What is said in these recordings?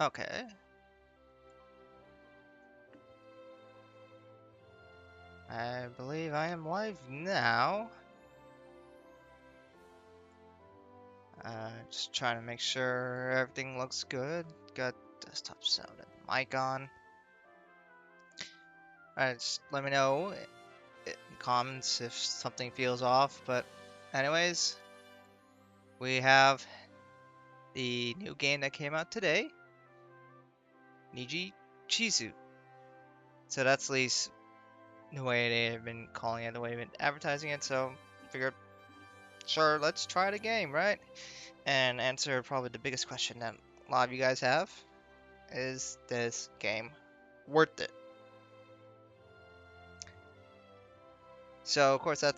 Okay. I believe I am live now. Just trying to make sure everything looks good. Got desktop sound and mic on. Alright, just let me know in comments if something feels off. But anyways, we have the new game that came out today, Nijichizu. So that's at least the way they've been calling it, the way they've been advertising it. So figured, sure, let's try the game, right? And answer probably the biggest question that a lot of you guys have. Is this game worth it? So of course I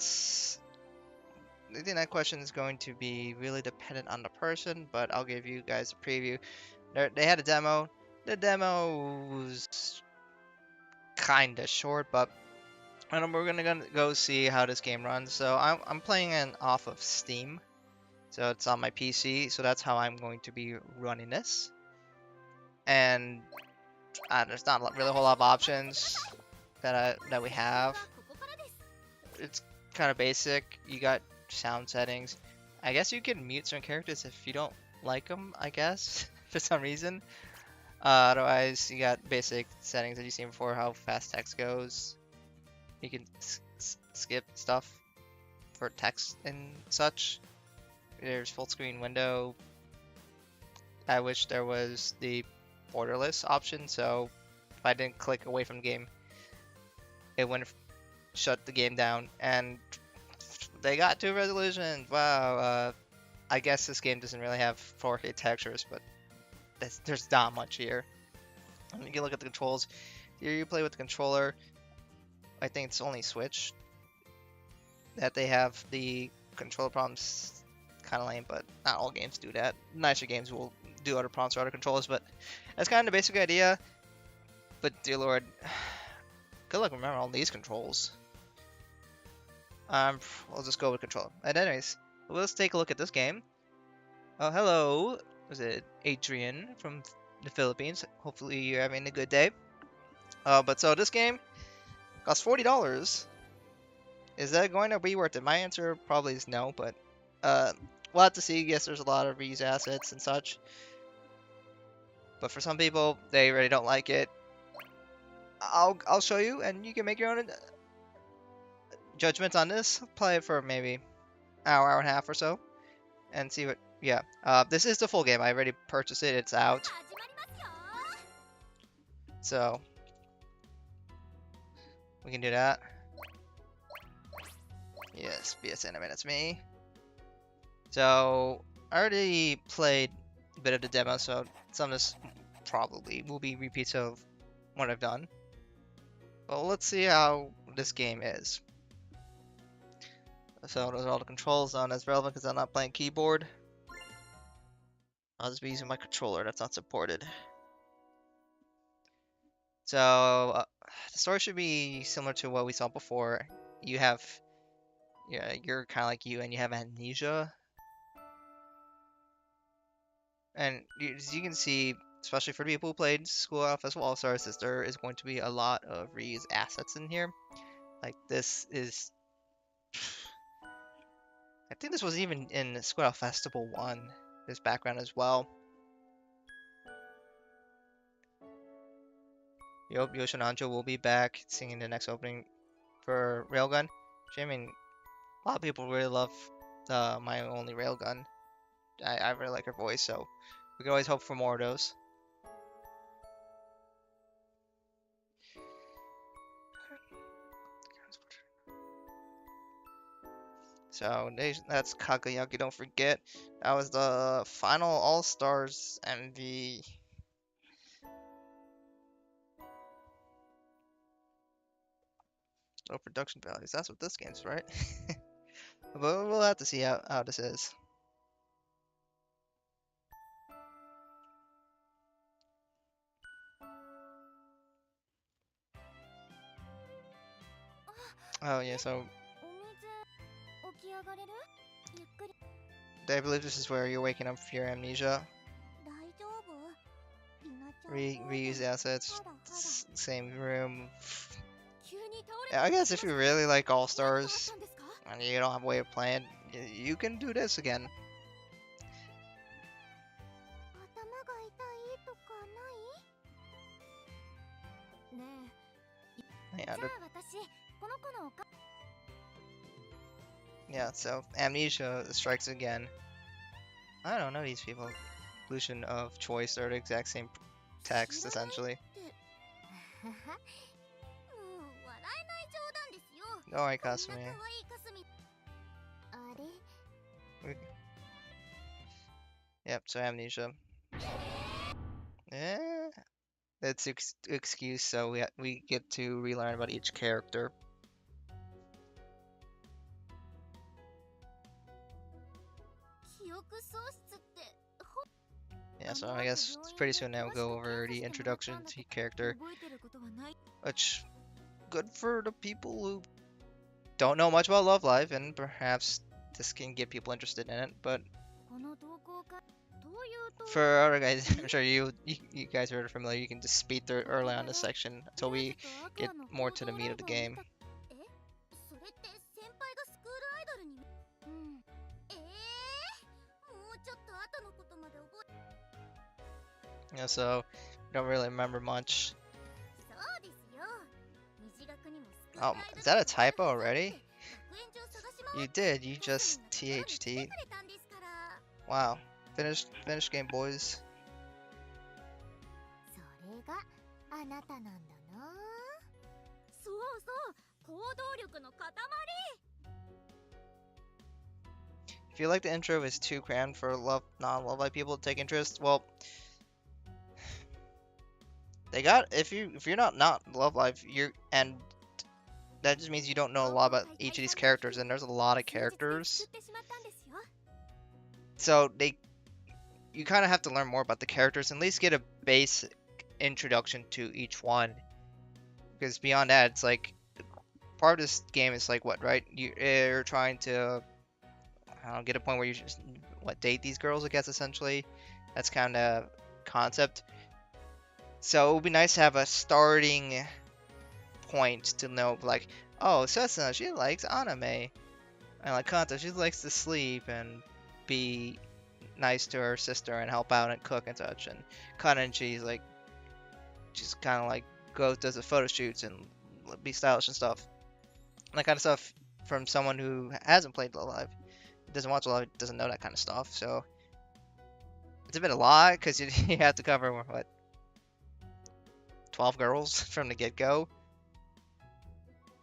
think that question is going to be really dependent on the person, but I'll give you guys a preview. They had a demo. The demo was kinda short, but we're gonna go see how this game runs. So I'm playing it off of Steam, so it's on my PC. So that's how I'm going to be running this. And there's not really a whole lot of options that we have. It's kind of basic. You got sound settings. I guess you can mute certain characters if you don't like them, I guess, for some reason. Otherwise, you got basic settings that you've seen before, how fast text goes. You can skip stuff for text and such. There's full screen window. I wish there was the borderless option, so if I didn't click away from the game, it wouldn't shut the game down. And they got 2 resolutions. Wow. I guess this game doesn't really have 4K textures, but there's not much here. You can look at the controls. Here you play with the controller. I think it's only Switch that they have the controller problems. Kind of lame, but not all games do that. Nicer games will do other problems for other controllers, but that's kind of the basic idea. But dear lord, good luck remembering all these controls. We'll just go with controller. And anyways, let's take a look at this game. Oh, hello. Was it Adrian from the Philippines? Hopefully you're having a good day. But so this game costs $40. Is that going to be worth it? My answer probably is no, but we'll have to see. Yes, there's a lot of reuse assets and such. But for some people, they really don't like it. I'll show you, and you can make your own judgments on this. Play it for maybe hour and a half or so, and see what. Yeah, this is the full game. I already purchased it. It's out. So we can do that. Yes, BS Anime, that's me. So I already played a bit of the demo, so some of this probably will be repeats of what I've done. But let's see how this game is. So those are all the controls, not as relevant because I'm not playing keyboard. I'll just be using my controller, that's not supported. So the story should be similar to what we saw before. You have, you're kind of like you, and you have amnesia. And as you can see, especially for the people who played School of Festival All-Stars, there is going to be a lot of reused assets in here. Like this is, I think this was even in School of Festival 1, this background as well. Yoshinacho will be back singing the next opening for Railgun. I mean, a lot of people really love My Only Railgun. I really like her voice, so we can always hope for more of those. So that's Kagayaki, don't forget. That was the final All-Stars MV. Low production values, that's what this game's, right? But we'll have to see how this is. Oh yeah, so I believe this is where you're waking up from your amnesia. reuse assets, same room. I guess if you really like All Stars and you don't have a way of playing, you can do this again. Yeah, so Amnesia strikes again. I don't know these people. Pollution of choice are the exact same text, essentially. Alright, Kasumi. Yep, so Amnesia. Yeah, that's excuse, so we get to relearn about each character. Yeah, so I guess pretty soon now we'll go over the introduction to the character, which good for the people who don't know much about Love Live, and perhaps this can get people interested in it. But for other guys, I'm sure you guys are familiar. You can just speed through early on this section until we get more to the meat of the game. Yeah, so don't really remember much. Oh, is that a typo already? You did. You just THT. Wow. Finish game, boys. If you like the intro is too crammed for non-Love Live people to take interest, well, they got if you're not Love Live, and that just means you don't know a lot about each of these characters, and there's a lot of characters. So you kind of have to learn more about the characters, and at least get a basic introduction to each one. Because beyond that, it's like part of this game is like what, right? You're trying to get a point where you just date these girls, I guess, essentially. That's kind of concept. So it would be nice to have a starting point to know, like, oh, Setsuna, she likes anime, and like Kanta, she likes to sleep and be nice to her sister and help out and cook and such, and Kanenchi's like, she's kind of like does the photo shoots and be stylish and stuff, and that kind of stuff from someone who hasn't played Love Live, doesn't watch Love Live, doesn't know that kind of stuff. So it's a bit a lot because you have to cover what 12 girls from the get-go.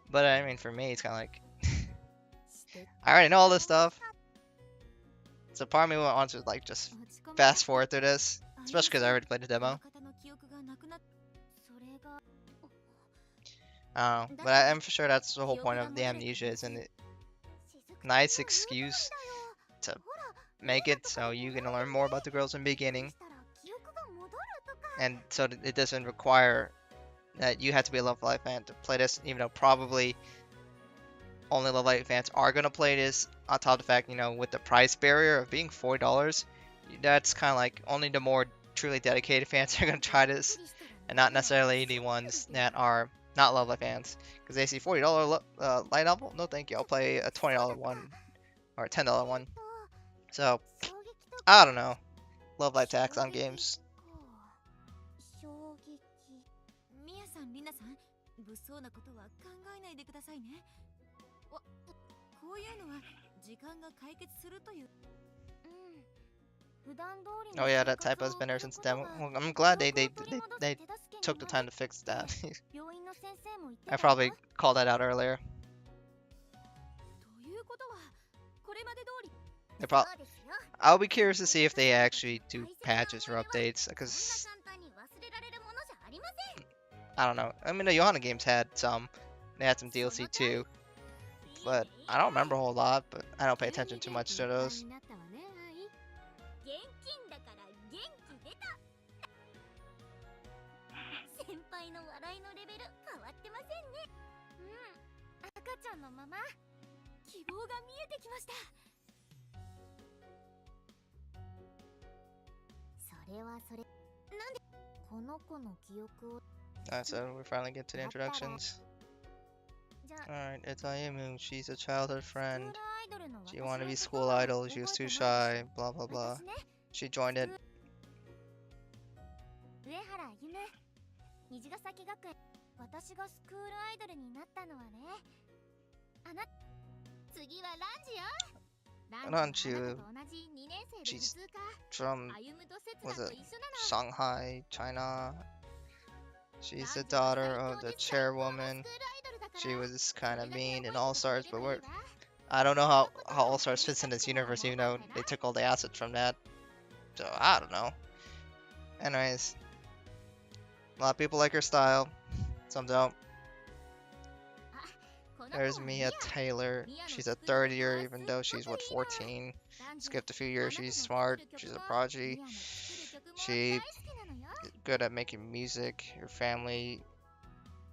But I mean, for me, it's kind of like I already know all this stuff. So part of me wants to like just fast forward through this, especially because I already played the demo. I don't know, but I'm sure that's the whole point of the Amnesia, is a nice excuse to make it so you can learn more about the girls in the beginning, and so it doesn't require that you have to be a Love Live fan to play this, even though probably only Love Live fans are going to play this, on top of the fact, with the price barrier of being $40, that's kind of like only the more truly dedicated fans are going to try this, and not necessarily the ones that are not Love Live fans, because they see $40 light novel, no thank you, I'll play a $20 one, or a $10 one. So, I don't know, Love Live tax on games. Oh yeah, that typo has been there since the demo. Well, I'm glad they took the time to fix that. I probably called that out earlier. I'll be curious to see if they actually do patches or updates, because I don't know. I mean, the Johanna games had some. They had some DLC too, but I don't remember a whole lot. But I don't pay attention too much to those. Alright, so we finally get to the introductions. Alright, it's Ayumu. She's a childhood friend. She wanted to be school idol. She was too shy. Blah blah blah. She joined it. 上原歩夢、虹ヶ崎学園。私がスクールアイドルになったのはね。あな、次はランジよ。Ranju. She's from, was it Shanghai, China? She's the daughter of the chairwoman. She was kind of mean in All Stars, but I don't know how All Stars fits in this universe, even though they took all the assets from that. So I don't know. Anyways, a lot of people like her style. Some don't. There's Mia Taylor. She's a third year, even though she's, what, 14? Skipped a few years. She's smart. She's a prodigy. She's good at making music. Her family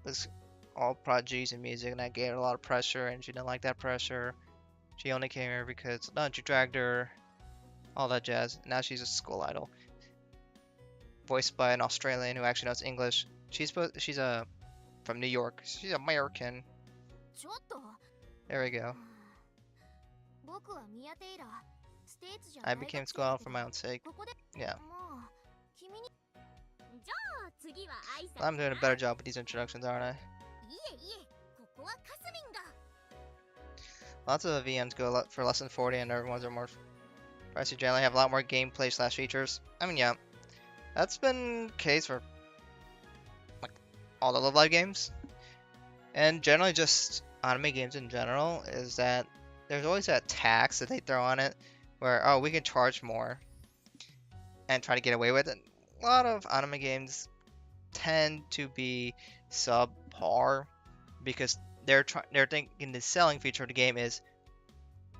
was all prodigies in music, and that gave her a lot of pressure, and she didn't like that pressure. She only came here because Lunch dragged her, all that jazz. Now she's a school idol. Voiced by an Australian who actually knows English. She's from New York. She's American. There we go. I became school idol for my own sake. Yeah. I'm doing a better job with these introductions, aren't I? Lots of VMs go for less than 40, and other ones are more pricey. Generally have a lot more gameplay / features. I mean, yeah, that's been the case for like all the Love Live games, and generally just anime games in general. Is that there's always that tax that they throw on it, where oh we can charge more, and try to get away with it. A lot of anime games tend to be subpar because they're thinking the selling feature of the game is,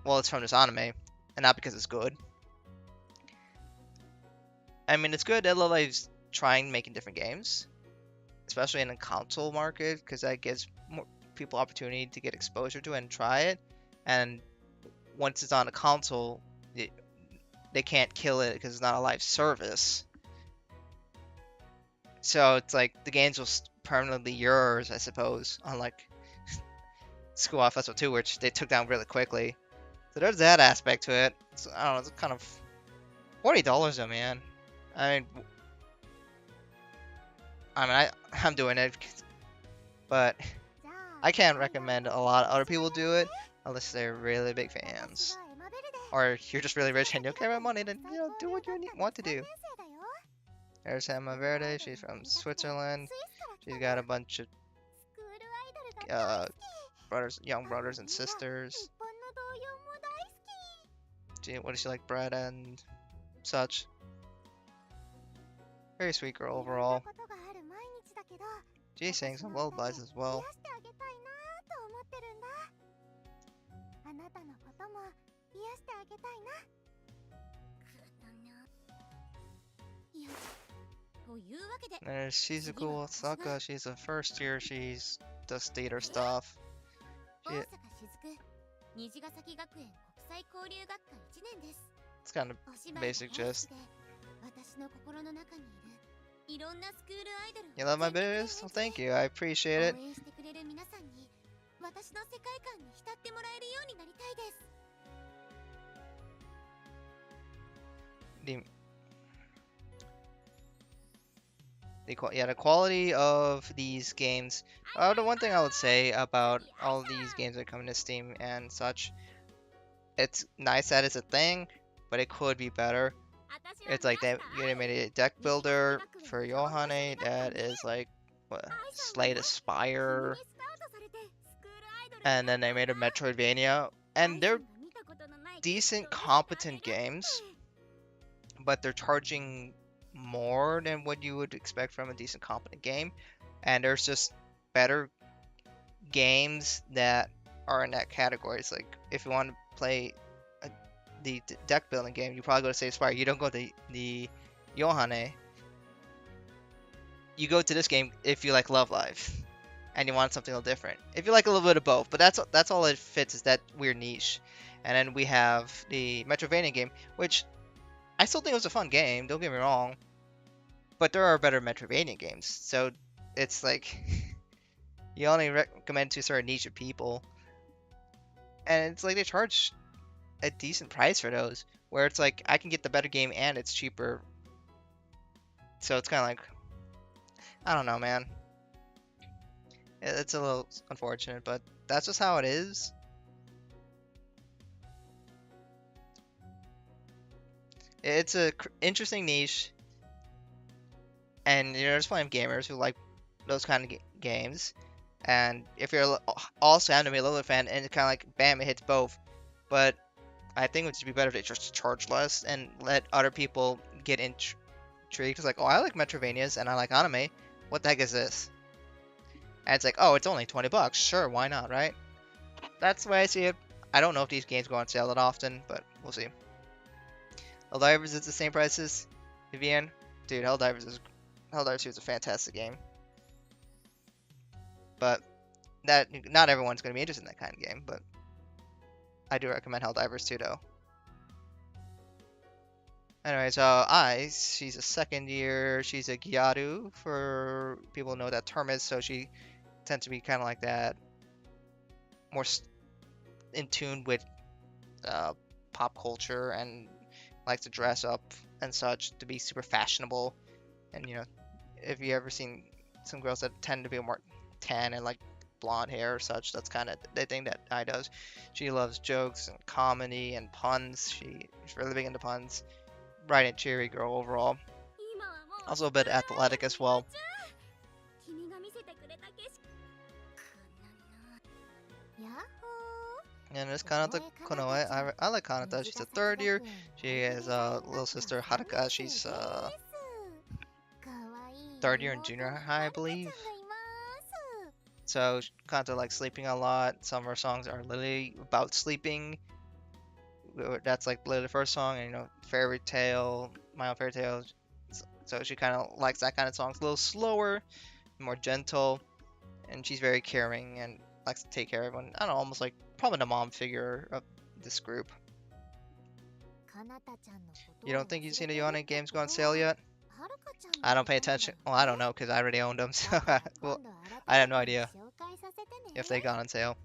well, it's from this anime, and not because it's good. I mean, it's good that Love Live's trying making different games, especially in the console market, because that gives more people opportunity to get exposure to it and try it. And once it's on a console, they can't kill it because it's not a live service. So it's like the game's just permanently yours, I suppose, unlike School Off Festival 2, which they took down really quickly. So there's that aspect to it. So, I don't know, it's kind of $40 though, man. I mean, I'm doing it, but I can't recommend a lot of other people do it unless they're really big fans. Or if you're just really rich and you don't care about money, then do what you want to do. There's Emma Verde. She's from Switzerland. She's got a bunch of young brothers and sisters. What does she like? Bread and such. Very sweet girl overall. She sings some lullabies as well. There's Shizuku Osaka. She's a first year. She's does theater stuff. It's kind of basic gist. You love my videos? Well, thank you. I appreciate it. The quality of these games. The one thing I would say about all these games that come to Steam and such, it's nice that it's a thing, but it could be better. It's like they made a deck builder for Yohane that is like Slay the Spire, and then they made a Metroidvania, and they're decent, competent games, but they're charging more than what you would expect from a decent, competent game. And there's just better games that are in that category. It's like if you want to play the deck building game, you probably go to Slay the Spire. You don't go to the Yohane. You go to this game if you like Love Live and you want something a little different. If you like a little bit of both, but that's all it fits, is that weird niche. And then we have the Metroidvania game, which I still think it was a fun game. Don't get me wrong. but there are better Metroidvania games. So it's like you only recommend to certain niche of people, and it's like they charge a decent price for those. Where it's like I can get the better game and it's cheaper. So it's kind of like I don't know, man. It's a little unfortunate, but that's just how it is. It's a interesting niche, and there's plenty of gamers who like those kind of games. And if you're also anime a little fan, and it's kind of like bam, it hits both. But I think it would just be better if they just charge less and let other people get intrigued. It's like, oh, I like Metrovanias and I like anime. What the heck is this? And it's like, oh, it's only 20 bucks. Sure, why not, right? That's the way I see it. I don't know if these games go on sale that often, but we'll see. Helldivers is the same price as Vivian. Dude, Helldivers 2 is a fantastic game. But that not everyone's going to be interested in that kind of game, but I do recommend Helldivers 2 though. Anyway, so she's a second year, she's a Gyaru for people who know what that term is, so she tends to be kind of like that, more in tune with pop culture and likes to dress up and such to be super fashionable. And you know, if you ever seen some girls that tend to be more tan and like blonde hair or such, that's kind of the thing that I does. She loves jokes and comedy and puns. She's really big into puns. Bright and cheery girl overall. Also a bit athletic as well. And it's Kanata Konoe. I like Kanata. She's a third year. She has a little sister Haruka. She's third year in junior high, I believe. So Kanata likes sleeping a lot. Some of her songs are literally about sleeping. That's like literally the first song, and you know, Fairy Tale, My Own Fairy Tale. So she kind of likes that kind of songs, a little slower, more gentle, and she's very caring and likes to take care of everyone. I don't know, almost like probably the mom figure of this group. You don't think you've seen the Yone games go on sale yet? I don't pay attention. Well, I don't know because I already owned them, so well, I have no idea if they got on sale.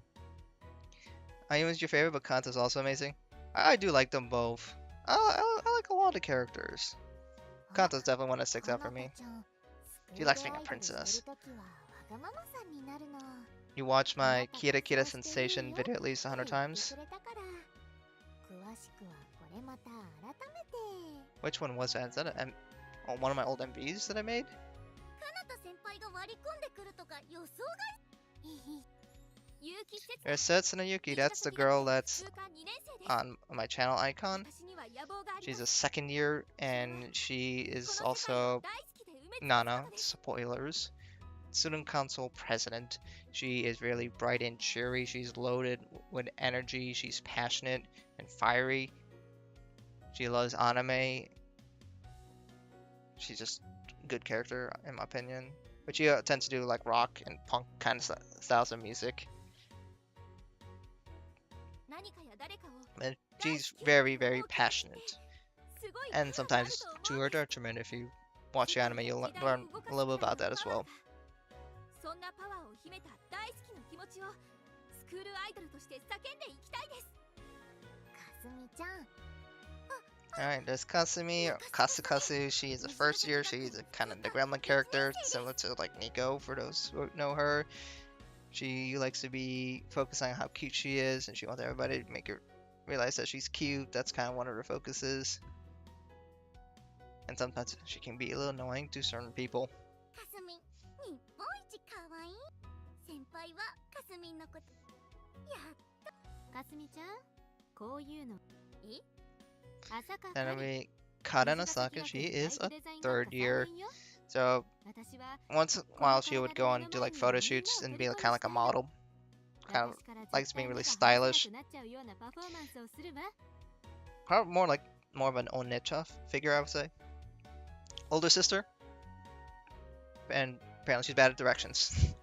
Ayuma's your favorite, but Kanta's also amazing. I do like them both. I like a lot of characters. Kanta's definitely one that sticks out for me. She likes being a princess. You watch my Kira Kira Sensation video at least 100 times. Which one was that? Is that one of my old MVs that I made? There's Setsuna Yuki, that's the girl that's on my channel icon. She's a second year, and she is also Nana, spoilers, student council president. She is really bright and cheery. She's loaded with energy. She's passionate and fiery. She loves anime. She's just a good character, in my opinion. But she tends to do like rock and punk kind of styles of music. And she's very, very passionate. And sometimes to her detriment. If you watch the anime, you'll learn a little bit about that as well. Alright, there's Kasumi, or Kasukasu. She is a first year. She's a kind of the gremlin character, similar to like Nico, for those who know her. She likes to be focusing on how cute she is, and she wants everybody to make her realize that she's cute. That's kind of one of her focuses. And sometimes she can be a little annoying to certain people. Anime Kara Saka, she is a third year. So once in a while she would go on and do like photo shoots and be kind of like a model. Kind of likes being really stylish. Probably more of an Onicha figure, I would say. Older sister. And apparently she's bad at directions.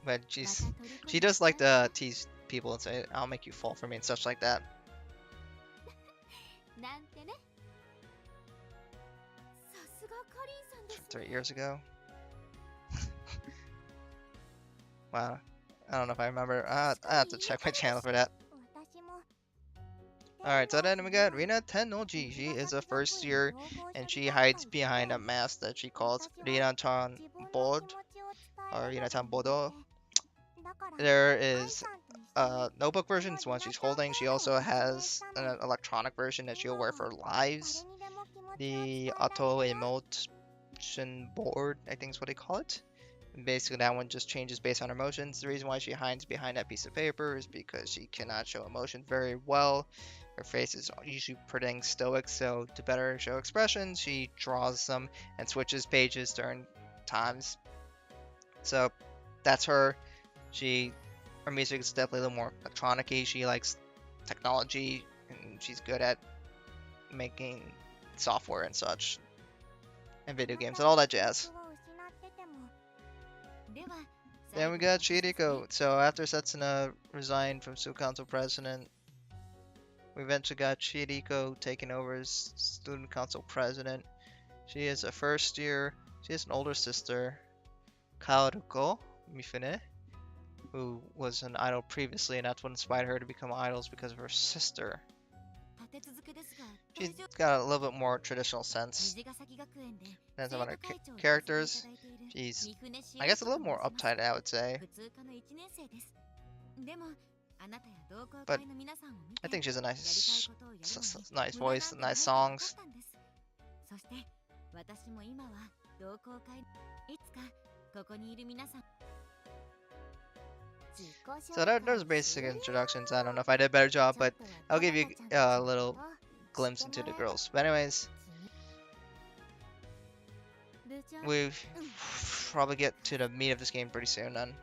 But she does like to tease people and say, I'll make you fall for me and such like that. 3 years ago. Wow. I don't know if I remember. I have to check my channel for that. Alright, so then we got Rina Tennoji. She is a first year and she hides behind a mask that she calls Rina-chan Bod or Rina-chan Bodo. There is a notebook version, it's one she's holding. She also has an electronic version that she'll wear for lives. The auto emotion board, I think is what they call it. And basically, that one just changes based on her emotions. The reason why she hides behind that piece of paper is because she cannot show emotion very well. Her face is usually pretty stoic, so to better show expressions, she draws them and switches pages during times. So that's her. Her music is definitely a little more electronic-y. She likes technology, and she's good at making software and such, and video games and all that jazz. Then we got Chiriko. So after Setsuna resigned from Student Council President, we eventually got Chiriko taking over as Student Council President. She is a first year. She has an older sister, Kaoruko Mifune, who was an idol previously, and that's what inspired her to become idols because of her sister. She's got a little bit more traditional sense than some other characters. She's, I guess, a little more uptight, I would say. But I think she has a nice voice, nice songs. So there's basic introductions. I don't know if I did a better job, but I'll give you a little glimpse into the girls. But anyways, we probably get to the meat of this game pretty soon then.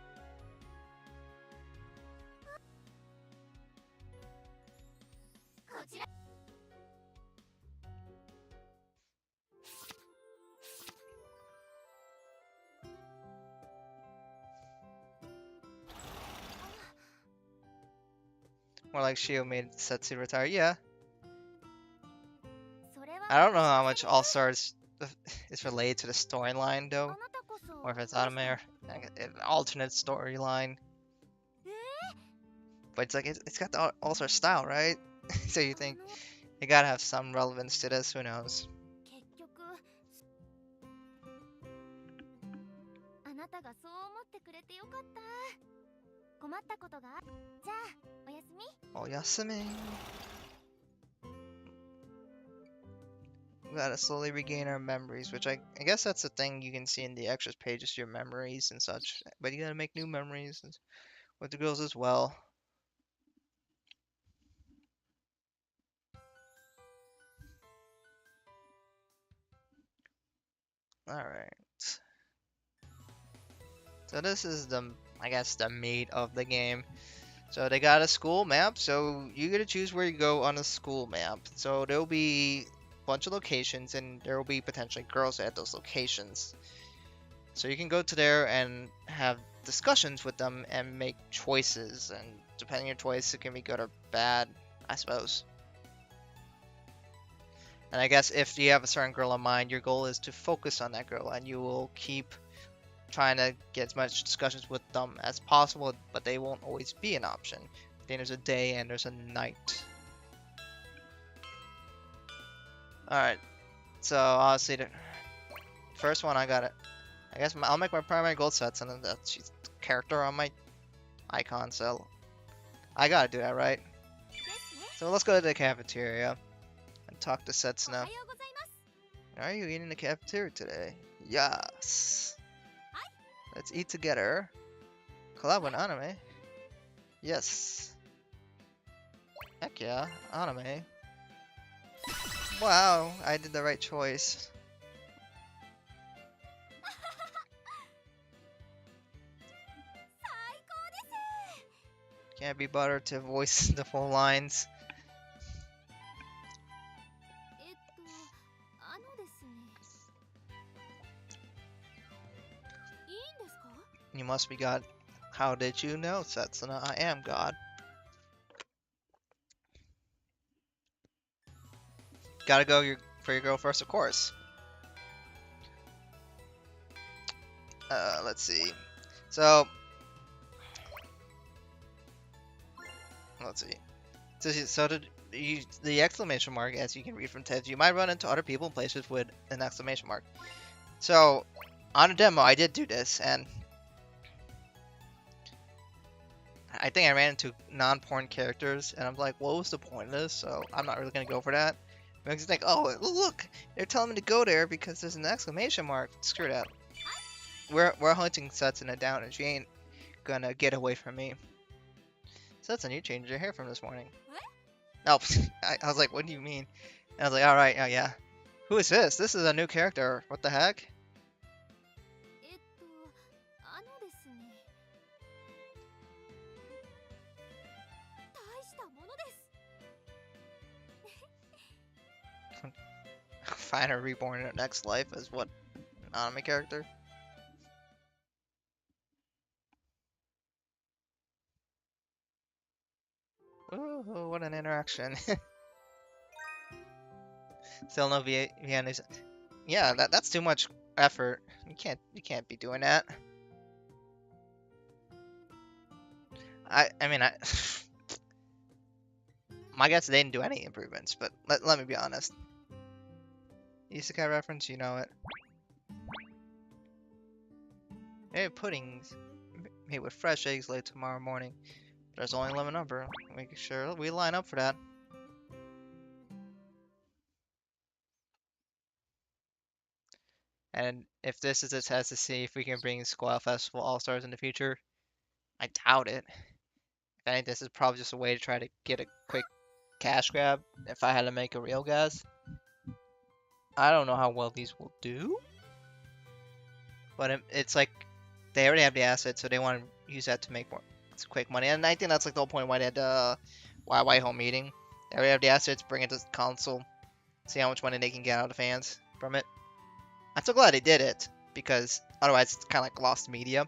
More like Shio made Setsu retire. Yeah. I don't know how much All Stars is related to the storyline though, or if it's anime or an alternate storyline. But it's like it's got the All Star style, right? So you think it gotta have some relevance to this? Who knows? Oyasumi. We gotta slowly regain our memories, which I guess that's the thing you can see in the extras pages, your memories and such. But you gotta make new memories with the girls as well. Alright. So this is I guess, the meat of the game. So they got a school map, so you get to choose where you go on a school map. So there'll be a bunch of locations, and there will be potentially girls at those locations. So you can go to there and have discussions with them and make choices, and depending on your choice, it can be good or bad, I suppose. And I guess if you have a certain girl in mind, your goal is to focus on that girl, and you will keep trying to get as much discussions with them as possible, but they won't always be an option. Then there's a day and there's a night. Alright, so obviously the first one I got it. I guess I'll make my primary goal sets, and then that's the character on my icon, so I gotta do that, right? So let's go to the cafeteria and talk to Setsuna. Are you eating in the cafeteria today? Yes. Let's eat together. Collab with anime. Yes. Heck yeah, anime. Wow, I did the right choice. Can't be bothered to voice the full lines. You must be God. How did you know, Setsuna? I am God. Gotta go for your girl first, of course. let's see. So, let's see. The exclamation mark, as you can read from text, you might run into other people and places with an exclamation mark. So, on a demo, I did do this, and I think I ran into non-porn characters, and I'm like, what was the point of this? So, I'm not really gonna go for that. I'm just like, oh, look, they're telling me to go there because there's an exclamation mark. Screw that. We're hunting Setsuna down, and she ain't gonna get away from me. Setsuna, you changed your hair from this morning. Oh, I was like, what do you mean? And I was like, alright, oh yeah. Who is this? This is a new character. What the heck? ですね。大したものです。Find her reborn in her next life as what? An anime character? Ooh, what an interaction. Still no Viennese. Yeah, that's too much effort. You can't be doing that. I mean my guess they didn't do any improvements, but let me be honest. Isekai reference, you know it. Hey, puddings made with fresh eggs laid tomorrow morning. There's only a limited number. Make sure we line up for that. And if this is a test to see if we can bring Squall Festival All-Stars in the future, I doubt it. I think this is probably just a way to try to get a quick cash grab, if I had to make a real guess. I don't know how well these will do, but it's like they already have the assets, so they want to use that to make more quick money. And I think that's like the whole point why they had the YY home meeting. They already have the assets, bring it to the console, see how much money they can get out of the fans from it. I'm so glad they did it, because otherwise it's kind of like lost media.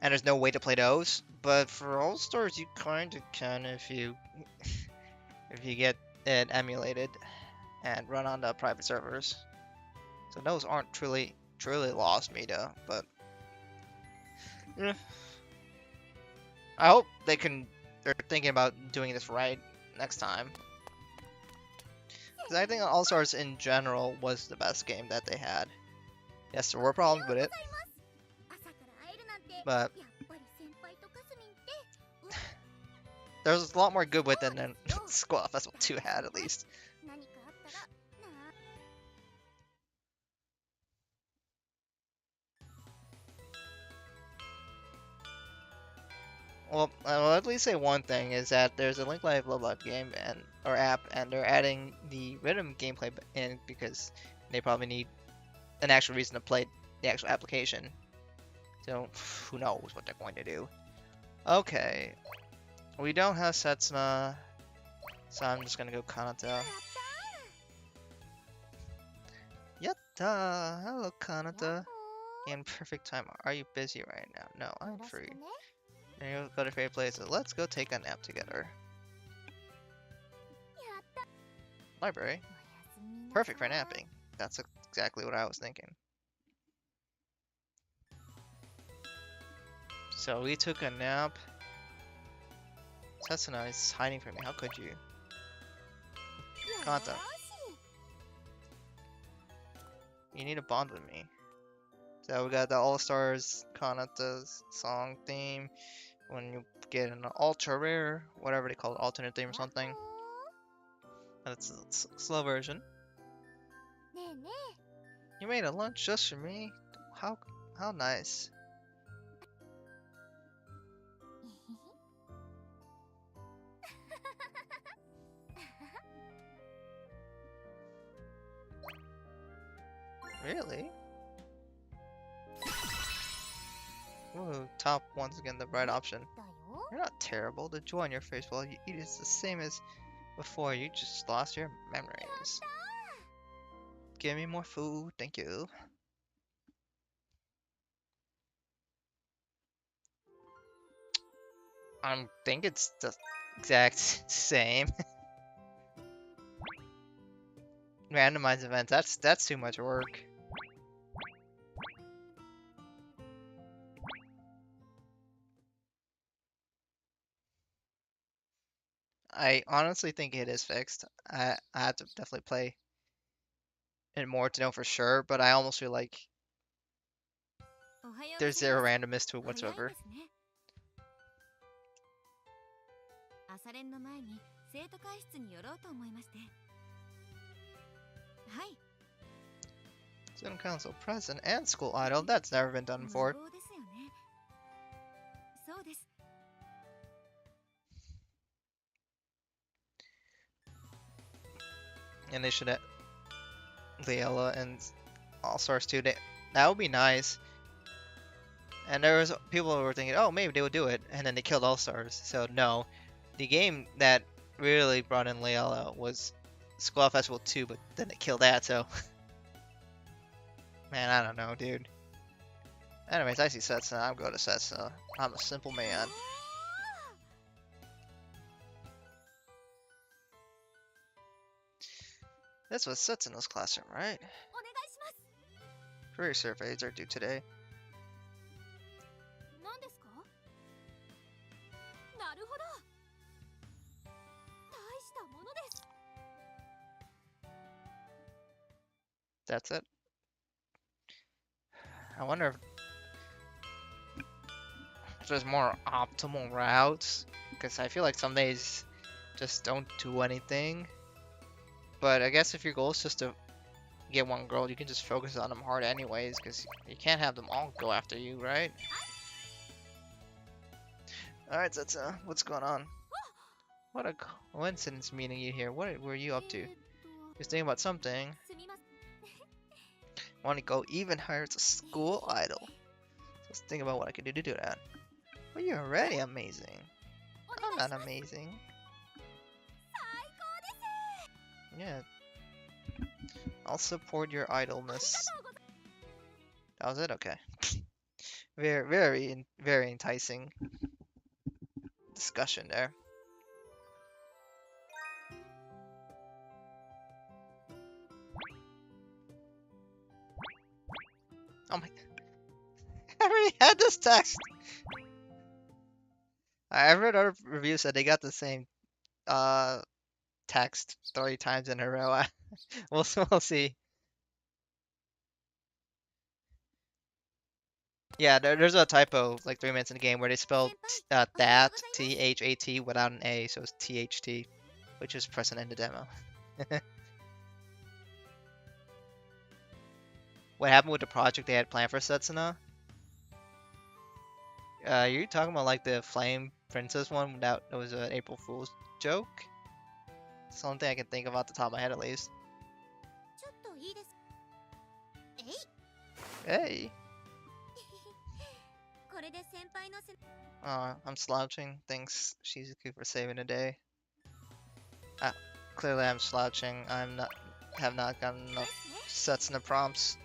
And there's no way to play those. But for All Stars, you kind of can if you get it emulated and run on the private servers. So those aren't truly lost media, but yeah. I hope they're thinking about doing this right next time. Because I think All Stars in general was the best game that they had. Yes, there were problems with it, but there's a lot more good with it than Squall Festival 2 had, at least. Well, I'll at least say one thing is that there's a Link Live Love Live game or app, and they're adding the rhythm gameplay in because they probably need an actual reason to play the actual application. So who knows what they're going to do. Okay, we don't have Setsuna, so I'm just gonna go Kanata. Yatta! Hello, Kanata. In perfect time. Are you busy right now? No, I'm free. And you'll go to favorite places. Let's go take a nap together. Library. Perfect for napping. That's exactly what I was thinking. So we took a nap. Setsuna is hiding from me. How could you? Kanta. You need to bond with me. So we got the All-Stars Kanata's song theme. When you get an ultra rare, whatever they call it, alternate theme or something. That's a slow version. You made a lunch just for me. How nice. Really? Ooh, top once again the right option. You're not terrible. The joy on your face while you eat is the same as before. You just lost your memories. Give me more food, thank you. I think it's the exact same. Randomized events, that's too much work. I honestly think it is fixed. I have to definitely play it more to know for sure, but I almost feel like おはようご there's ざいま zero す。 randomness to it 早いん whatsoever. ですね。朝練の前に生徒会室に寄ろうと思いまして。はい。 Student council president and school idol. That's never been done 無 before. 謀ですよね。そうです。 And they should have Leela and All Stars 2. That would be nice. And there was people who were thinking, oh, maybe they would do it, and then they killed All Stars. So no, the game that really brought in Leela was Squall Festival 2, but then they killed that. So, man, I don't know, dude. Anyways, I see Setsa. I'm going to Setsa. I'm a simple man. This was Setsuna's classroom, right? お願いします。 Career surveys are due today. 何ですか？なるほど。大したものです。 That's it. I wonder if there's more optimal routes, because I feel like some days just don't do anything. But I guess if your goal is just to get one girl, you can just focus on them hard anyways, because you can't have them all go after you, right? Alright, that's what's going on? What a coincidence meeting you here. What were you up to? Just thinking about something. すみません。 Want to go even higher as a school idol. Just think about what I could do to do that. Well, you're already amazing. I'm not amazing. Yeah. I'll support your idleness. That was it? Okay. Very enticing discussion there. Oh my... I already had this text! I read other reviews that they got the same text 3 times in a row. we'll see. Yeah, there's a typo like 3 minutes in the game where they spelled that THAT without an A, so it's THT, which is present in the demo. What happened with the project they had planned for Setsuna? You're talking about like the Flame Princess one that was an April Fool's joke? Something I can think of off the top of my head at least. ちょっといいです。えい。 Hey! これで先輩のせ。 I'm slouching. Thanks, Shizuku, for saving the day. Clearly I'm slouching. Have not gotten enough Setsuna prompts.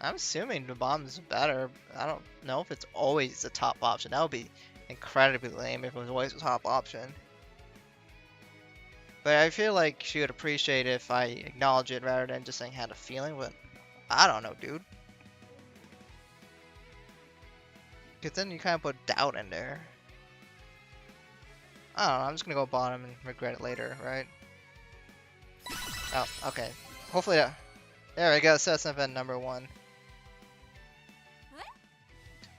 I'm assuming the bomb is better. I don't know if it's always the top option. That would be incredibly lame if it was always the top option. But I feel like she would appreciate it if I acknowledge it rather than just saying had a feeling, but I don't know, dude. Because then you kind of put doubt in there. I don't know, I'm just gonna go bottom and regret it later, right? Oh, okay. Hopefully that... There we go, so that's event number 1.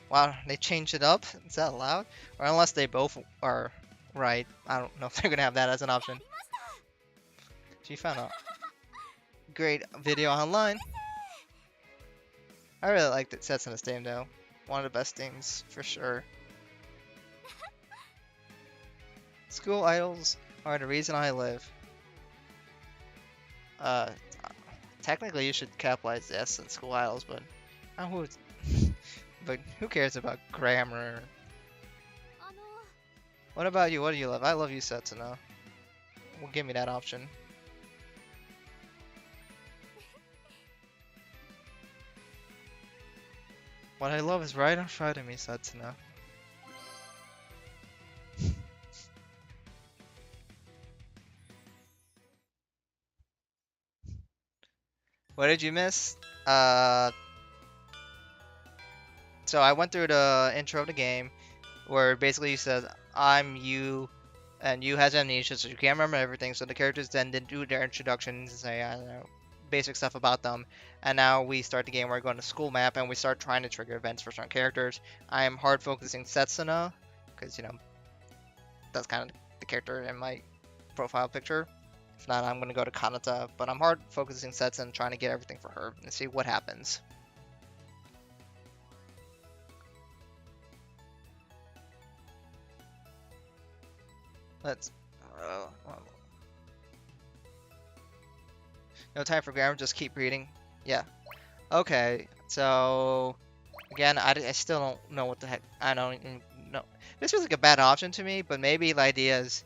Wow, they changed it up? Is that allowed? Or unless they both are right. I don't know if they're gonna have that as an option. She found a great video online. I really liked it. Sets in this game though. One of the best things for sure. School idols are the reason I live. Technically you should capitalize the S in school idols, but I would. But who cares about grammar? What about you? What do you love? I love you, Setsuna. Well, give me that option. What I love is right in front of me, Setsuna. What did you miss? Uh, so I went through the intro of the game where basically he says, "I'm you," and you has amnesia, so you can't remember everything. So the characters then did do their introductions and say, I don't know, basic stuff about them. And now we start the game where we go on the school map and we start trying to trigger events for certain characters. I am hard focusing Setsuna, because, that's kind of the character in my profile picture. If not, I'm going to go to Kanata, but I'm hard focusing Setsuna, trying to get everything for her and see what happens. Let's. No time for grammar, just keep reading. Yeah. Okay, so again, I still don't know what the heck. I don't even know. This feels like a bad option to me, but maybe the idea is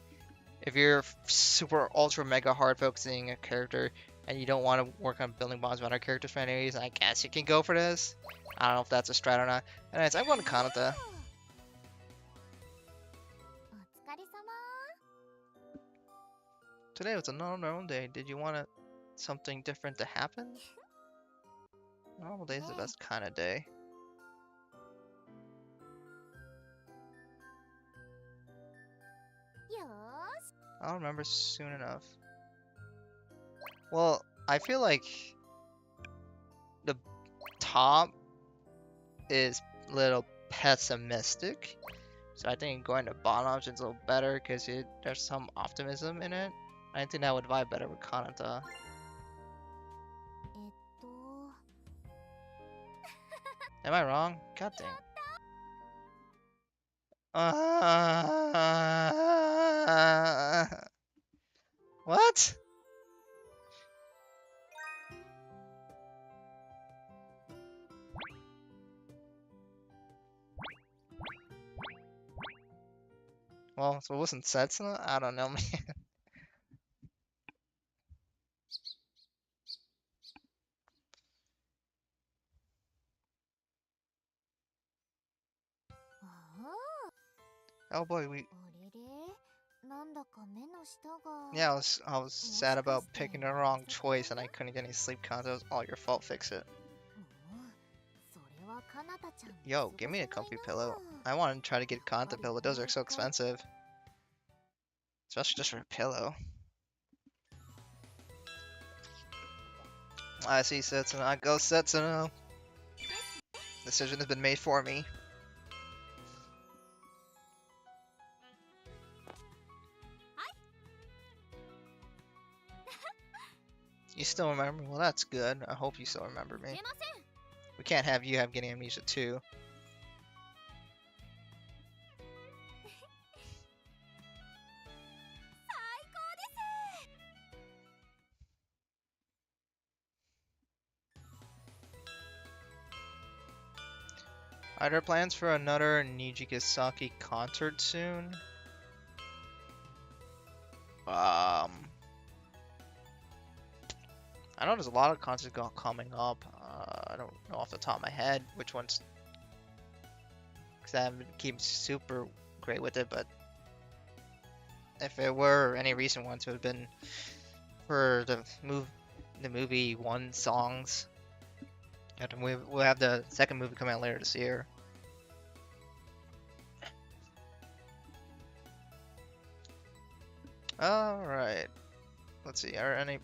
if you're super ultra mega hard focusing a character and you don't want to work on building bonds with other characters for any reason, I guess you can go for this. I don't know if that's a strat or not. Anyways, I'm going to Kanata. お疲れ様。 Today was a normal day. Did you want something different to happen? Normal day is the best kind of day. よーし。 I'll remember soon enough. Well, I feel like the top is a little pessimistic. So I think going to bottom option is a little better because there's some optimism in it. I think that would vibe better with Kanata. えっと。 Am I wrong? God dang. What? Well, so it wasn't Setsuna? I don't know, man. Oh boy, あれれ、なんだか目の下が。 yeah, I was sad about picking the wrong choice and I couldn't get any sleep content. It was all your fault, fix it. それはかなたちゃんの Yo, give me a comfy pillow. I want to try to get a Kanata pillow, but those are so expensive. Especially just for a pillow. I see Setsuna, I go Setsuna. Decision has been made for me. You still remember me? Well, that's good. I hope you still remember me. 出ません。 We can't have you getting amnesia too. Are there plans for another Nijigasaki concert soon? I know there's a lot of concerts coming up. I don't know off the top of my head which ones, because I haven't kept super great with it. But if there were any recent ones, it would have been for the movie One songs. And we'll have the second movie come out later this year. Alright. Let's see, are any...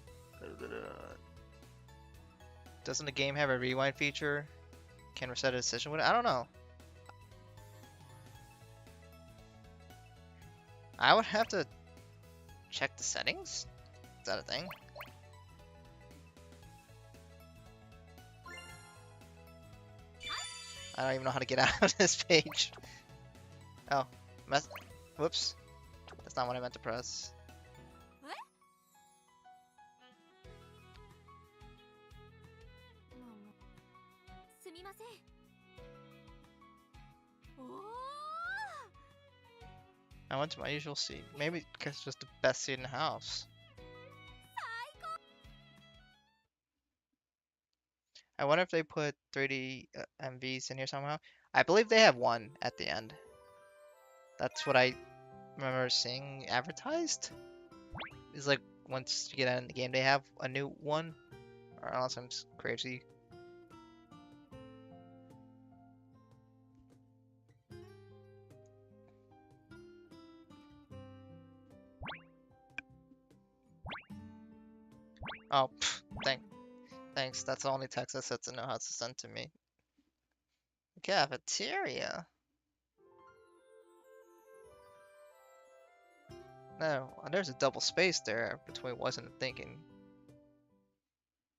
Doesn't the game have a rewind feature? Can reset a decision with it? I don't know. I would have to check the settings? Is that a thing? I don't even know how to get out of this page. Oh, whoops. That's not what I meant to press. すみません。おお。 I went to my usual seat. Maybe because it's just the best seat in the house. I wonder if they put 3D MVs in here somehow. I believe they have one at the end. That's what I remember seeing advertised. It's like once you get out in the game, they have a new one. Or unless I'm crazy. text. That's the only text that Setsu know how to send to me. Cafeteria. No, there's a double space there between wasn't and thinking.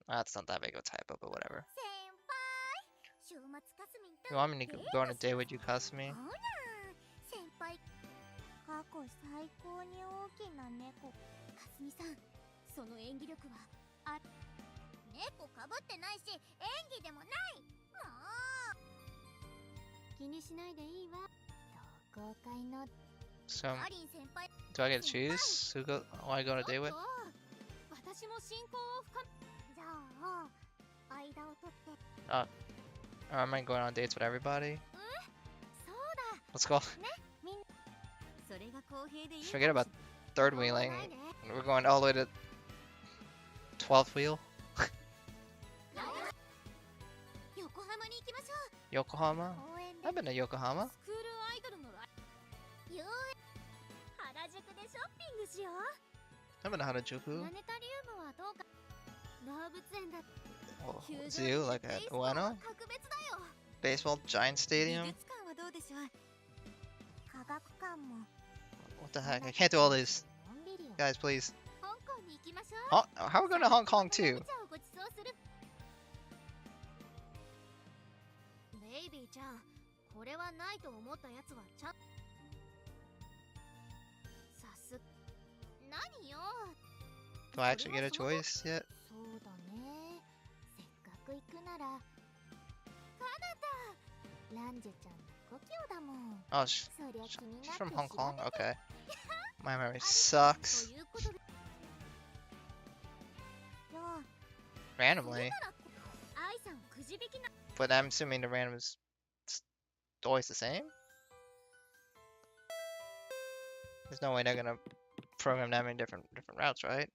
That's not that big of a typo, but whatever. 先輩週末かすみんと You want me to go on a date with you, ほ Kasumi? ら先輩過去最高に大きな猫かすみさんその演技力はあ猫かぶってないし演技でもないもう気にしないでいいわ同好会の So, アリン先輩 do I get to choose who I go on a date with? 私も親交を深めじゃあ間を取って Or am I going on dates with everybody? そうだ Let's go. みんそれが公平でいい Forget about third wheeling. We're going all the way to 12th wheel. 横浜に行きましょ Yokohama? う応援で I've been to Yokohama. スクールアイドルの遊園原宿でショッピングしよう I've been to Harajuku. プラネタリウムはどうか動物園だ Oh, 球場 zoo, に like ベー at スボールは Ueno? 格別だよ Baseball Giant 美 Stadium? 術館はどうでしょう科学館も What the heck? I can't do all these. のんびりよ Guys, please. 香港に行きましょう Oh, how are we going to Hong Kong too? お茶をごちそうするベイビーちゃんこれはないと思ったやつはちゃんさす何よ Do I actually get a choice yet? そうだねせっかく行くならカナダランジェちゃんの故郷だもん Oh, そりゃ気にな she's って from Hong 調 Kong? べて Okay. My memory と sucks. いうことでじゃあ Randomly. 愛さんくじ引きな But I'm assuming the random is always the same? There's no way they're gonna program that many different routes, right?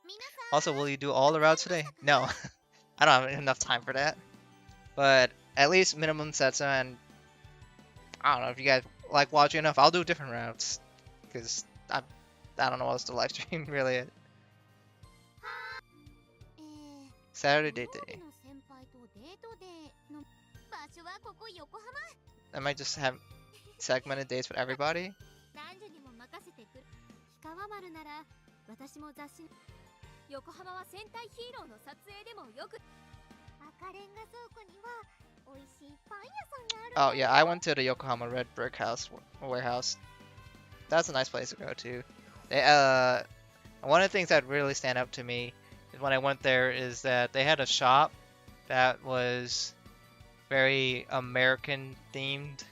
皆 Also, will you do all the routes today? No. I don't have enough time for that. But at least minimum Setsu, and I don't know if you guys like watching enough, I'll do different routes. Because I don't know what else to live stream really. さん Saturday 土 date 曜 day. 日の先輩とデートでの場所はここ横浜 I might just have segmented dates with everybody. 男女にも任せてくる氷川丸なら私も雑誌横浜は戦隊ヒーローの撮影でもよく赤レンガ倉庫には美味しいパン屋さんがある Oh yeah, I went to the Yokohama Red Brick House warehouse. That's a nice place to go to. They, one of the things that really stand out to me is when I went there is that they had a shop that was very American themed.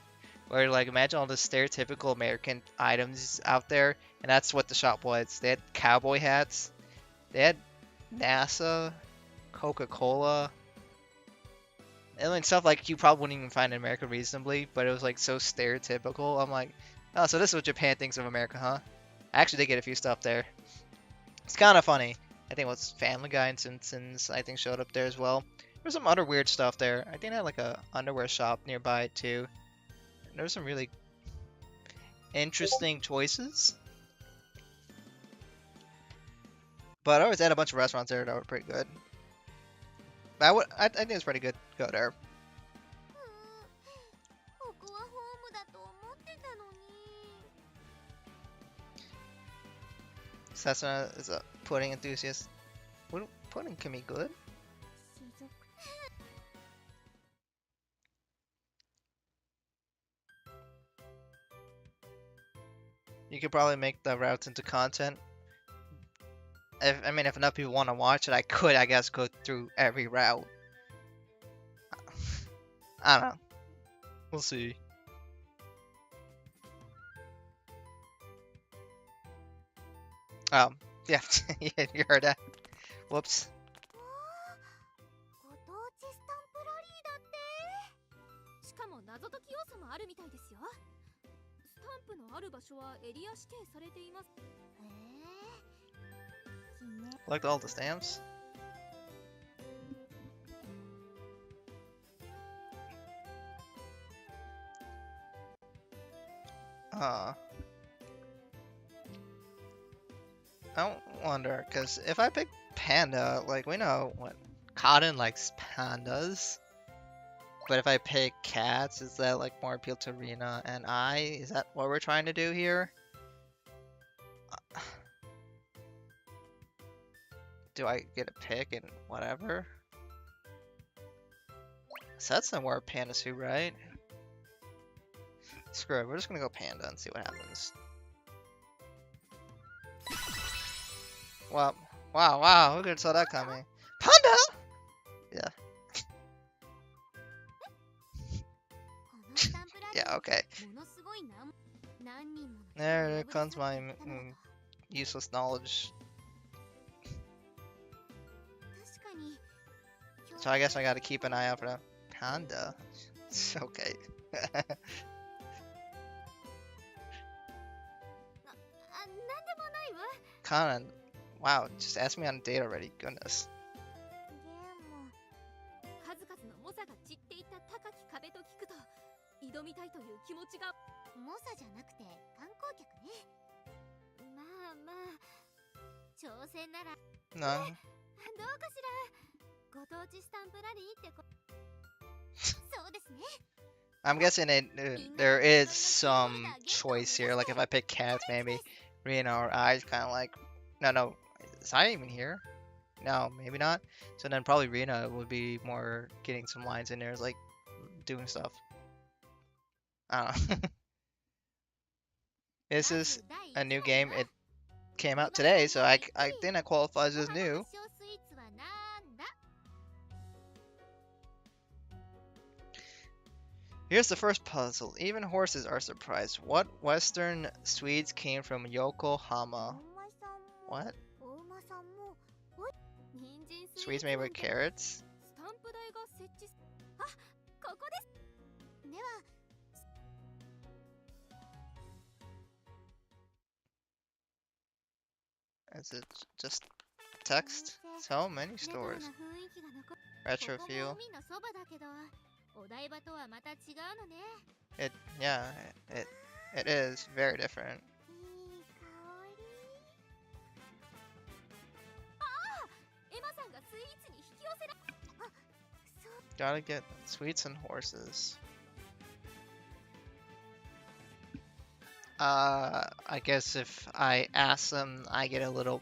Where like imagine all the stereotypical American items out there, and that's what the shop was. They had cowboy hats, they had NASA, Coca-Cola, and like stuff like you probably wouldn't even find in America reasonably, but it was like so stereotypical. I'm like, oh, so this is what Japan thinks of America, huh? I actually did get a few stuff there. It's kind of funny. I think it was Family Guy and Simpsons, I think, showed up there as well. There's some other weird stuff there. I think they had like a underwear shop nearby too. There's some really interesting choices. But I always had a bunch of restaurants there that were pretty good. But I think it's pretty good to go there. ここはホームだと思ってたのに Sasuna is a pudding enthusiast. Pudding can be good. しずく You could probably make the routes into content. If enough people want to watch it, I could, I guess, go through every route. I don't know. We'll see. Yeah, yeah, you heard that. Whoops. ご当地スタンプラリーだってしかも謎解き要素もあるみたいですよスタンプのある場所はエリア指定されていますCollect all the stamps. I don't wonder, because if I pick Panda, like we know what Cotton likes pandas. But if I pick cats, is that like more appeal to Rena and I? Is that what we're trying to do here? Do I get a pick and whatever? So that's not more panda suit, right? Screw it, we're just gonna go panda and see what happens. Well, wow, who could have saw that coming? Panda! Yeah. Yeah, okay. There comes my useless knowledge. So I guess I gotta keep an eye out for that. Panda? Okay. Conan, wow, just ask me on a date already, goodness. 数々の猛者が散っていった高き壁と聞くと挑みたいという気持ちが猛者じゃなくて観光客ねまあまあ挑戦なら None. どうかしらご当地スタンプラリーってそうですね I'm guessing there is some choice here, like if I pick cats maybe Rena or I's kind of like, no, is I even here? No, maybe not. So then probably Rena would be more getting some lines in there, like doing stuff. I don't know. This is a new game. It came out today, so I think that qualifies as new. Here's the first puzzle. Even horses are surprised. What Western Swedes came from Yokohama? What? Swedes made with carrots? Is it just text? So many stores. Retro feel. Yeah, it is very different. Gotta get sweets and horses. I guess if I ask them, I get a little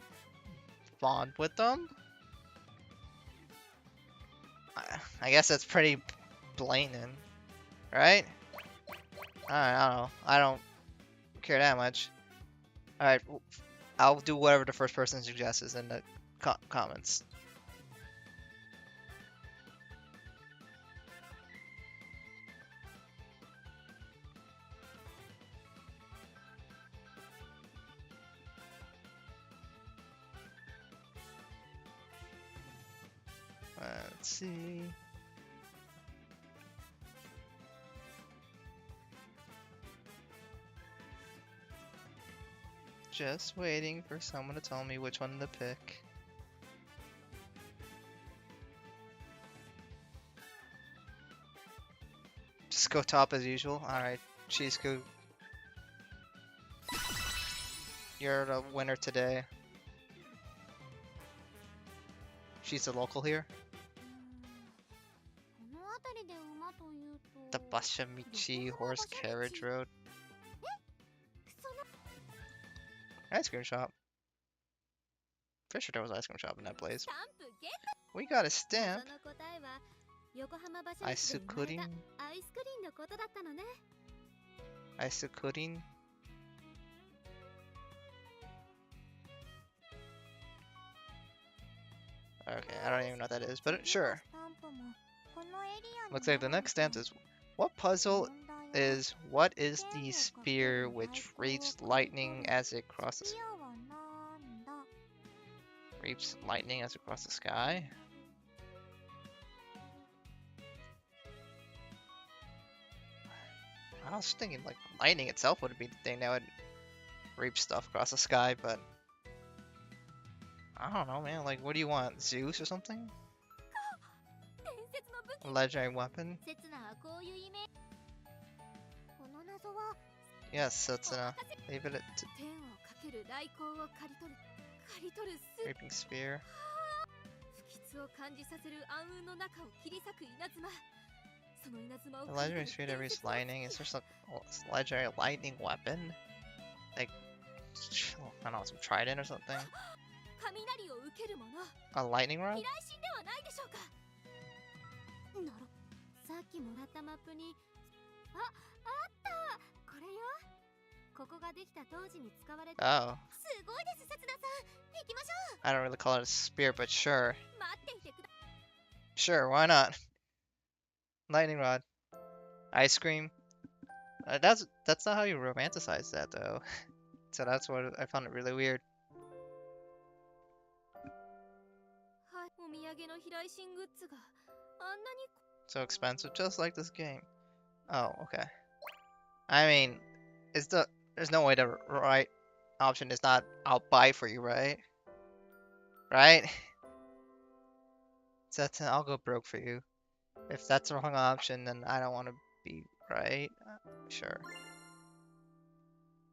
bond with them. I guess that's pretty blatant, right? I don't know. I don't care that much. Alright, I'll do whatever the first person suggests in the comments. Let's see. Just waiting for someone to tell me which one to pick. Just go top as usual. Alright, Cheesecoop. You're the winner today. She's a local here. The Bashamichi Horse Carriage Road. Ice cream shop. Pretty sure there was an ice cream shop in that place. We got a stamp. Aisukurin. Aisukurin. Okay, I don't even know what that is, but sure. Looks like the next stamp is what puzzle is what is the spear which reaps lightning as it crosses? Reaps lightning as it crosses the sky? I was thinking like lightning itself would be the thing that would reap stuff across the sky, but I don't know, man. Like, what do you want? Zeus or something? A legendary weapon? Yes, Setsuna. Leave it to Reaping Spear. The legendary sphere that reads lightning. Is there some legendary lightning weapon? Like, I don't know, some trident or something? A lightning rod? さっきもらったマップにあったこれよここができた当時に使われた Oh. すごいです刹那さん行きましょう I don't really call it a spear, but sure. 待っていてくだ Sure, why not? Lightning rod. Ice cream. That's not how you romanticize that, though. So that's what I found it really weird. はいお土産の飛来神グッズがあんなに So expensive, just like this game. Oh, okay. I mean, there's no way the right option is not I'll buy for you, right? Right? So that's I'll go broke for you. If that's the wrong option, then I don't want to be right. Sure.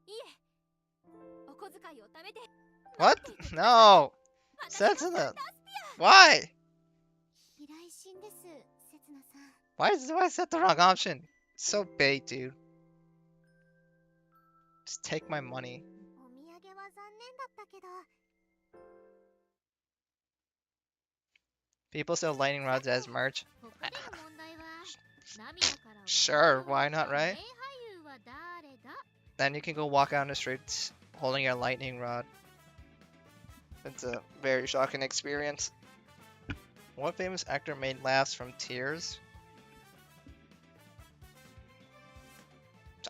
いえお小遣いを貯めて What? No! 私の Setsuna! Why? 飛来神です刹那さん Why is that the wrong option? So bait, dude. Just take my money. お土産は残念だったけど People sell lightning rods as merch. ここでの問題は涙から Sure, why not, right? 名俳優は誰だ Then you can go walk out in the streets holding your lightning rod. It's a very shocking experience. What famous actor made laughs from tears?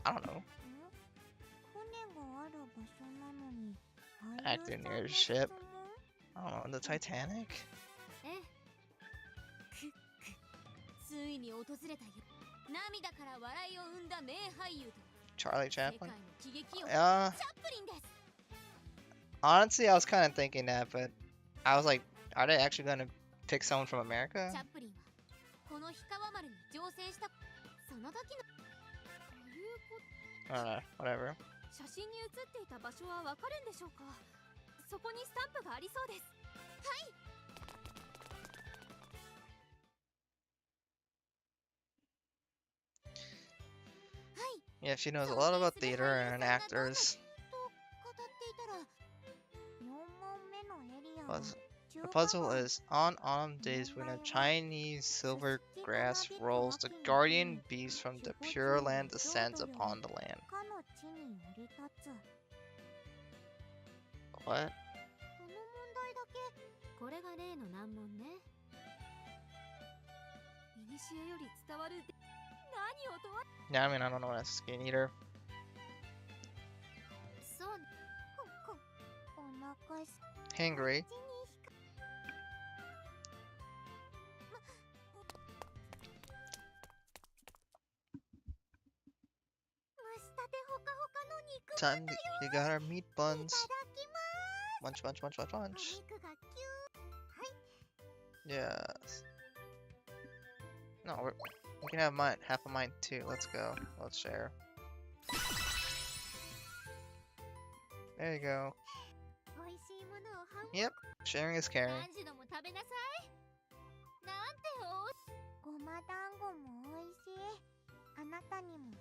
I don't know. 船がある場所なのに Acting near a ship. I don't know, the Titanic? ええくっくついに訪れたよ涙から笑いを生んだ名俳優と Charlie 世界 Chaplin? の喜劇王 Uh, チャップリンです honestly, I was kind of thinking that, but I was like, are they actually going to pick someone from America? チャップリンはこの氷川丸に乗船したその時のということ I don't know, whatever. 写真に写っていた場所はわかるんでしょうかそこにスタンプがありそうですはい Yeah, she knows a lot about theater and actors. と語っていたら4問目のエリアは The puzzle is on autumn days when a Chinese silver grass rolls, the guardian beast from the Pure Land descends upon the land. かの地に降り立つ What? この問題だけこれが例の難問ねいにしえより伝わる何をとは Yeah, I mean, I don't know what a skin eater. そうお腹す Hangry. 蒸したてほかほかの肉 Time, you got our meat いただ buns. きます Munch, munch, munch, munch, お munch. 肉がキュー Yes. No, you can have mine, half of mine too. Let's go. Let's share. There you go. 美味しいものを半 Yep. Sharing is caring. 何時のも食べなさいなんてごま団子も美味しいあなたにも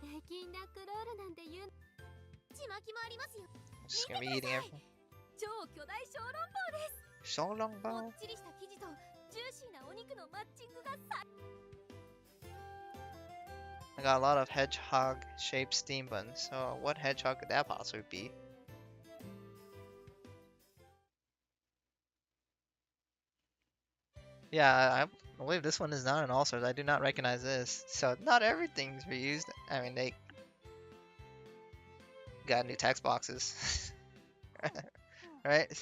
北京ダックロールなんて言うちまきもありますよ Just gonna be eating everything. 超巨大小籠包です Xiaolongbao? もっちりした生地とジューシーなお肉のマッチングがさ I got a lot of hedgehog-shaped steam buns. So what hedgehog could that possibly be? Yeah, I believe this one is not an all-stars. I do not recognize this. So not everything's reused. I mean, they got new text boxes. Right? エマ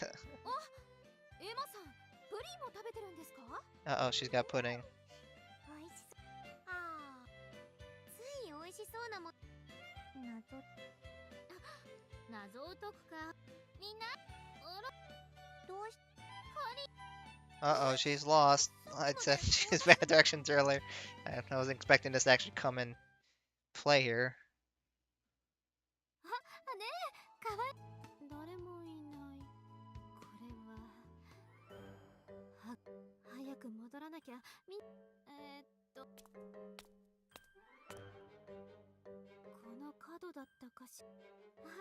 さんプリンも食べてるんですか Uh-oh, she's got pudding. 美味しそうああつい美味しそうなも謎を解くかみんなあらどうしカリ Uh-oh, she's lost. I said she's bad directions earlier. I wasn't expecting this to actually come and play here. あねえかわい誰もいないこれはは早く戻らなきゃ。この角だったかし。あら、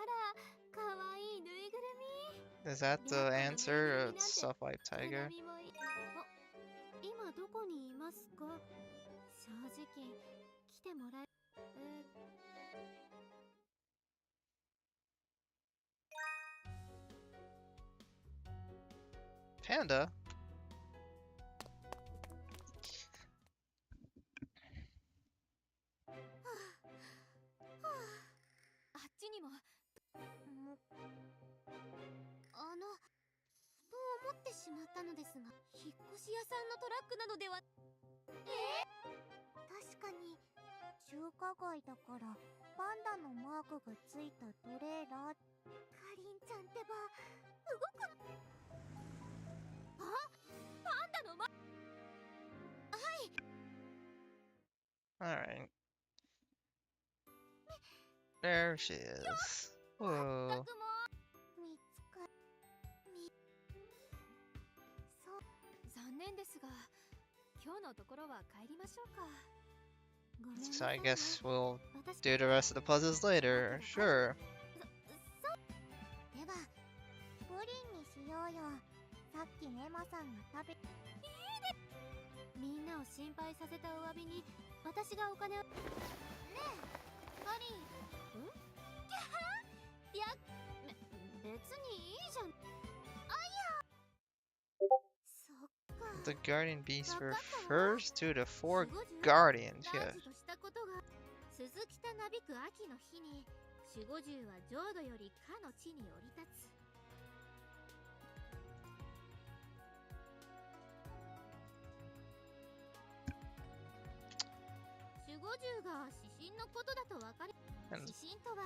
かわいいぬいぐるみ。 Is that the answer? Stuff like 花 tiger? 見もいい。あ、今どこにいますか？正直来てもらえ。Panda? あっちにも。と思ってしまったのですが、引っ越し屋さんのトラックなのでは。確かに中華街だからパンダのマークがついたトレーラー。かりんちゃんってば動く。あ、パンダのマーク。はい。 Alright. There she is. Whoa. 残念ですが、今日のところは帰りましょうか。 So I guess we'll do the rest of the puzzles later. Sure. ではプリンにしようよ。さっきエマさんが食べ。みんなを心配させたお詫びに私がお金を。ねえカリン。ん？いや、別にいいじゃん。The guardian beasts refers to the four guardians. Yeah. 鈴木たなびく秋の日に守護獣は浄土よりかの地に降り立つ。守護獣が指針のことだとわかる。 And 指針とは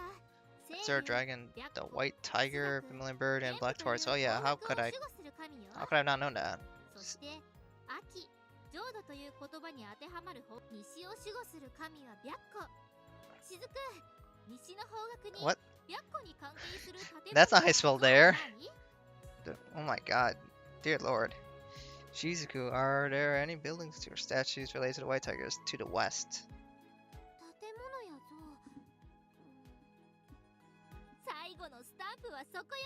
Zero Dragon, the White Tiger, Vermilion Bird, and Black Taurus. Oh yeah, how could I have not known that? そして秋、浄土という言葉に当てはまる方、西を守護する神は白虎。雫、西の方角に What? 白虎に関係する建物。 That's not how you spell there. Oh my god. Dear lord. Shizuku, are there any buildings or statues related to the White Tigers to the west? 建物やぞ。最後のスタンプはそこよ。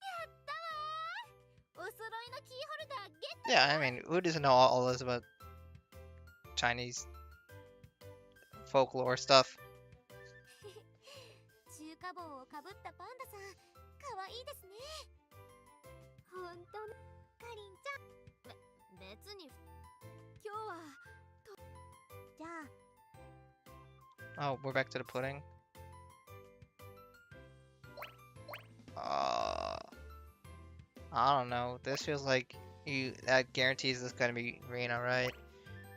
やったわー。お揃いのキーホルダーゲット。 Yeah, I mean, who doesn't know all this about Chinese folklore stuff? 中華帽をかぶったパンダさん、かわいいですね。ほんとね、かりんちゃん。別に今日はじゃあ。 Oh, we're back to the pudding. I don't know. This feels like that guarantees this gonna be Rena, right?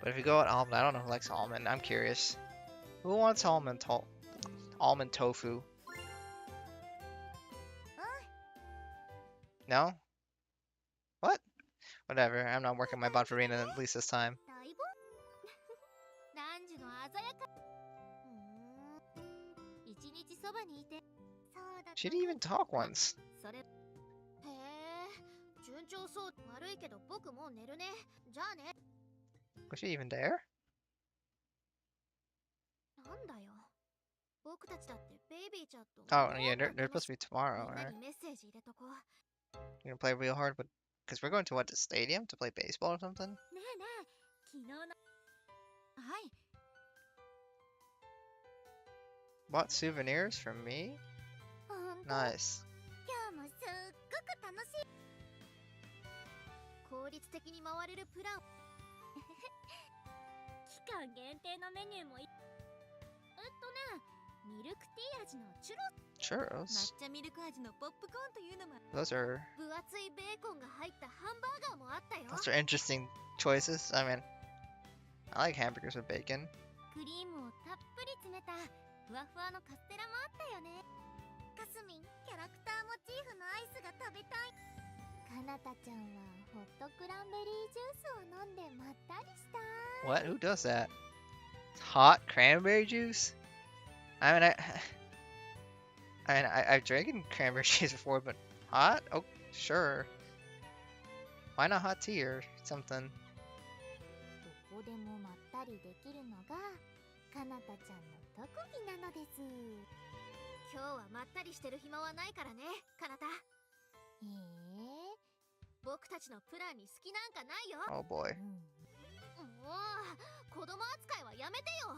But if you go with almond, I don't know who likes almond. I'm curious. Who wants almond tofu? No? What? Whatever. I'm not working my bond for Rena at least this time. She didn't even talk once. Was she even there? Oh, yeah, they're supposed to be tomorrow, right? You're gonna play real hard, but because we're going to what, the stadium to play baseball or something? Bought souvenirs from me? Nice. 効率的に回れるプラン。期間限定のメニューもい。ミルクティー味のチュロ。Churros? 抹茶ミルク味のポップコーンというのも。 Those are 分厚いベーコンが入ったハンバーガーもあったよ。 those are interesting choices. I mean, I like hamburgers with bacon. クリームをたっぷり詰めたふわふわのカステラもあったよね。かすみん、キャラクターモチーフのアイスが食べたい。かなたちゃんはホットクランベリージュースを飲んでまったりした。 What? Who does that? Hot cranberry juice? I mean, I've drinking cranberry juice before, but hot? Oh, Sure. Why not hot tea or something? どこでもまったりできるのがかなたちゃんの特技なのです。今日はまったりしてる暇はないからね、かなた。僕たちのプランに隙なんかないよ。 Oh boy. もう子供扱いはやめてよ。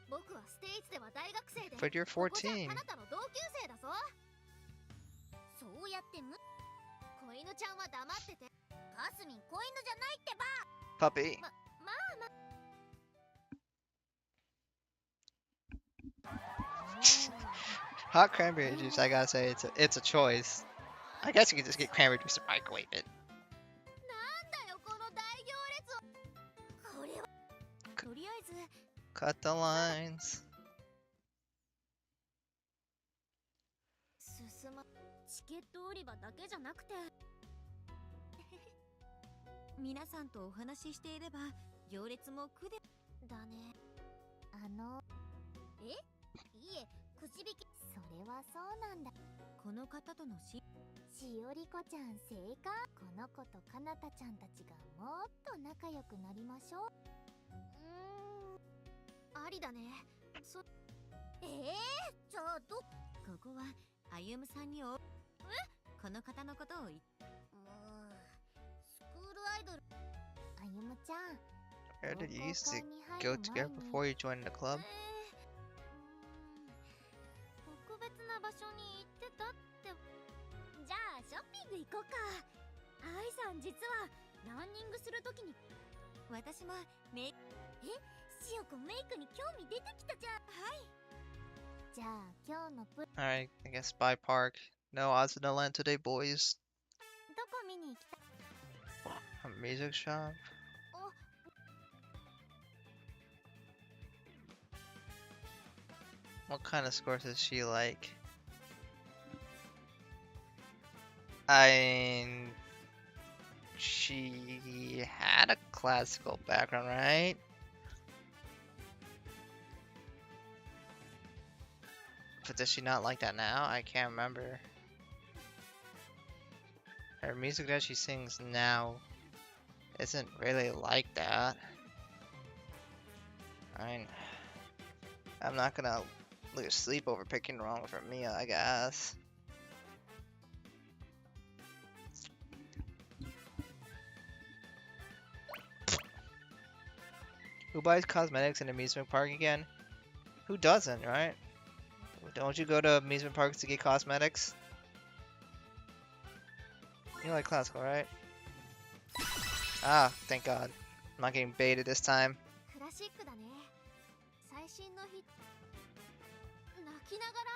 僕はステイツでは大学生で、 But you're ここじゃ 14. かなたの同級生だぞ。そうやって子犬ちゃんは黙ってて。かすみん子犬じゃないってば。 Puppy. まあ Hot cranberry juice, I gotta say, it's a choice. I guess you could just get cranberry juice and microwave it. なんだよこの大行列を。これはとりあえず Cut the lines. 進ま。チケット売り場だけじゃなくて皆さんとお話ししていれば行列も苦でだね。いえ、くじ引き。それはそうなんだ。この方とのしおりこちゃん正解。この子とかなたちゃんたちがもっと仲良くなりましょう。ありだね。じゃあここはあゆむさんにこの方のことを言っスクールアイドル。あゆむちゃん、 Where did you used to go together before you joined the club? 特別な場所に行ってたって。じゃあショッピング行こうか。アイさん実はランニングするときに私もしおこメイクに興味出てきたじゃん。はい。じゃあ今日のAlright, I guess bye park. No odds in the land today, boys. どこ見に行きたい？ A music shop? What kind of scores does she like? She had a classical background, right? But does she not like that now? I can't remember. Her music that she sings now isn't really like that. I'm not gonna lose sleep over picking wrong for Mia, I guess. Who buys cosmetics in an amusement park again? Who doesn't, right? Don't you go to amusement parks to get cosmetics? You like classical, right? Ah, thank God. I'm not getting baited this time. クラシックだね。最新のヒット。泣きながら？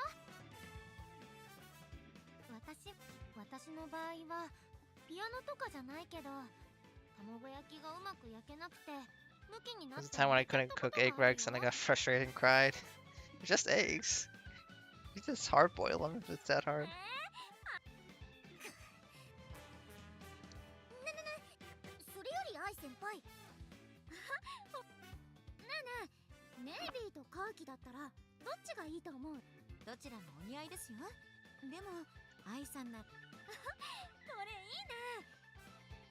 私の場合はピアノとかじゃないけど、卵焼きがうまく焼けなくてムキになって。 There's a time when I couldn't cook egg eggs and I got frustrated and cried. They're just eggs. You just hard boil them if it's that hard. それよりアイ先輩。ねえネイビーとカーキだったらどっちがいいと思う？どちらもお似合いですよ。でもアイさんなこれいいね。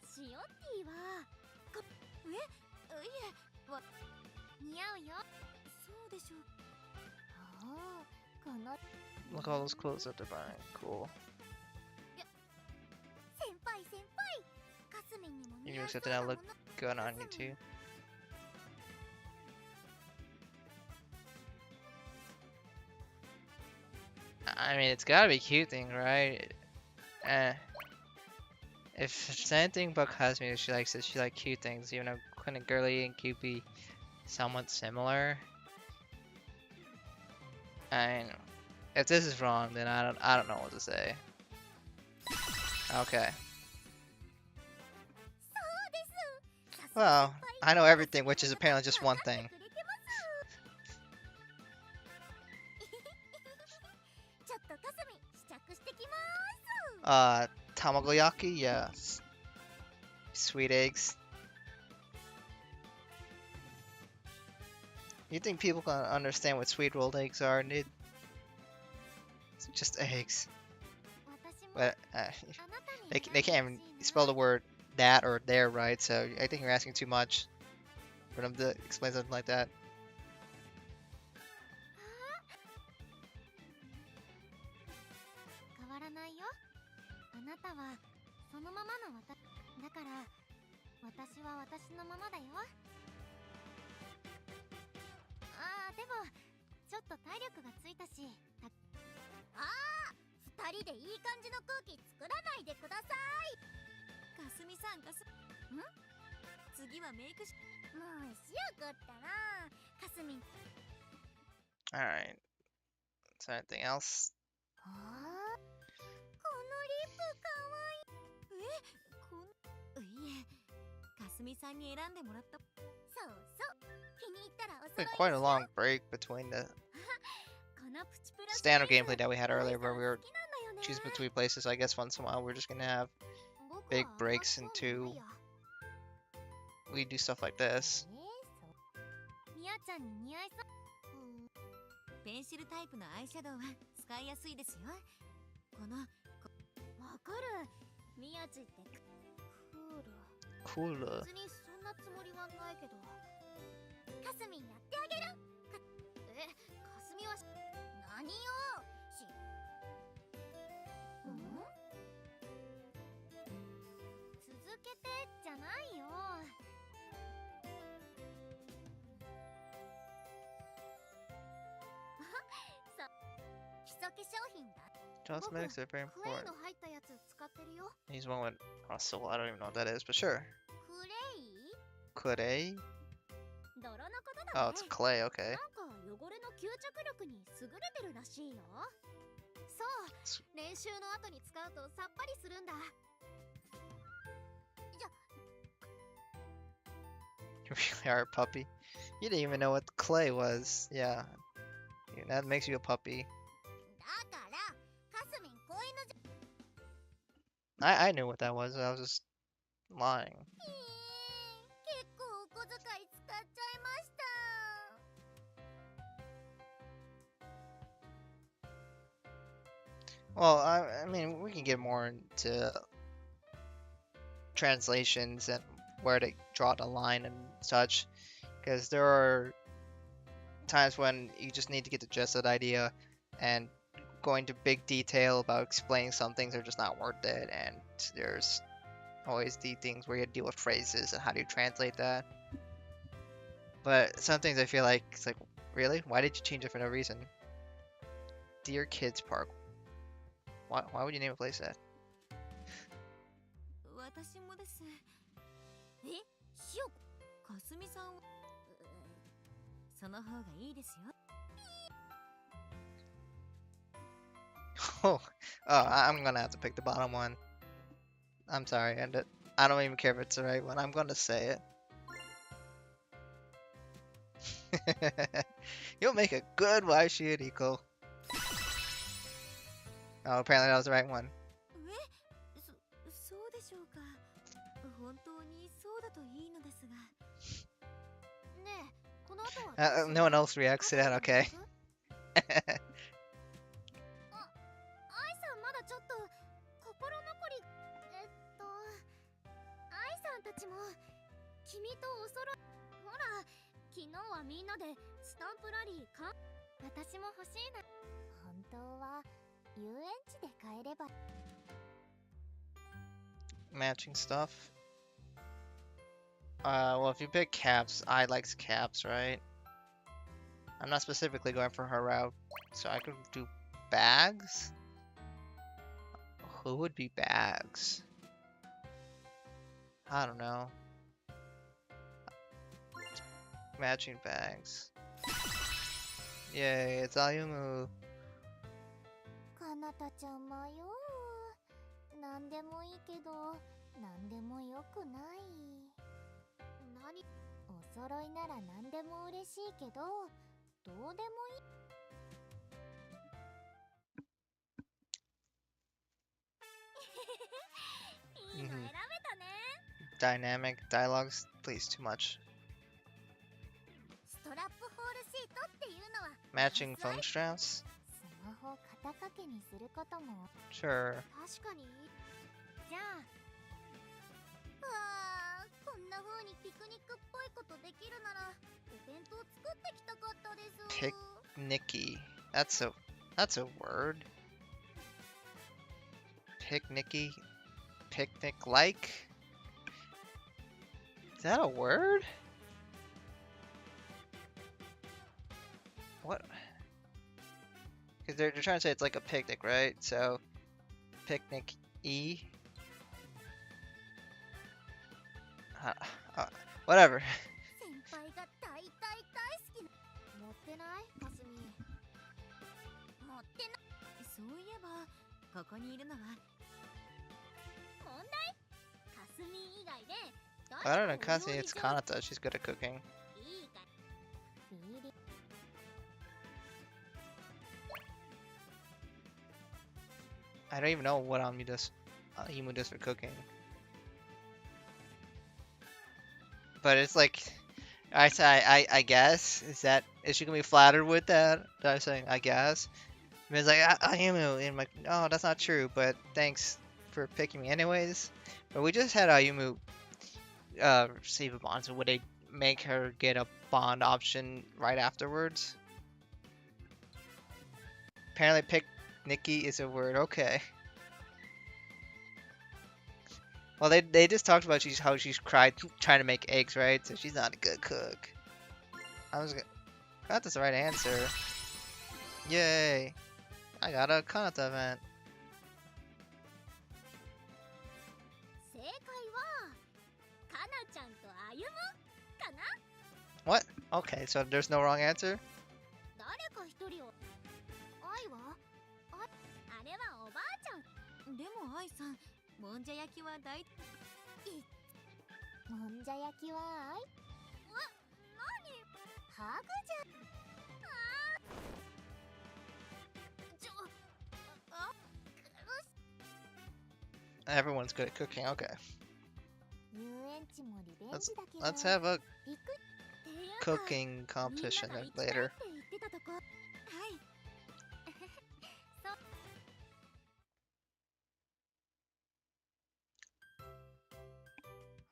シオッティは似合うよ。そうでしょう。この Look at all those clothes that they're buying. Cool. 先輩かすみんにも You 似 knew 合うそう something な that もの。 looked good on you too. I mean, it's gotta be cute thing, right? If it's anything but cosmetics she likes it, she likes cute things, even though couldn't girly and cute be somewhat similar? I mean, if this is wrong, then I don't know what to say. Okay. Well, I know everything, which is apparently just one thing. Tamagoyaki, yes. Sweet eggs. You think people can understand what sweet rolled eggs are? It's just eggs. But They can't even spell the word that or there right, so I think you're asking too much for them to explain something like that. 変わらないよ。あなたはそのままの私だから、私は私のままだよ。ああ、でもちょっと体力がついたし。ああ、二人でいい感じの空気作らないでください。かすみさん、次はメイクし。もうしよくったな。かすみ。Alright. Is there anything else? はあ、このリップかわいい。いえ、かすみさんに選んでもらった。そうそう、気に入ったらお揃い Been にし quite よ a う。 long break between the このプチプラシ standard リーズ gameplay that we had ロイ earlier さ where ん we were 好きなんだよね。 choosing between places. So I guess once in a while we're just gonna have 僕 big はあんまり breaks 興味ない into や。 we do stuff like this. みやちゃんに似合いそう。ペンシルタイプのアイシャドウは使いやすいですよ。このわかる。みやちってクール。 Cool. 別にそんなつもりはないけど。かすみんやってあげる。かすみは何よ。続けてじゃないよ。基礎化粧品だ。 Cosmetics are very クレイ important. の入ったやつ使ってるよ。 He's one with hustle. I don't even know what that is, but sure. クレイ Clay? 泥のことだ Oh, ね。 it's clay. Okay. なんか汚れの吸着力に優れてるらしいよ。そう、練習の後に使うとさっぱりするんだ。じゃ、 You really are a puppy. You didn't even know what clay was. Yeah. That makes you a puppy. だからかすみん子犬じ I knew what that was. I was just lying. 結構お小遣い使っちゃいました。 Well, I mean, we can get more into translations and where to draw the line and such, because there are times when you just need to get the gist of the idea, and going to big detail about explaining some things are just not worth it, and there's always the things where you deal with phrases and how do you translate that. But some things I feel like it's like, really? Why did you change it for no reason? Dear Kids Park. Why would you name a place that? 私もです。しよう。かすみさんはその方がいいですよ。 Oh, I'm gonna have to pick the bottom one. I'm sorry, and I don't even care if it's the right one. I'm gonna say it. You'll make a good wife, Shioriko. Oh, apparently that was the right one. そうでしょうか。本当にそうだといいのですが。ねえ、この後は No one else reacts to that, okay. 愛さんまだちょっと心残り。愛さんたちも君とおそろ。ほら、昨日はみんなでスタンプラリーか。私も欲しいな。本当は遊園地で買えれば。 Matching stuff. Well, if you pick caps, I likes caps, right? I'm not specifically going for her route, so I could do bags. Who would be bags? I don't know. Matching bags. Yay, it's Ayumu. かなたちゃん迷う。なんでもいいけど、なんでもよくない。何？お揃いならなんでも嬉しいけど、どうでもいい。いいの選べたね。 Dynamic dialogues, please, too much. ストラップホールシートっていうのは Matching phone straps? スマホ肩掛けにすることも Sure. 確かにじゃあこんな風にピクニックっぽいことできるならお弁当作ってきたかったです。 Picnicky. That's a word. Picnicky. Picnic like? Is that a word? What? Because they're trying to say it's like a picnic, right? So, picnic E. Whatever. 先輩が大大大好きな持ってないかすみ持ってないそういえばここにいるのは問題かすみ以外で I don't know, Kasi, it's Kanata. She's good at cooking. いいかビリ I don't even know what Imu does for cooking. But it's like, I guess, is she gonna be flattered with that? That I'm saying, I guess. I mean, it's like, Ayumu, and I'm like, no, that's not true, but thanks for picking me anyways. But we just had Ayumu receive a bond, so would they make her get a bond option right afterwards? Apparently pick Nikki is a word, okay. Well, they just talked about how she's cried trying to make eggs, right? So she's not a good cook. Got this the right answer. Yay! I got a Kanata event. 正解はかなちゃんと歩むかな What? Okay, so there's no wrong answer? 誰か一人を愛はあれはおばあちゃんでも愛さんもんじゃ焼きは大もんじゃ焼きは愛何ハグじゃちょあ Everyone's good at cooking. Okay, 遊園地もリベンジだけど let's have a 行く cooking competition later. みんなが行きたいって言ってたとこはい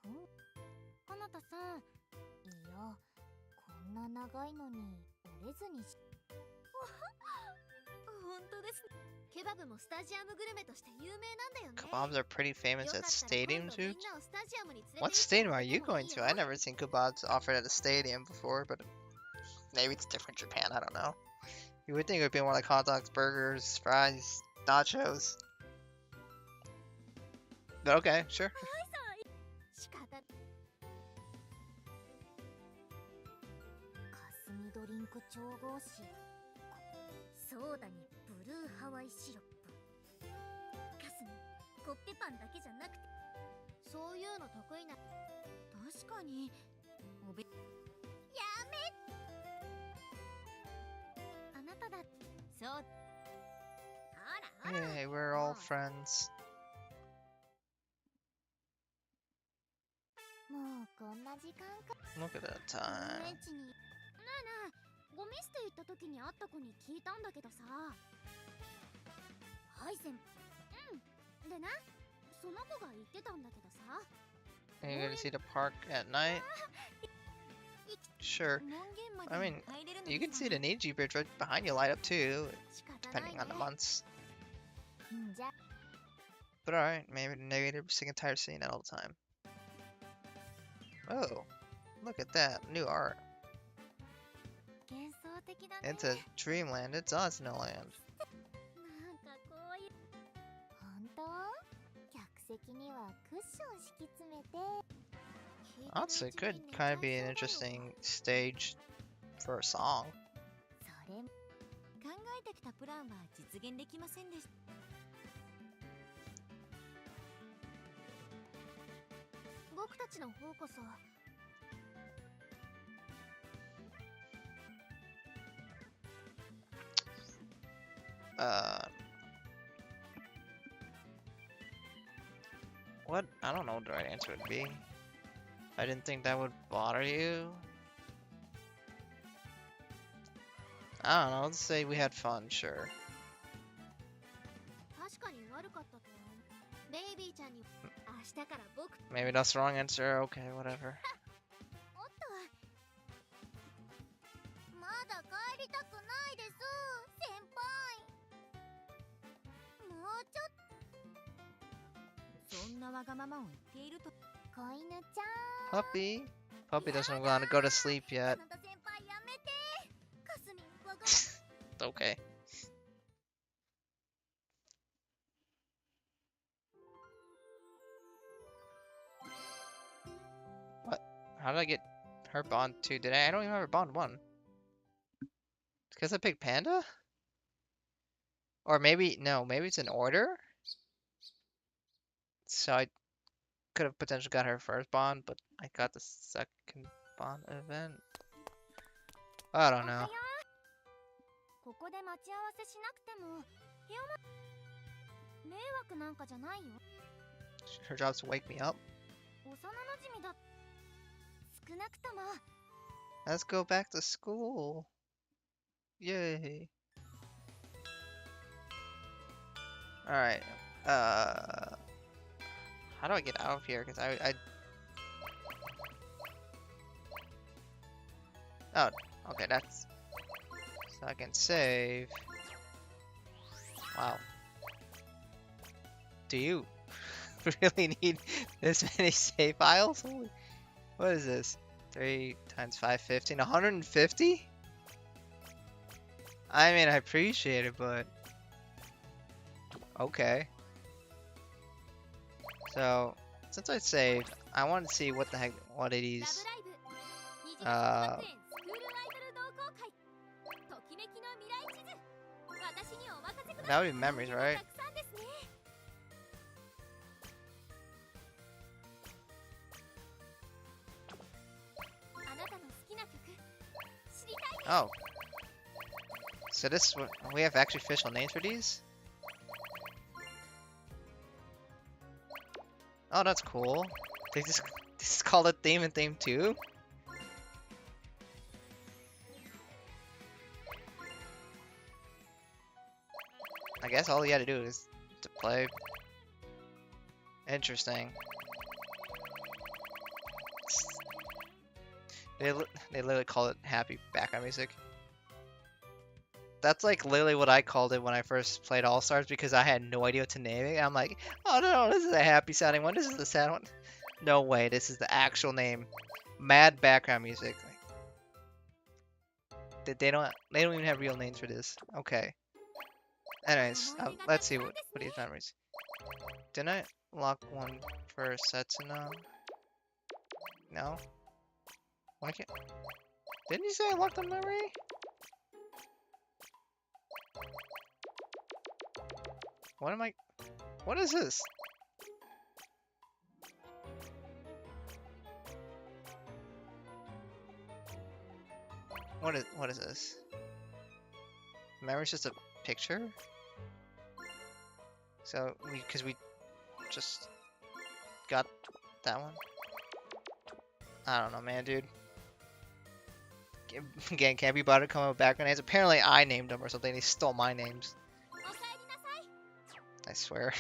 そうかなたさんいやこんな長いのに折れずにし本当ですケバブもスタジアムグルメとして有名なんだよね Kebabs are pretty famous at stadiums too. みんなをスタジアムに連れて What stadium are you going to? I've never seen kebabs offered at a stadium before, but maybe it's different in Japan. I don't know. You would think it would be more like hot dogs, burgers, fries, nachos. But okay, sure. 仕方かすみドリンク調合紙ソーダにブルーハワイシロップかすみコッペパンだけじゃなくてそういうの得意な確かにおべやめあなただそうあらあら Hey, we're all friends. もうこんな時間か Look at that 遊 time. 園地にねえねえゴミ捨て行った時に会った子に聞いたんだけどさはいせんでねその子が言ってたんだけどさ Are you gonna see the park at night? Sure. 門限ま I で mean, に入れるの you に can さ see the Niji Bridge right behind you light up too, 仕方ない depending ね on the months. じゃ But alright, maybe they're sick and tired of seeing that all the time. Oh, look at that new art. 幻想的だね It's a dreamland. It's Osno Land. なんかこういう本当客席にはクッション敷き詰めて Honestly, it could kind of be an interesting stage for a song. それ考えてきたプランは実現できませんでした僕たちの方こそ What? I don't know what the right answer would be. I didn't think that would bother you. I don't know, let's say we had fun, sure. 確かに悪かったとは Maybe that's the wrong answer. Okay, whatever. おっとまだ帰りたくないです先輩もうちょっとそんなわがままを言っていると子犬ちゃん Puppy. Puppy doesn't want to go to sleep yet. カナダ先輩やめてかすみわが It's okay. What? How did I get her bond 2? Did I? I don't even have her bond 1. Because I picked Panda? Or maybe, no, maybe it's in order? So I could have potentially got her first bond, but I got the second bond event. I don't know. ここで待ち合わせしなくても部屋ま迷惑なんかじゃないよ Her job's to wake me up. 幼馴染だ少なくとも Let's go back to school. Yay. Alright. How do I get out of here? Because I... Oh, okay, that's... So I can save. Wow. Do you really need this many save files? Holy... What is this? 3 times 5, 15. 150? I mean, I appreciate it, but... Okay. So, since I saved, I want to see what the heck, what it is. That would be memories, right? Oh. So this, we have actually official names for these? Oh, that's cool. They just called it Theme and Theme 2? I guess all you had to do is to play. Interesting. They literally call it happy background music. That's like literally what I called it when I first played All Stars because I had no idea what to name it. I'm like, oh no, this is a happy sounding one. This is a sad one. No way, this is the actual name. Mad background music. They don't even have real names for this. Okay. Anyways, let's see what these memories. Didn't I lock one for Setsuna? No. Why can't? Didn't you say I locked a memory? What am I? What is this? What is this? Memory's just a picture? So because we just got that one. I don't know, man, dude. Again, can't be bothered coming up with background names. Apparently, I named them or something. They stole my names. I swear.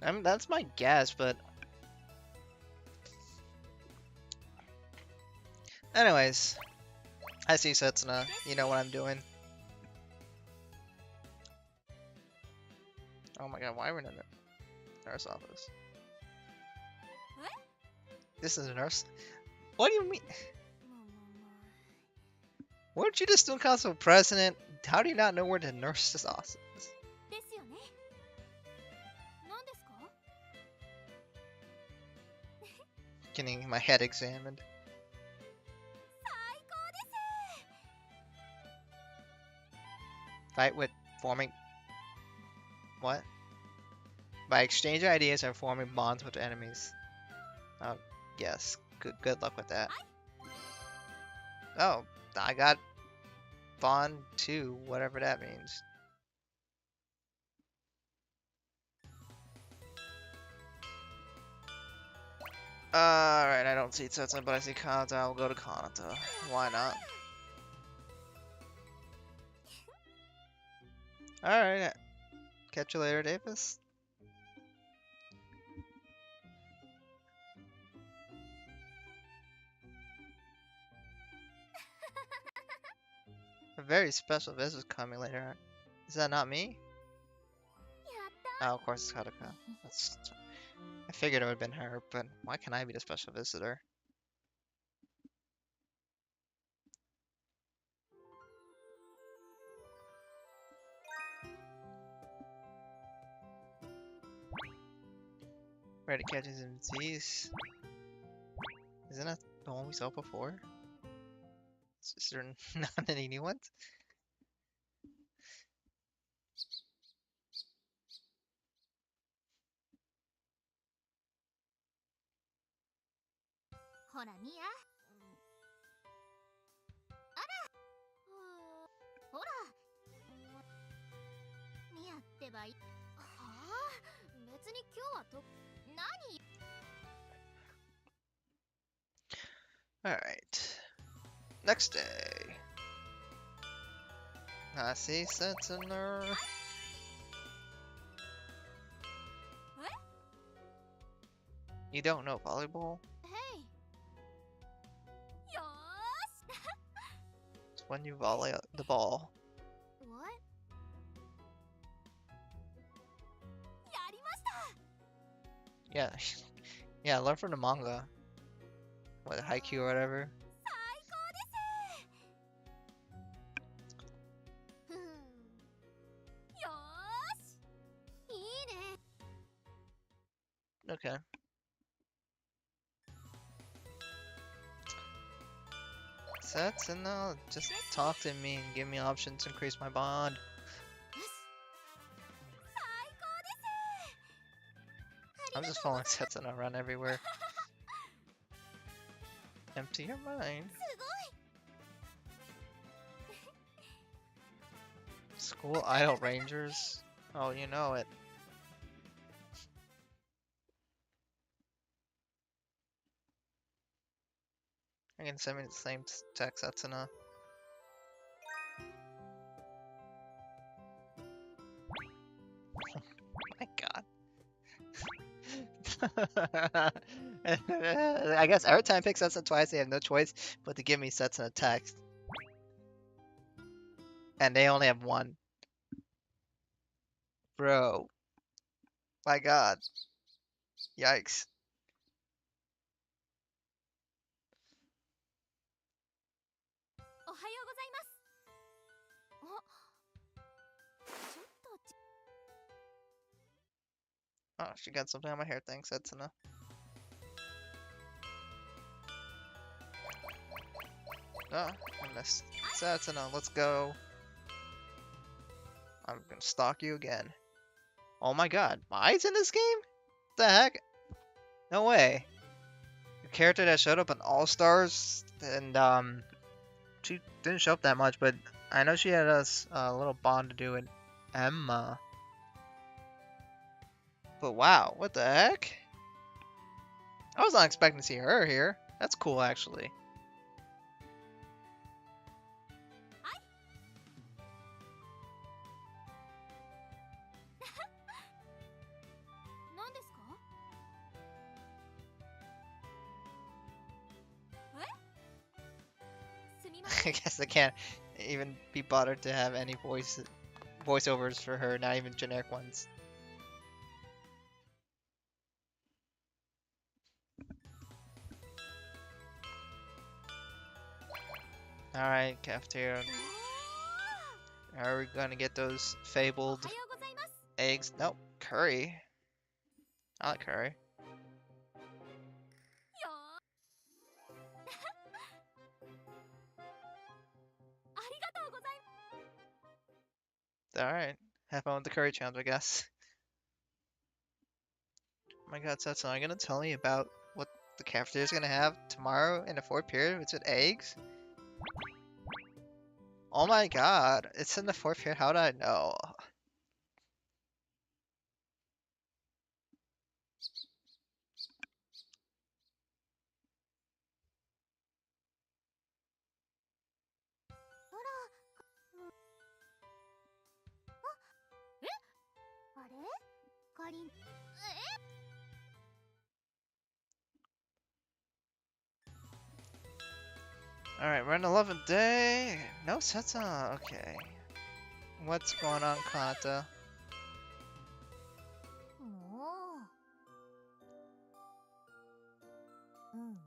I mean, that's my guess, but... Anyways. I see Setsuna. You know what I'm doing. Oh my god, why are we in a nurse office? This is a nurse? What do you mean? Weren't you the student council president? How do you not know where the nurse's office is? Getting my head examined. Fight with forming... What? By exchanging ideas and forming bonds with enemies. Oh, yes. Good luck with that. Oh, I got bond 2, whatever that means. Alright, I don't see Tsetsun, but I see Kanata. I'll go to Kanata. Why not? Alright, catch you later, Davis. A very special visit coming later. Is that not me? Oh, of course it's Haruka. I figured it would have been her, but why can't I be the special visitor? Ready to catch some Z's. Isn't that the one we saw before? Is there not any new ones? Alright. Next day. I see Setsuner. You don't know volleyball? It's when you volley the ball. Yeah. Yeah, learn from the manga. What, Haikyuu or whatever. Okay. Setsuno, just talk to me and give me options to increase my bond. I'm just following Setsuno around everywhere. Empty your mind. School Idol Rangers? Oh, you know it. I can send me the same text, Setsuno. My god. I guess every time I pick Setsuna twice, they have no choice but to give me Setsuna text. And they only have one. Bro. My god. Yikes. Oh, she got something on my hair. Thanks, Setsuna. Oh, I missed. Setsuna, let's go. I'm gonna stalk you again. Oh my god, Mai's in this game? What the heck? No way. The character that showed up in All Stars, and she didn't show up that much, but I know she had a little bond to do with Emma. But wow, what the heck? I was not expecting to see her here. That's cool, actually. I guess I can't even be bothered to have any voiceovers for her, not even generic ones. Alright, cafeteria. Are we gonna get those fabled eggs? Nope, curry. I like curry. Alright, have fun with the curry challenge, I guess. Oh my god, Setsun, are you gonna tell me about what the cafeteria's gonna have tomorrow in the fourth period? It's with eggs? Oh my god, it's in the fourth period, how did I know? かりん。Alright, we're on the 11th day. No Setsa. Okay. What's going on, Kata? もう。うん。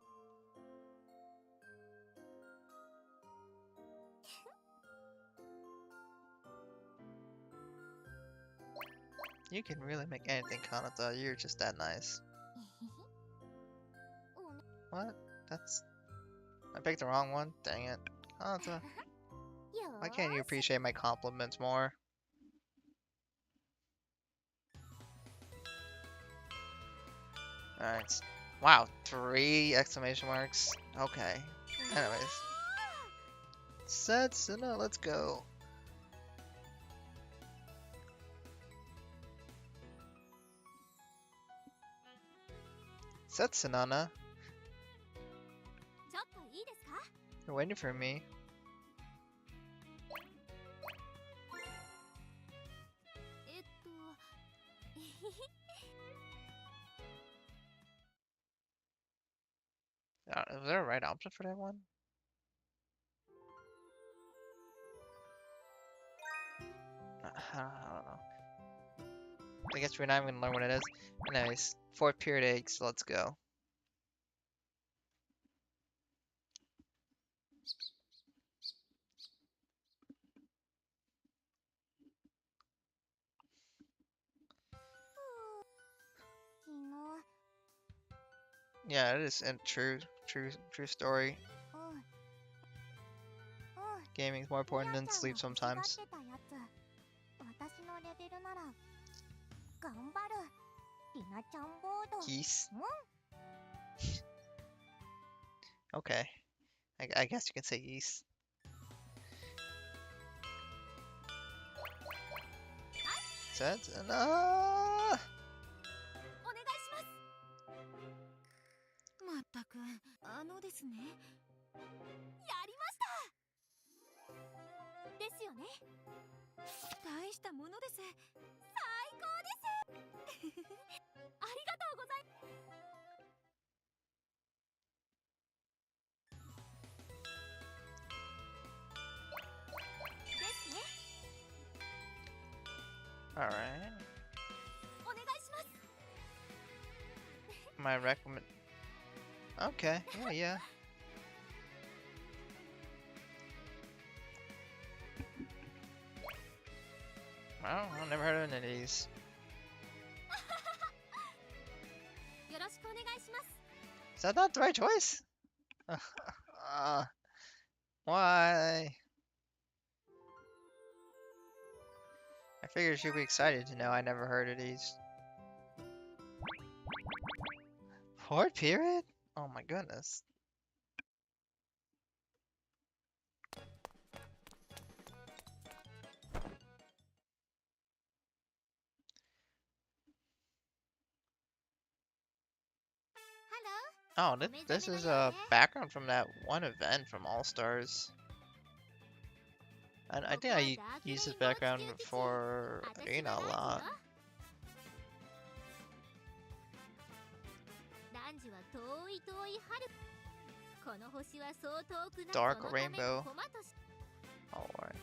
You can really make anything, Kanata. You're just that nice. What? That's... I picked the wrong one. Dang it. Kanata. Why can't you appreciate my compliments more? Alright. Wow, 3 exclamation marks. Okay. Anyways. Setsuna, let's go. Setsunana, ちょっといいですか？ you're waiting for me. Was there a right option for that one? I don't know. I guess we're not even gonna learn what it is. Anyways, 4 period eggs, let's go. Yeah, it is a true story. Gaming's more important than sleep sometimes. Geese. Okay. I guess you can say geese. Setsuna! まったく、ですね。やりました。ですよね。大したものです。最高です。ありがとうございます。ですね。Alright. お願いします。My recommend. Okay, yeah. Well, I've never heard of any of these. よろしくお願いします。 Is that not the right choice? Why? I figured she'd be excited to know I never heard of these. 4th period? Oh my goodness. Oh, this is a background from that one event from All Stars. And I think I used this background for Arena a lot. Dark rainbow. Alright.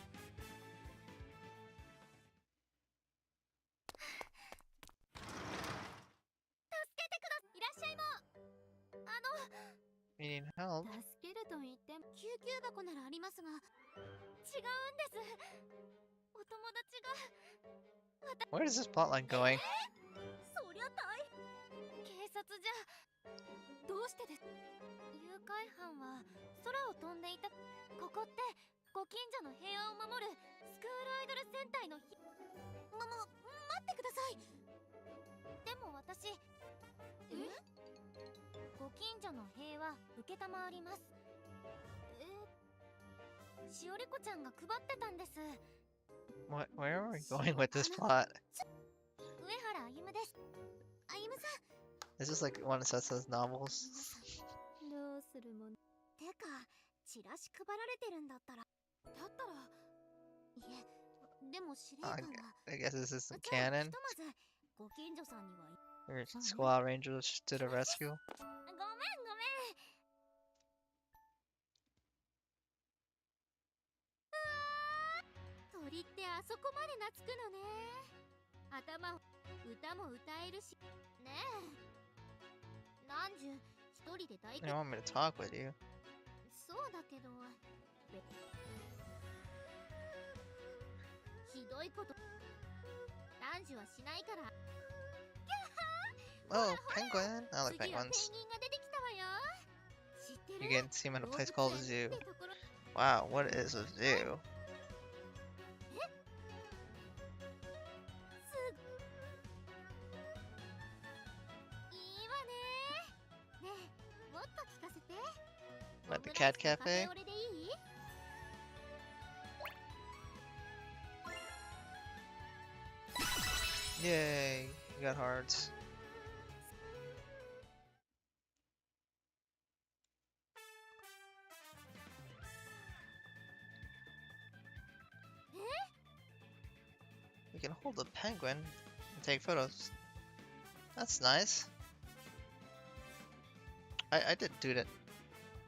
You need help? 助けると言っても救急箱ならありますが、違うんです。お友達が。 Where is this plotline going? そりゃ大変。警察じゃ。どうしてです？誘拐犯は空を飛んでいた。ここってご近所の平和を守るスクールアイドル戦隊の待ってください。でも私、ご近所の平和受けたまわります。しおりこちゃんが配ってたんです。 Where are we going with this plot? 上原歩夢です。歩夢さん。 Is this like one of Setsu's novels? どうするもん。てか、チラシ配られてるんだったら。だったら。いえ、でも司令官は。 I guess this is some canon. ひとまずご近所さんには Your そうね squad rangers to the rescue. ごめんごめん鳥ってあそこまで懐くのね頭を歌も歌えるしねえなんじゅ一人で大 You 決 want me to talk with you? そうだけどべひどいこと男女はしないから Oh, penguin! I like 次はペン penguins. ギンが出てきたわよ知ってる You can see them in a 動物 place called a 園 zoo. ってところ Wow, what is a zoo? すいいわねねえもっと聞かせて Like the オムライ cat スとカフェ cafe? オレでいい Yay! You got hearts. We can hold a penguin and take photos. That's nice. I did do that.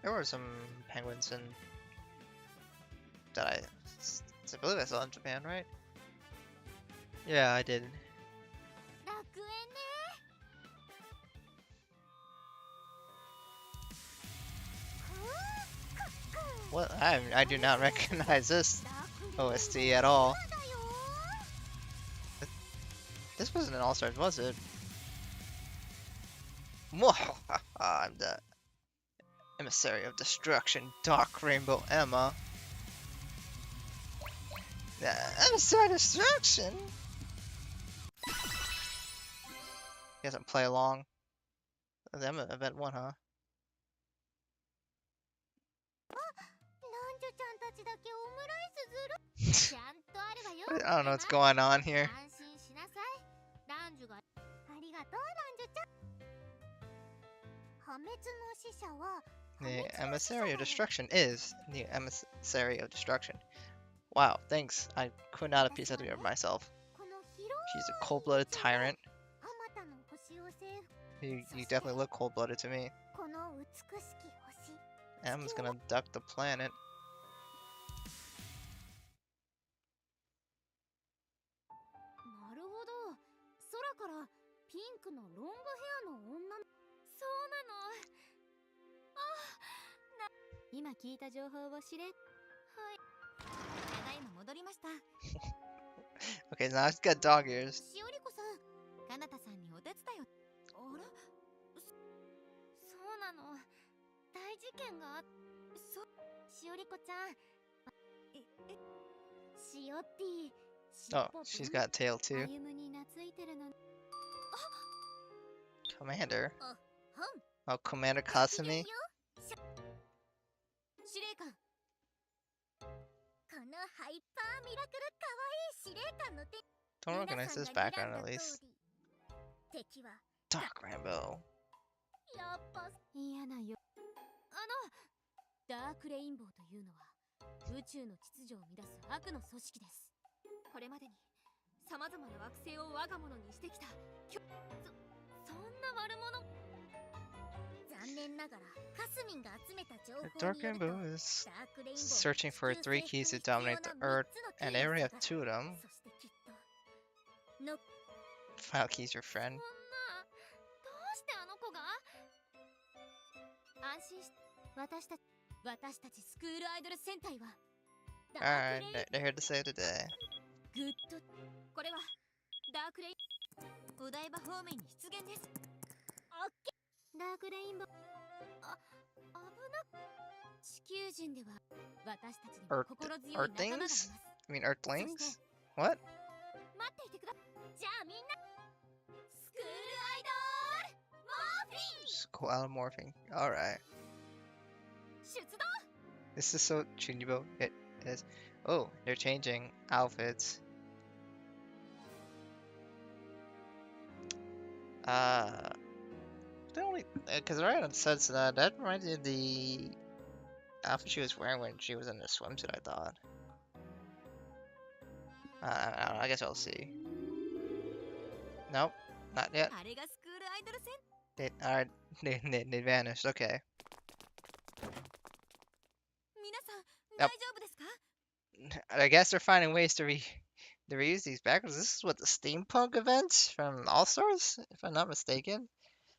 There were some penguins in that I believe I saw in Japan, right? Yeah, I did. 楽園ね What? I do not recognize this OST at all. This wasn't an All-Stars, was it? I'm the emissary of destruction, Dark Rainbow Emma. The emissary of destruction? He doesn't play along. The Emma event won, huh? ランジュちゃんたちだけオムライスずるちゃんとあるわよ I don't know what's going on here. 安心しなさいランジュがありがとうランジュちゃん破滅の使者は The emissary of destruction is the emissary of destruction. Wow, thanks. I could not have pieced that together myself. この広い She's a cold-blooded tyrant. あまたの星を征服 You definitely look cold-blooded to me. この美しき星 Em's gonna abduct the planet. なるほど空からピンクのロングヘアの女のそうなの今聞いた情報を知れはいただいま戻りました Okay, now it's got dog ears. しおりこさんかなたさんにお手伝いをあれそうなの大事件があしおりこちゃんしおってぃ Oh, she's got tail too. 歩むに懐いてるの Commander. あはん Oh, Commander Kasumi. 司令官このハイパーミラクルかわいい司令官の手 Don't recognize this background at least. 敵は Dark Rainbow. やっぱ嫌なよダークレインボーというのは宇宙の秩序を乱す悪の組織ですこれまでに様々な惑星を我が物にしてきたそんな悪者残念ながらカスミンが集めた情報 The Dark によると Rainbow is ダークレインボー searching for 3 keys to dominate the Earth, and they already have 2 of them. そしてきっとの File keys your friend. そんなどうしてあの子が安心し私たちスクールアイドル戦隊はダー Alright, クレイン they're here to save the day. グッドこれはダークレインお台場方面に出現ですオッケーダークレインボー危な地球人では私たちにも心強い仲間がいます I mean Earthlings? What? 待っていてくだじゃあみんなスクールアイドルモーフィン School automorphing. Alright. 出動 This is so Chunibo. It is. Oh, they're changing outfits. The only because right on says that reminds me of the outfit she was wearing when she was in the swimsuit. I thought. I don't know, I guess I'll see. Nope, not yet. あれがスクールアイドルセン Alright, they vanished. Okay. 皆さん Yep. 大丈夫ですか？ I guess they're finding ways to reuse these backgrounds. This is what the steampunk events from All Stars, if I'm not mistaken.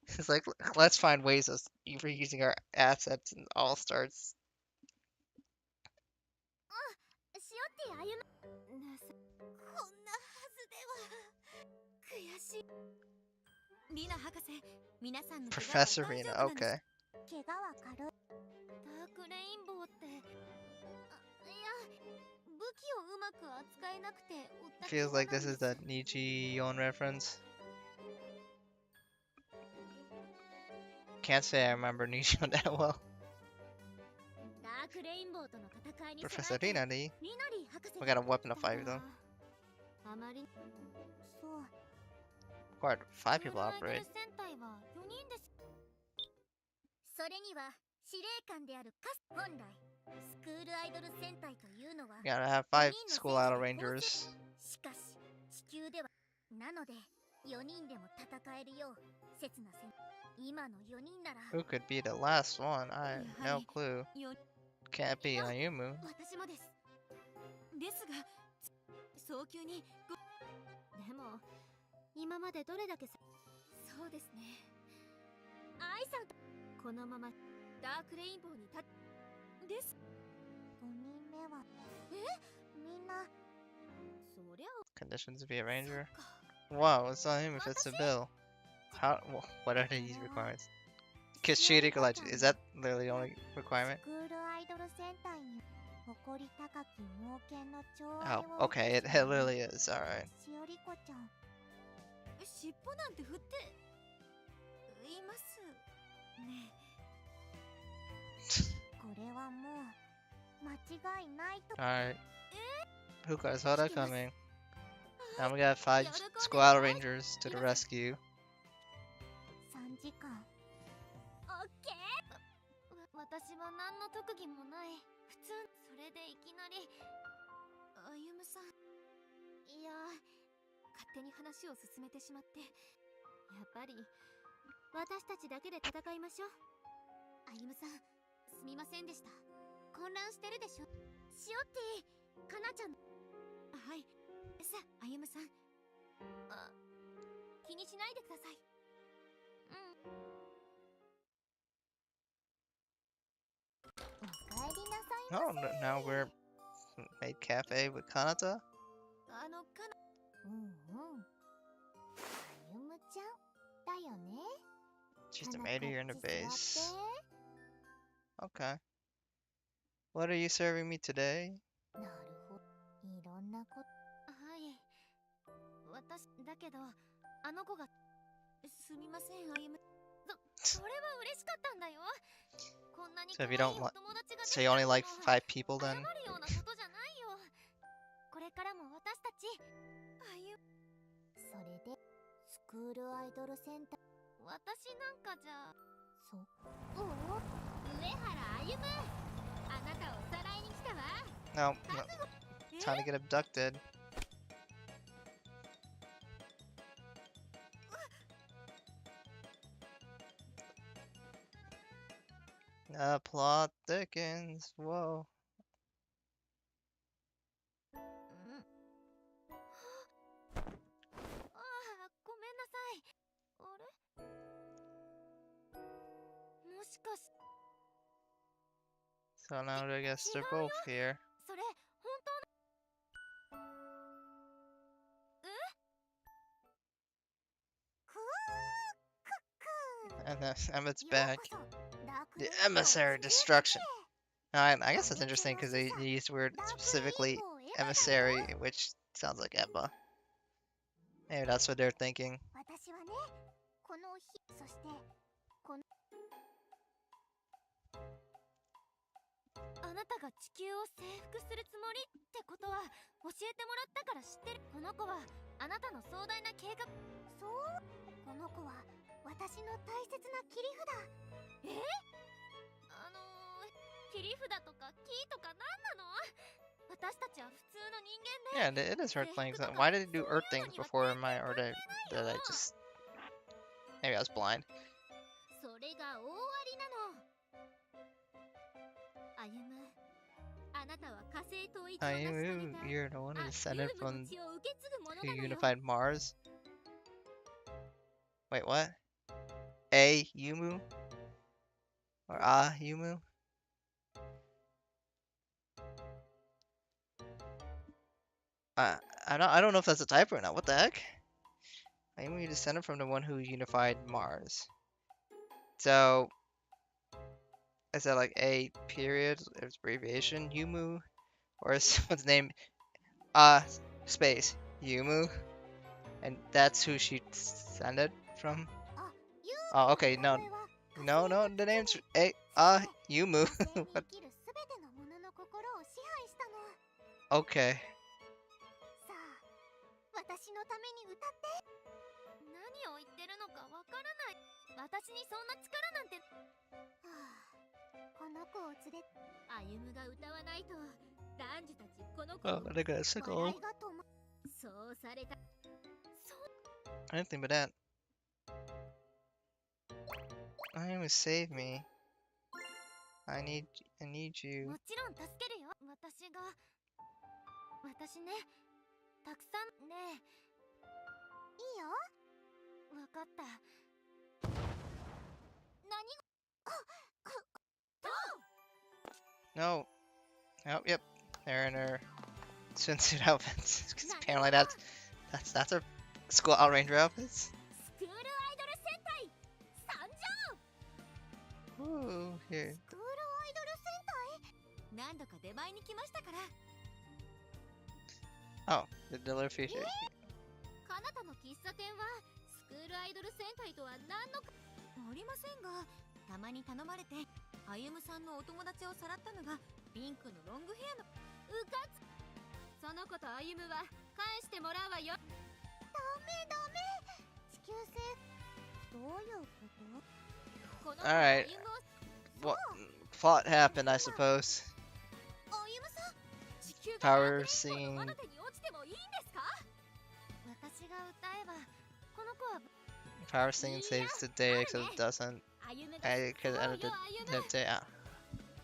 It's like let's find ways of reusing our assets in All Stars. しおって歩むこんなはずでは悔しいリナ博士皆さんの怪我は Professor 大 Rena. 丈夫なんです Okay. 怪我は軽いダークレインボーっていや武器をうまく扱えなくて追った怪 Feels 我 like な this ん is です the Nijion reference. Can't say I remember Nijion that well. ダークレインボーとの戦いに備 Professor えて Rena, リナリー博士 we got a weapon to fight with them. あまりそう Quite ス 5 people クールアイドル operate. 戦隊は4人ですそれには司令官であるカス本来スクールアイドル戦隊というのは Gotta have 5 school idol rangers. しかし地球ではなので4人でも戦えるよう刹那戦今の4人なら Who could be the last one? I have no clue. よ Can't be Ayumu. 私もですですが早急にでも今までどれだけそうですねアイさんとこのままダークレインボーに立です5人目はみんなそりゃ Conditions to be a ranger. そっか Wow, it's on him if it's a bill. How? What are these requirements? Kiss cheating alleged. Is that literally the only requirement? スクールアイドル戦隊に誇り高き猛犬の寵愛 Oh, を okay, it literally is. Alright. しおりこちゃん尻尾なんて振っていますねこれはもう間違いないと Alright. Huka's Hoda coming. Now we got 5 school idol rangers to the rescue. 3時間オッケー私は何の特技もない普通それでいきなり歩夢さんいや勝手に話を進めてしまってやっぱり私たちだけで戦いましょう歩夢さんすみませんでした混乱してるでしょしおってかなちゃんはいさあ歩夢さん気にしないでくださいおかえりなさい Oh, now we're made cafe with Kanata? あのかな歩夢ちゃんだよね She's the maid here in the base. Okay. What are you serving me today? なるほどいろんなことはい私だけどあの子がすみません歩夢それは嬉しかったんだよこんなに So 可 if 愛い you お don't 友 want, 達が so you only like 5 people 謝 then? るようなことじゃないよこれからも私たちそれでスクールアイドルセンター私なんかじゃそう上原歩夢あなたをおさらいに来たわ No, no. Time to get abducted. Plot thickens. Whoa. ごめんなさいあれもしかし So now I guess they're both here. それ本当のAnd then Emmett's back. The emissary destruction. Now, I guess that's interesting because they used the word specifically emissary, which sounds like Emma. Maybe that's what they're thinking. 私はねこの日そしてこのあなたが地球を征服するつもりってことは教えてもらったから知ってるこの子はあなたの壮大な計画そうこの子は私の大切な切り札切り札とかキーとか何なの Yeah, it is Earth things. Why did it do Earth things before my, or did I just... Maybe I was blind. それが大ありなの。歩む、あなたは火星統一を成し遂げた You're the one who あ、ユ descended ームの from 血を受け継ぐもの who なのよ。 unified Mars. Wait, what? A Yumu? Or A Yumu? I don't know if that's a type or not. What the heck? Yumu descended from the one who unified Mars. So is that like a period? It's abbreviation Yumu, or is someone's name space Yumu, and that's who she descended from? あ、ユ Oh, ー okay, ムの no, 名前は no, 火 the 星の name's 土に A そして Yumu. 火星に What? 生きるすべてのものの心を支配したの。 Okay. さあ、私のために歌って。何を言ってるのかわからない。私にそんな力なんて。はあ、この子を連れ、歩夢が歌わないと、男児たちこの子 Oh, を they got a 笑 sickle. いが止ま。そうされた。そう。 Anything but that. I will save me. I need you. もちろん助けるよ。私ね、たくさんね。いいよ。わかった。何が。No. Oh, yep. They're in her swimsuit outfits. 'Cause apparently that's her school outranger outfits. スクールアイドル戦隊参上。 Ooh, here. スクールアイドル戦隊。何度か出前に来ましたから。 Oh, the delivery feature. かなたの喫茶店はスクールアイドル戦隊とは何のかありませんが、たまに頼まれて歩夢さんのお友達をさらったのがピンクのロングヘアのうかつ。その子と歩夢は返してもらうわよ。ダメ。地球生どういうこと？この子は Alright. 歩夢を What plot happened, I suppose. 歩夢さん、地球 Power が scene. 魔の手に落ちてもいいんですか？私が歌えばこの子は Power scene saves the day, except it doesn't. 歩夢が I could そうよ edit 歩夢。 the day out.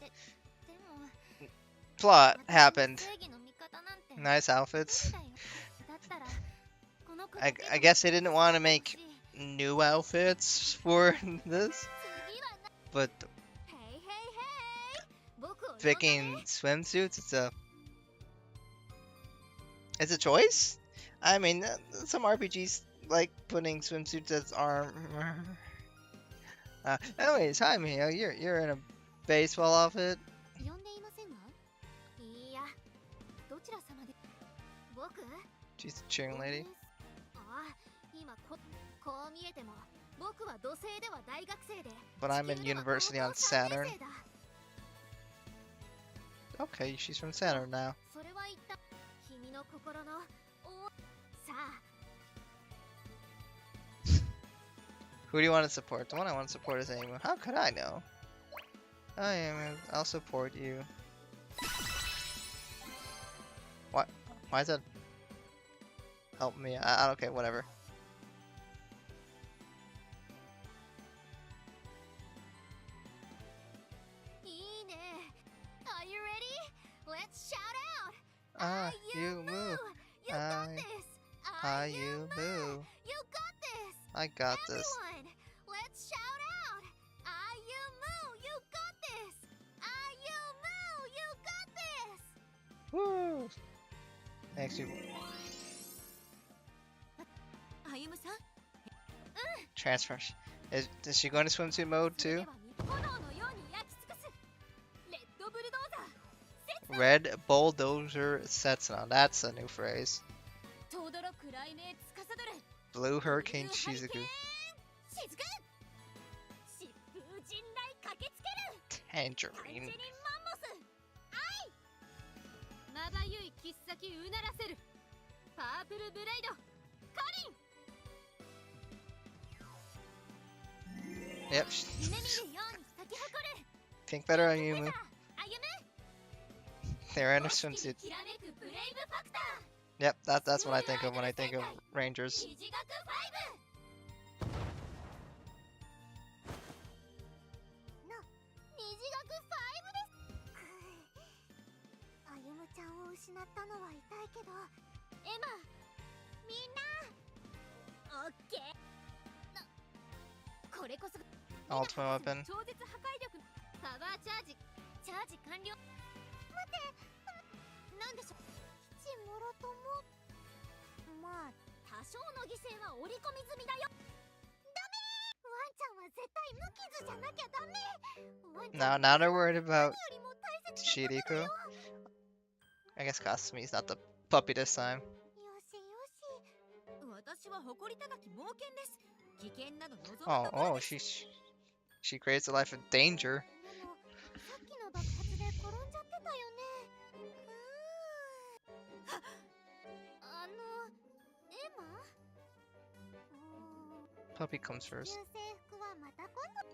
でも Plot 私 happened. 正義の味方なんて Nice 無 outfits. 理だよ。だったらこの子 I だけ I でも guess they didn't want to make 欲しい。 new outfits for this, 次はな but へいへいへい。僕を呼んだ picking ね。 swimsuits, it's a choice. I mean, some RPGs like putting swimsuits as armor. Anyways, hi Mio, you're in a baseball outfit. 呼んでいませんわ。いや、どちら様で。僕 She's a cheering lady. ああ、今こう見えても僕は土星では大学生で But I'm in 地球では university 高 on 校3 Saturn. 年生だ。 Okay, she's from Saturn now. それは一体君の心のさあ Who do you want to support? The one I want to support is Amy. How could I know? I'll support you. What? Why is that? Help me. Okay, whatever. いいね。Are you ready? Let's shout out. You move. You got this. You move. You got this. I got this. Everyone, let's shout out. You move. You got this. You move. You got this. Woo! Thanks, you. 歩夢さん Transfer. Is she going to swimsuit mode それ too? は炎のように焼き尽くすレッドブルドーザー Red bulldozer sets on. That's a new phrase. とどろく雷鳴つかさどる Blue Hurricane Shizuku. しずく疾風陣雷駆けつける Tangerine. タンジェリンマンモス愛まばゆい切っ先うならせるパープルブレイドカリン Yep. 夢見るように咲き誇る Pink better on Yumu. 歩む They're in a swimsuit. Yep, that's what I think of when I think of Rangers. ちゃんを失ったのは痛いけど、エマ、みんな、オッケー。これこそ Ultimate weapon. 超絶破壊力、パワーチャージ、チャージ完了。待って、なんでしょう。基地もろとも。まあ、多少の犠牲は織り込み済みだよ。ダメ。ワンちゃんは絶対無傷じゃなきゃダメ。Now they're worried about Shiriku. I guess Kasumi's not the puppy this time. よしよし。私は誇り高き猛犬です。危険など望むとこ Oh, ろ oh, she creates a life of danger. でも、さっきの爆発で転んじゃってたよね。エマPuppy comes first. 旧制服はまた今度。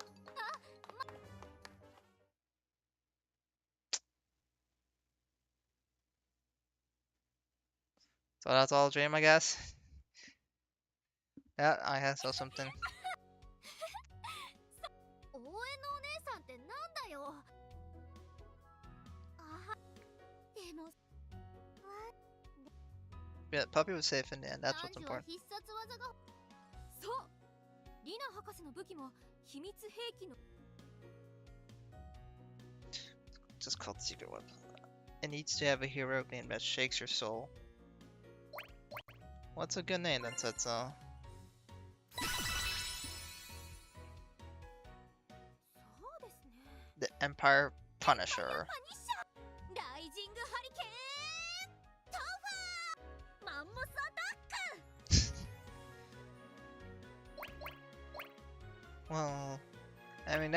So that's all dream, I guess. Yeah, I saw something. 応援のお姉さんってなんだよ。あ、でも Yeah, puppy was safe in the end. That's what's 男女は important. 必殺技が。そう、リナ博士の武器も秘密兵器の。 Just called secret weapon. It needs to have a heroic name that shakes your soul. What's a good name then, Setsuo? そうですね。 The Empire Punisher. ライジングハリケーントーファーマンモスアタック。 Well, I mean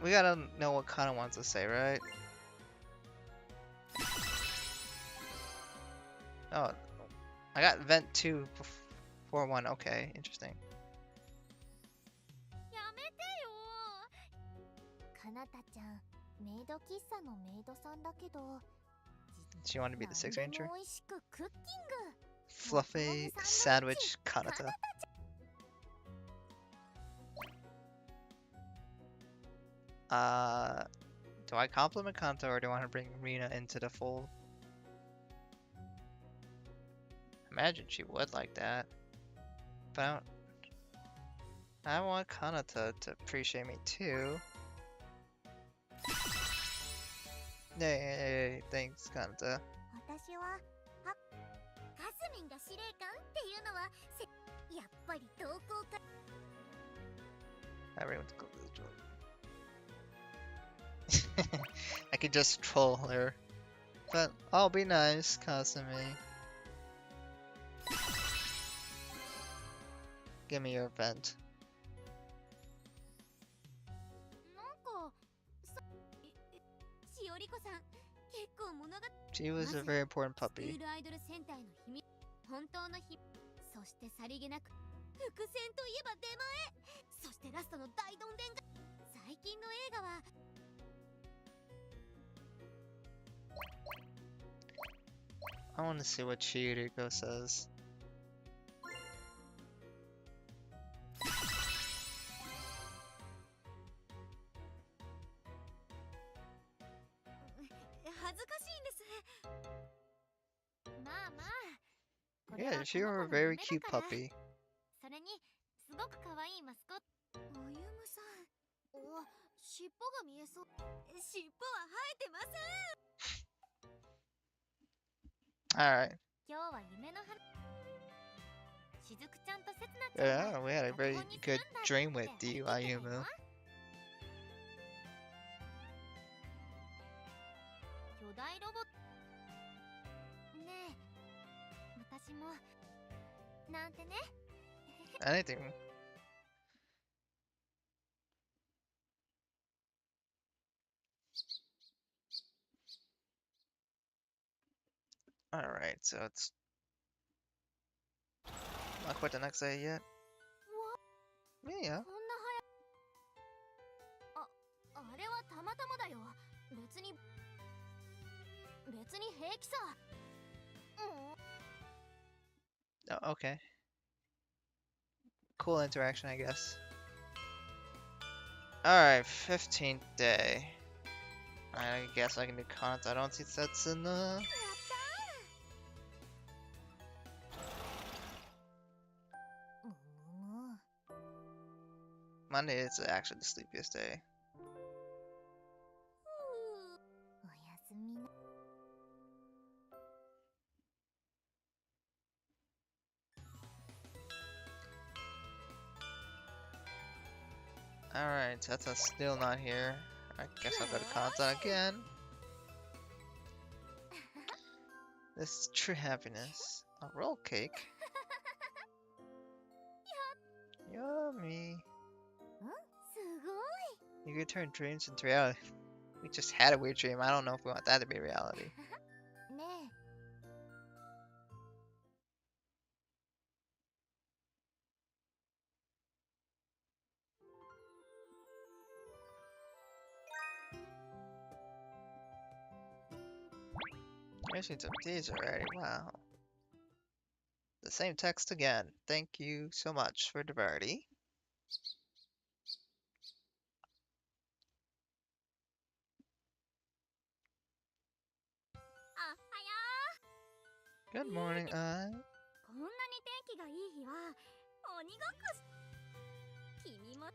we gotta know what Kana wants to say, right? Oh, I got Vent 2 before 1. Okay, interesting. やめてよ。かなたちゃん、メイド喫茶のメイドさんだけど、 Do you want to be the Sixth 何で Ranger? も美味しくクッキング。 Fluffy Sandwich Kanata. Do I compliment Kanata or do I want to bring Rina into the fold? Imagine she would like that. But I want Kanata to appreciate me too. Yay, thanks Kanata. 私はカスミンが司令官っていうのはやっぱり同好会。 Everyone's go to the joint. I could just troll her. But I'll be nice, Kasumi. Give me your vent. なんかしおりこさん、結構物語。 She was a very important スク puppy. ールアイドルセンターの秘密、本当の秘密、そしてさりげなく伏線といえば出前、そしてラストの大どんでんが。最近の映画は I want to see what Chihiro says. 恥ずかしいんです。まあまあ。これ Yeah, は Chihiro この a 子の very 夢だ cute から。 puppy. それにすごく可愛いマスコット。おゆむさん、お、尻尾が見えそう。尻尾は生えてません。 Alright. 今日は夢の話。しずくちゃんとせつなちゃん Yeah, が we had a 脚 very 本にす good るんだ dream っ with て you, 言ってたよ。 Ayumu. 巨大ロボット。ねえ、私もなんてね。 Anything. Alright, so it's not quite the next day yet. うわ、 Yeah. こんな早あれはたまたまだよ。別にに平気さ。Oh, okay. Cool interaction, I guess. Alright, 15th day. I guess I can do Kanata. I don't see Setsuna. やったー。Monday is actually the sleepiest day. おやすみな。Alright, Tetsu's still not here. I guess I'll go to Kanata again. This is true happiness. A roll cake? Yummy. すごい。 You can turn dreams into reality. We just had a weird dream. I don't know if we want that to be reality. ねえ。Finishing some teas already. Wow. The same text again. Thank you so much for the birdie. Good morning, I. こんなに天気がいい日は鬼ごっこし。君も。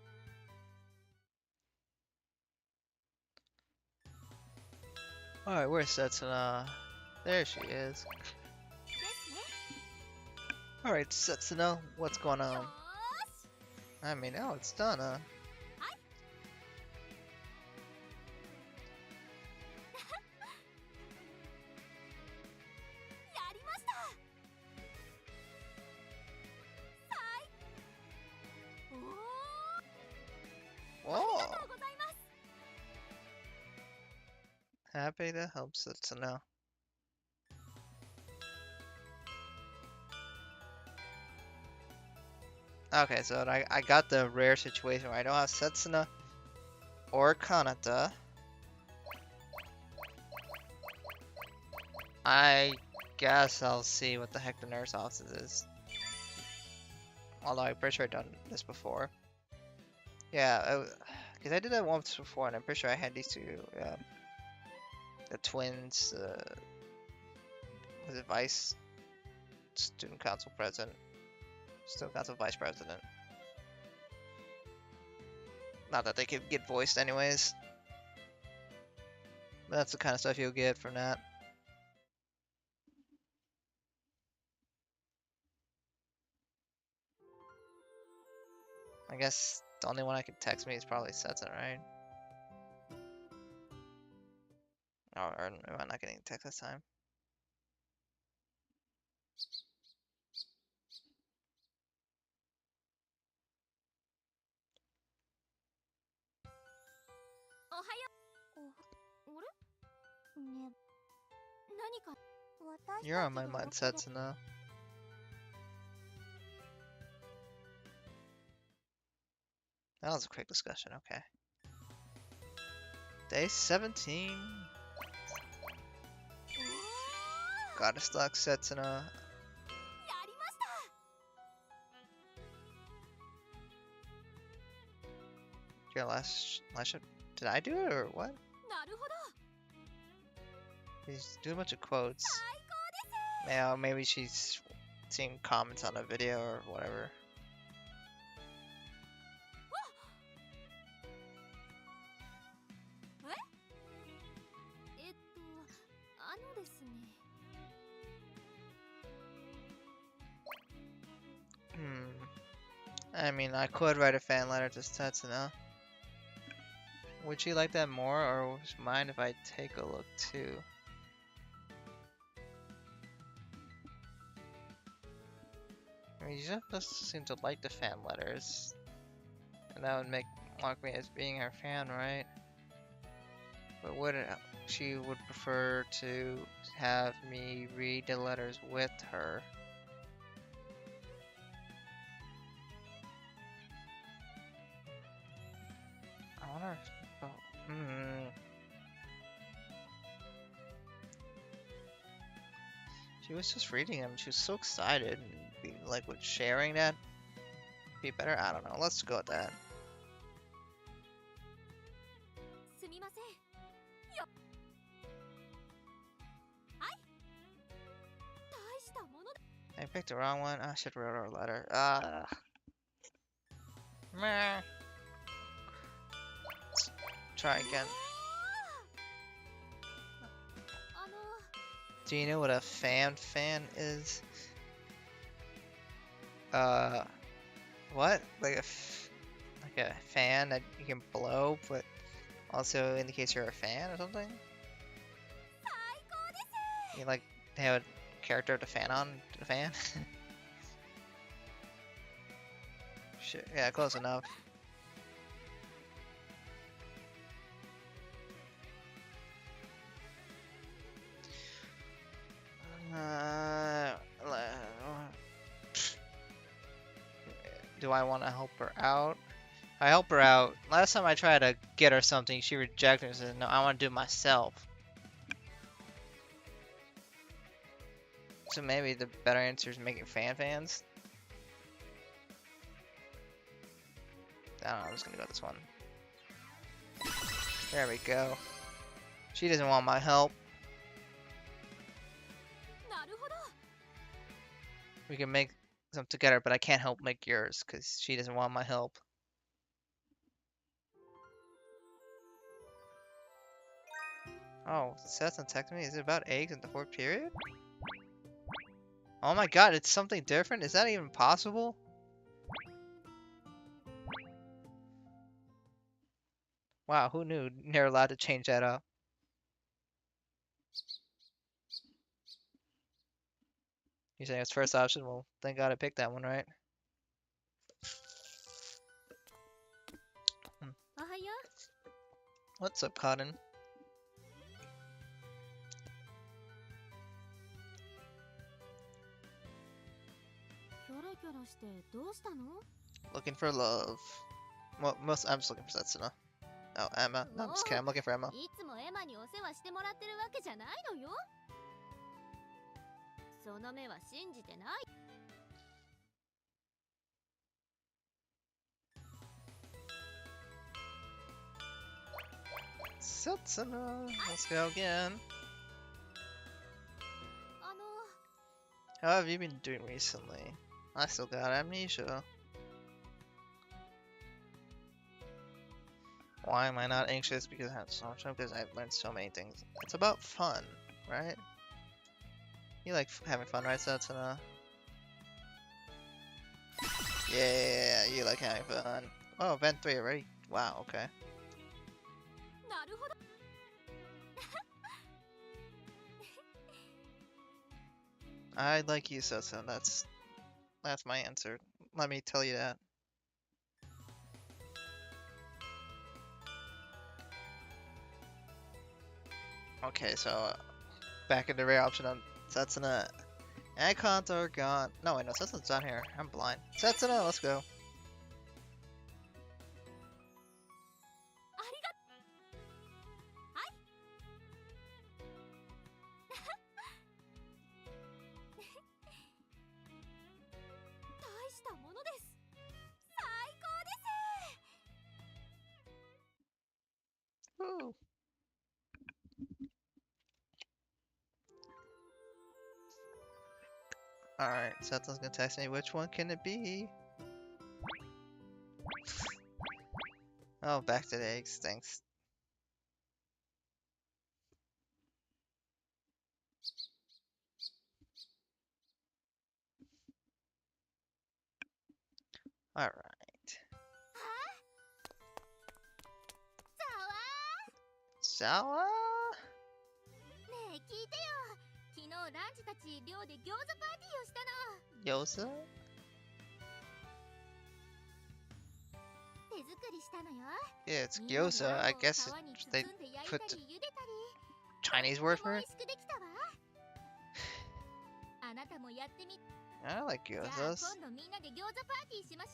Alright, where's Setsuna? There she is. Alright, Setsuna, what's going on? I mean, oh, it's done, huh? やりました。おお。 Whoa! ありがとうございます。 Happy to help Setsuna. Okay, so I got the rare situation where I don't have Setsuna or Kanata. I guess I'll see what the heck the nurse office is. Although I'm pretty sure I've done this before. Yeah, because I did that once before, and I'm pretty sure I had these two, the twins, was it vice student council president, student council vice president. Not that they could get voiced anyways. But that's the kind of stuff you'll get from that. I guess the only one I could text me is probably Setsun, right? Or am I not getting text this time? You're on my mind, Setsuna. That was a quick discussion, okay. Day 17. Goddess Luck, Setsuna. Your last shot. Did I do it or what? He's doing a bunch of quotes. Yeah, maybe she's seeing comments on a video or whatever. I mean, I could write a fan letter to Setsuna. Would she like that more, or would she mind if I take a look too? I mean, she doesn't seem to like the fan letters, and that would mark me as being her fan, right? But she would prefer to have me read the letters with her. I wonder if, She was just reading them. She was so excited. And like, with sharing that be better? I don't know. Let's go with that. すみません。よはい大したものだ。 I picked the wrong one. I should wrote her a letter. Meh. Let's try again. あの Do you know what a fan is? What? Like a fan that you can blow, but also indicates you're a fan or something? 最高です。 You like have a character with a fan on the fan? Shit, yeah, close enough. Do I want to help her out? I help her out. Last time I tried to get her something, she rejected and said, no, I want to do it myself. So maybe the better answer is making fans. I don't know, I'm just gonna go with this one. There we go. She doesn't want my help. なるほど。 We can make them together, but I can't help make yours because she doesn't want my help. Oh, Seth's texting me. Is it about eggs in the fourth period? Oh my god, it's something different? Is that even possible? Wow, who knew they're allowed to change that up? You're saying it's first option? Well, thank god I picked that one, right? おはよ What's up, Cotton? う。キョロキョロしてどうしたの？ Looking for love. Well, I'm just looking for Setsuna. Oh, Emma. No, I'm just kidding. I'm looking for Emma. いつもエマにお世話してもらってるわけじゃないのよ。その目は信じてない。 Setsuna. Let's go again. あの How have you been doing recently? I still got amnesia. Why am I not anxious? Because I have so much fun. Because I've learned so many things. It's about fun, right? You like having fun, right, Setsuna? Yeah, you like having fun. Oh, event 3 already? Wow, okay. なるほど。 I like you, Setsuna. That's my answer. Let me tell you that. Okay, so back in the rare option on Setsuna. Icons are gone. No, wait, no, Setsuna's down here. I'm blind. Setsuna, let's go. ありがはい。大したものです。最高です。 Woo. Alright, Setsuna's gonna text me. Which one can it be? Oh, back to the eggs. Thanks. Alright. ざわ Sawa? ー。ねえ聞いてよ。昨日ランチたち寮で餃子パーティーをしたの。 Yosa? 手作りしたのよ。 Yeah, it's みんなで gyoza. あん I こを guess 皮に they 包んで焼い put た the り茹でたり。 Chinese と word っても for 美 it? 味しくできたわ。あなたもやってみ。 I like じゃあ gyozas. 今度みんなで餃子パーティーしましょう。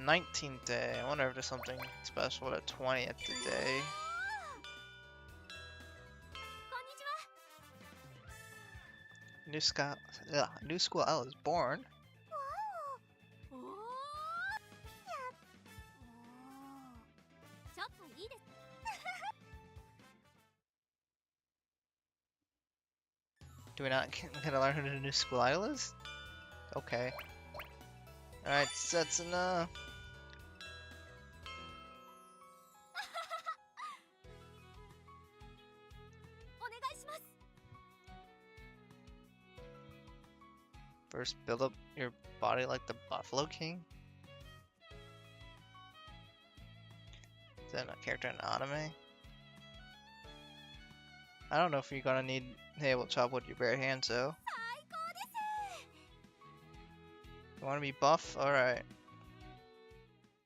19th day. I wonder if there's something special at 20th today. New school L is born. おおやおーちょっといいです Do we not gonna learn who the new school idol is? Okay. Alright, Setsuna. お願いします First, build up your body like the Buffalo King. Is that a character in anime? I don't know if you're gonna need table chop with your bare hands though. 最高です You wanna be buff? Alright.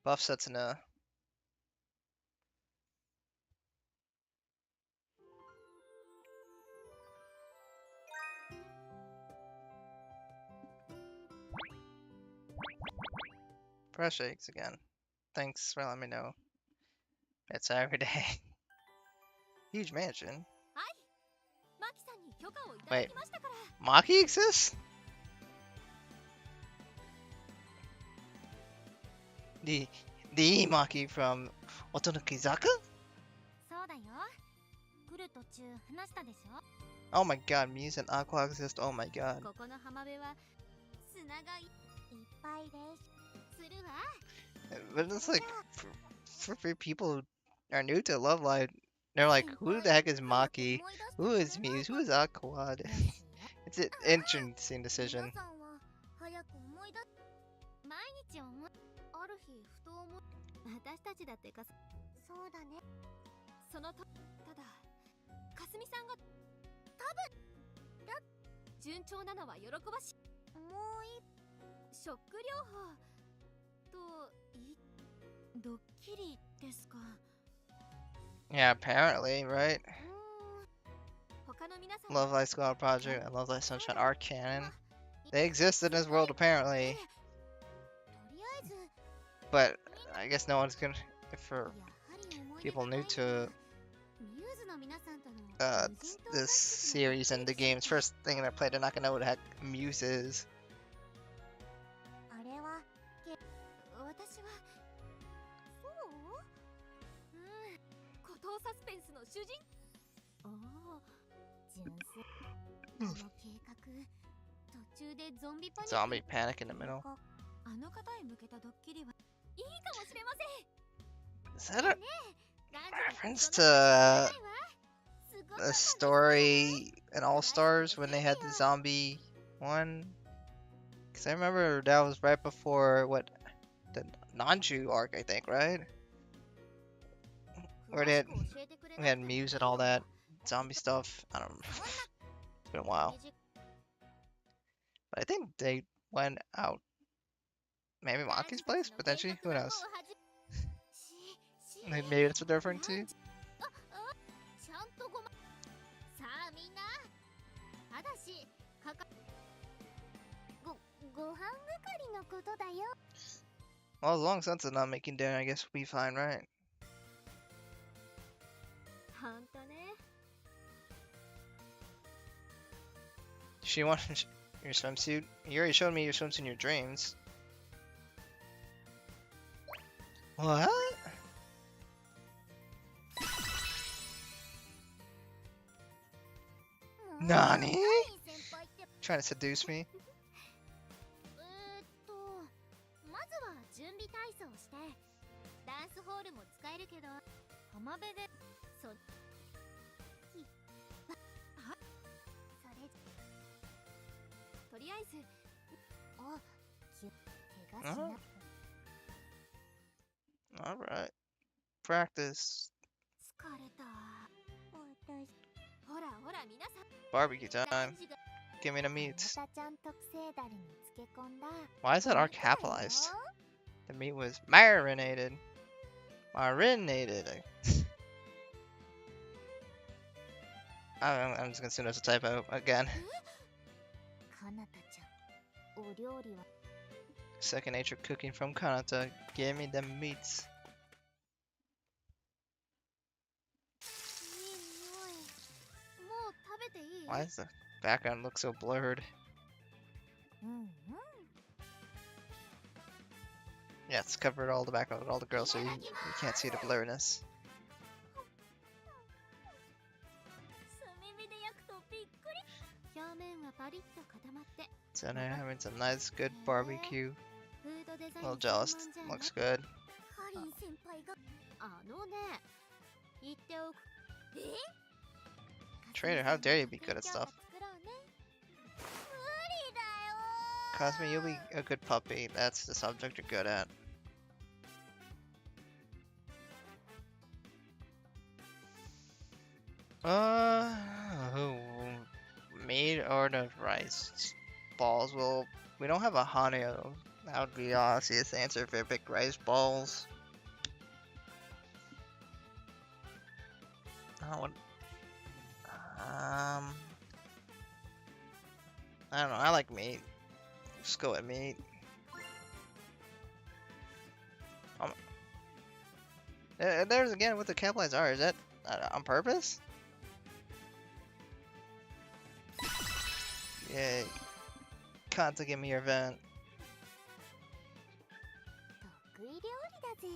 Buff Setsuna. Fresh eggs again. Thanks for letting me know. It's every day. Huge mansion. はいマキさんに許可をいただ Wait, きましたから Maki exists? The Maki from Otonokizaku? そうだよ来る途中話したでしょ Oh my god, Muse and Aqua exist. Oh my god. ここの浜辺は砂がいっぱいでするわ But it's like, for people who are new to Love Live, they're like, who the heck is Maki? Who is Muse? Who is Aqua? It's an interesting decision. 皆さんは早く思い出毎日思いある日ふと思私たちだってかそうだねそのとただかすみさんが多分だ順調なのは喜ばしもういショック療法とドッキリですか Yeah, apparently, right? 他の皆さん Love Live Squad Project and Love Live Sunshine are canon. They exist in this world apparently, とりあえず but I guess no one's gonna. For やはり思い出 people 深い new の to はミューズの皆さんとの無人島 this series and the games, first thing I played, they're not gonna know what the heck Muse is. あれは私はそう孤島サスペンスの主人おお純粋この計画途中でゾンビパニック Zombie panic in the middle. あの方へ向けたドッキリはいいかもしれません Is that a ねえラン reference ジその to すごく a story in All Stars when they had the zombie one? Because I remember that was right before what the Nanju arc, I think, right? Where they had, 詳しく教えてくれ we ない had Muse and all that zombie stuff. I don't remember. It's been a while. But I think they went out. Maybe Maki's place, potentially. Who knows? Maybe that's what they're referring to. ちゃんとごまさあみんなただしご飯係のことだよ Well, as long as Sensa's not making dinner, I guess we'll be fine, right? ほんとね She wanted your swimsuit. You already showed me your swimsuit in your dreams. What? Nani? 先輩って Trying to seduce me? まずは準備体操してダンスホールも使えるけど浜辺でそれとりあえずあ怪我しな Alright. Practice. 疲れたほらほら皆さん Barbecue ラ time. ンジが Give me the meats. またちゃん特製ダレに漬け込んだ Why is that R capitalized? The meat was marinated. Marinated. I'm just gonna assume that's a typo again. かなたちゃんお料理は Second nature cooking from Kanata. Give me the meats. いい匂いもう食べていい Why is the Background looks so blurred. うんうん Yeah, it's covered all the background with all the girls, so you can't see the blurriness. 炭火で焼くとびっくり表面はパリッと固まって So now having some nice, good barbecue. フードデザ A イン little jealous. 専門じゃな Looks good. カリン先輩があのね言っておくえ Trader, how dare you be good at stuff? 作ろうね無理だよ Cosme, you'll be a good puppy. That's the subject you're good at. Who made or the rice balls? Well, we don't have a Hanyo. That would be the obvious answer if they pick rice balls. What? I don't know. I like meat. Just go with meat. There's again with the capitalized R. Is that on purpose? Yay. Kanta, give me your vent. 得意料理だぜ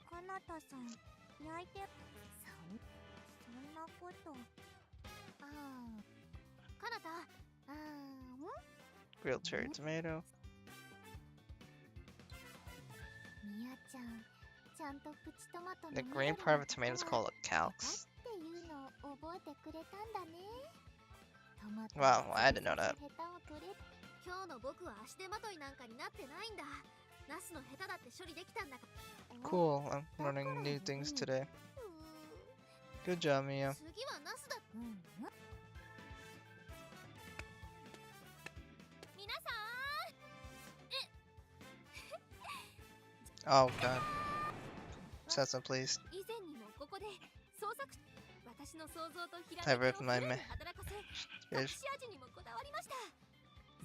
かなたさん焼いてそんなことああかなたあー Grilled cherry tomato. みやちゃんちゃんとプチトマトの The green part of a tomato is called a カ calx. っていうのを覚えてくれたんだねトマト Wow, I didn't know that. ヘタを取れ今日の僕は足手まといなんかになってないんだナスのヘタだって処理できたんだから Cool, I'm learning new things today. Good job, Mia. 次はナスだ皆さん Oh god. Setsun, please. 以前にもここで創作私の想像とひら I めき ripped を my フルに ma- 働かせ隠し味にもこだわりました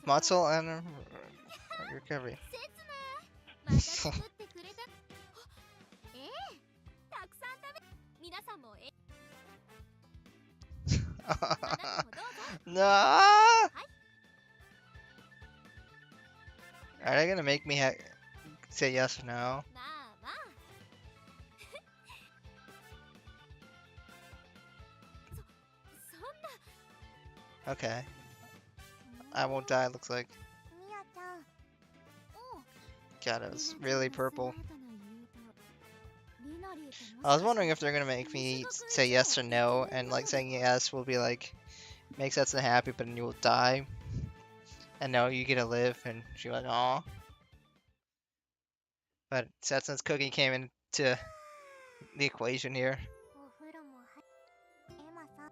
Matzo and recovery. また作ってくれたええたくさん食べ皆さんもあなたもどうぞ No! Are they gonna make me say yes or no? まあまあそんな Okay. I won't die, it looks like. みやちゃん God, it was really purple. I was wondering if they're gonna make me say yes or no, and like saying yes will be like, make Setsun happy, but then you will die. And no, you get to live, and she's like, aw. But Setsun's cookie came into the equation here. お風呂もエマさんあ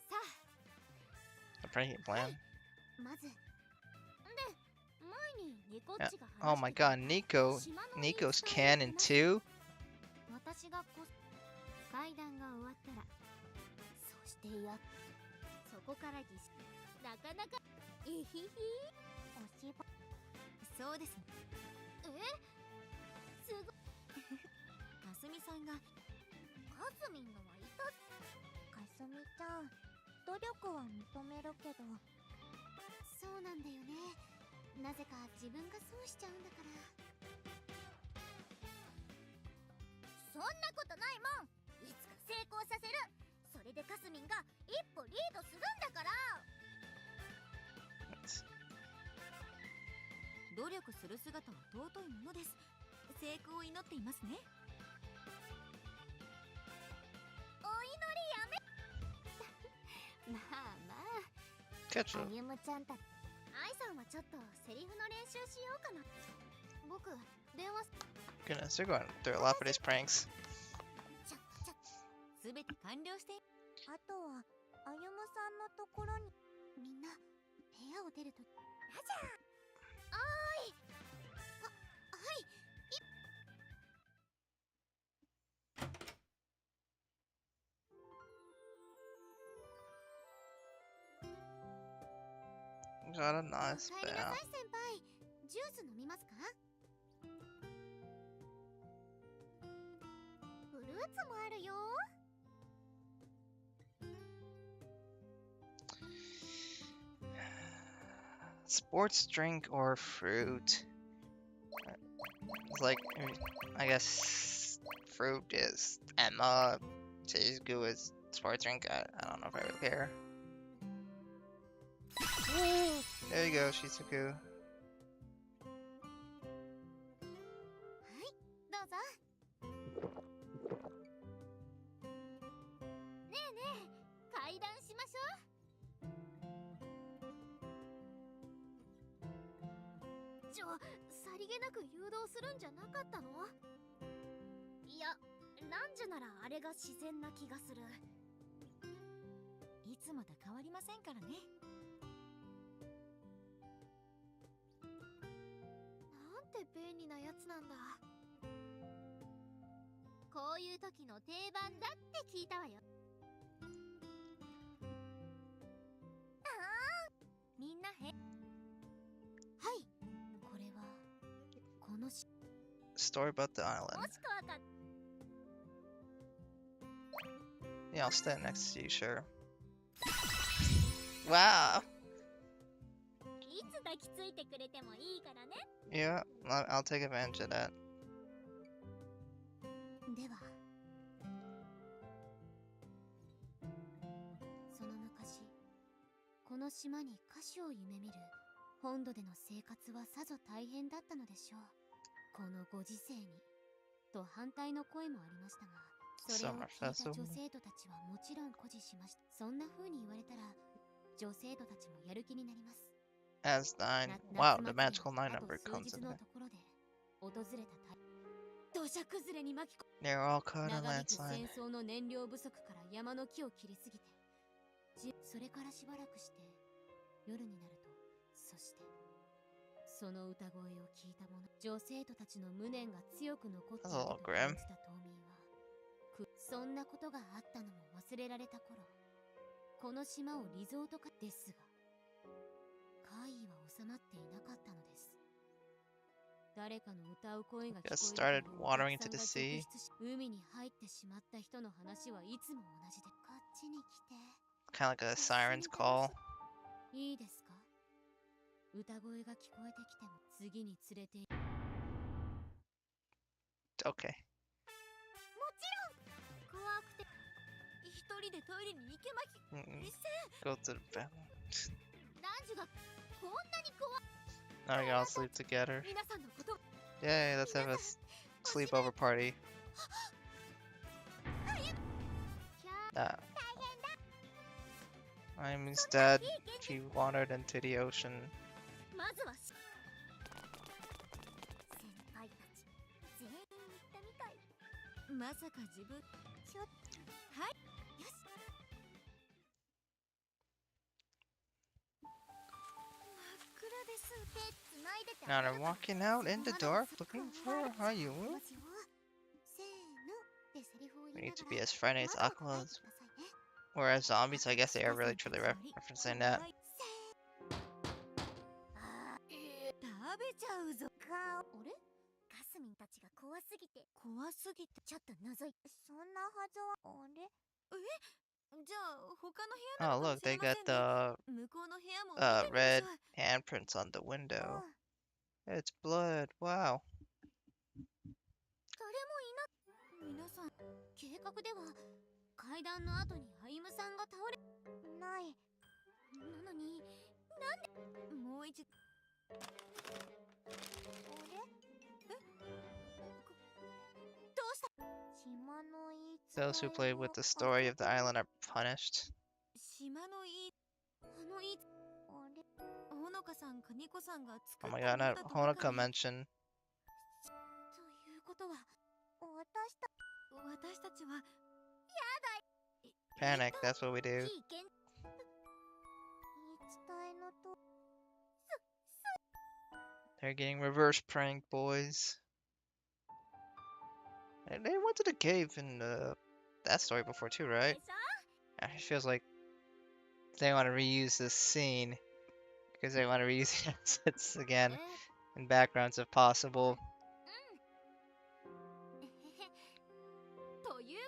さあ A pretty plan. まずで前にニコッ Yeah. チが Oh 話 my してた god, Nico's canon too? 私が階段が終わったらそしてそこからなかなかえひひおしばそうですねすごかすみさんがかすみんのはいたかすみちゃん努力は認めるけどそうなんだよねなぜか自分が損しちゃうんだからそんなことないもんいつか成功させるそれでかすみんが一歩リードするんだから努力する姿は尊いものです成功を祈っていますねお祈りやめまあまあ Ketchup. 歩夢ちゃんた愛さんはちょっとセリフの練習しようかな僕電話 Goodness, they're going through a lot for these pranks. すべて完了してあとは歩夢さんのところにみんな部屋を出るとあじゃあおーいはい Got a nice お帰りなさ bell. い先輩ジュース飲みますかツもあるよ。Sports drink or fruit? It's like, I guess fruit is Emma, Nijigaku is sports drink. I don't know if I really care. There you go, Shizuku. どうぞ。ねえねえ、会談しましょう。さりげなく誘導するんじゃなかったの？いや、ランジュならあれが自然な気がする。いつもと変わりませんからね。なんて便利なやつなんだ。こういう時の定番だって聞いたわよ。みんなはい、これはこのStory about the も island. しくはか Yeah, I'll stand next to you, sure. Wow. いつ抱きついてくれてもいいからね。 Yeah, I'll take advantage of that. では、その昔、この島に歌手を夢見る本土での生活はさぞ大変だったのでしょう。このご時世にと反対の声もありましたが、それを聞いた女生徒たちはもちろん誇示しました。そんな風に言われたら女生徒たちもやる気になります。 As 9. Wow, the magical 9 number comes in there. 訪れた土砂崩れに巻き込 They're all caught in 長引く landslide. 戦争の燃料不足から山の木を切りすぎて、それからしばらくして夜になると、そしてその歌声を聞いた者、女生徒たちの無念が強く残っていると感じた島民は、そんなことがあったのも忘れられた頃、この島をリゾート化ですが、怪異は収まっていなかったのです。誰かの歌う声が聞こえ Just る started と watering お客 into さ the んが sea. 続出し、海に入ってしまった人の話はいつも同じで、こっちに来て Kind of like a siren's call. いいですか？歌声が聞こえてきても次に連れて Okay. 怖くて一人でトイレに行けまき Go to the bathroom. ランジュがこんなに怖い Now we can all sleep together. 皆さんのこと Yay, let's have a sleepover party. Nah. I'm instead, she wandered into the ocean. まずは先輩たち全員行ったみたい。まさか自分ちょっとはいよし。真っ暗です。手つないでて Now they're walking out in the dark looking for how you ま will. すよ。せーのでセリフを We 言い need な to が be ら as Friday as 窓を叩い Aqua て as くださいね。 whereas zombies, I guess they are really truly referencing that. 食べちゃうぞ。あれ？カスミンたちが怖すぎてちょっと覗いて。そんなはずはあれ？じゃあ他の部屋な Oh, のかも look, しれ they ま got せんね。 the 向こうの部屋も見てみまし red ょう。 handprints on the window. It's blood. Wow. 誰もいな。皆さん、計画では階段の後に歩夢さんが倒れない。なのになんでもう一度。あれ？どうした？島の言い伝え Those who played with the story of the island are punished. 島の言いあれ？ほのかさん、かにこさんが Oh 作っ my た god, もの not だとばか Honoka り。 mentioned. ということは私たちは Panic, that's what we do. 言い伝えのと They're getting reverse pranked, boys. And they went to the cave in that story before too, right? It feels like they want to reuse this scene because they want to reuse the assets again in backgrounds if possible. という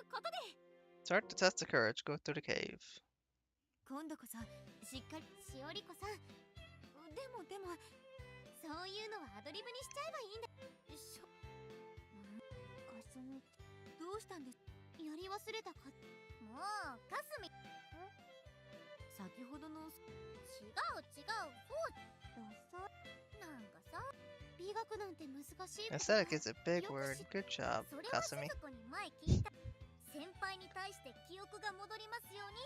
Start to test the courage. Go through the cave. 今度こそしっかりしおりこさん。でもそういうのはアドリブにしちゃえばいいんだ。かすみ、どうしたんです？やり忘れたか。もうかすみ、先ほどの違うそうなんかさ、美学なんて難しい。 Aesthetic is a big word. Good job, それは Kasumi. 静子に前聞いた。先輩に対して記憶が戻りますように。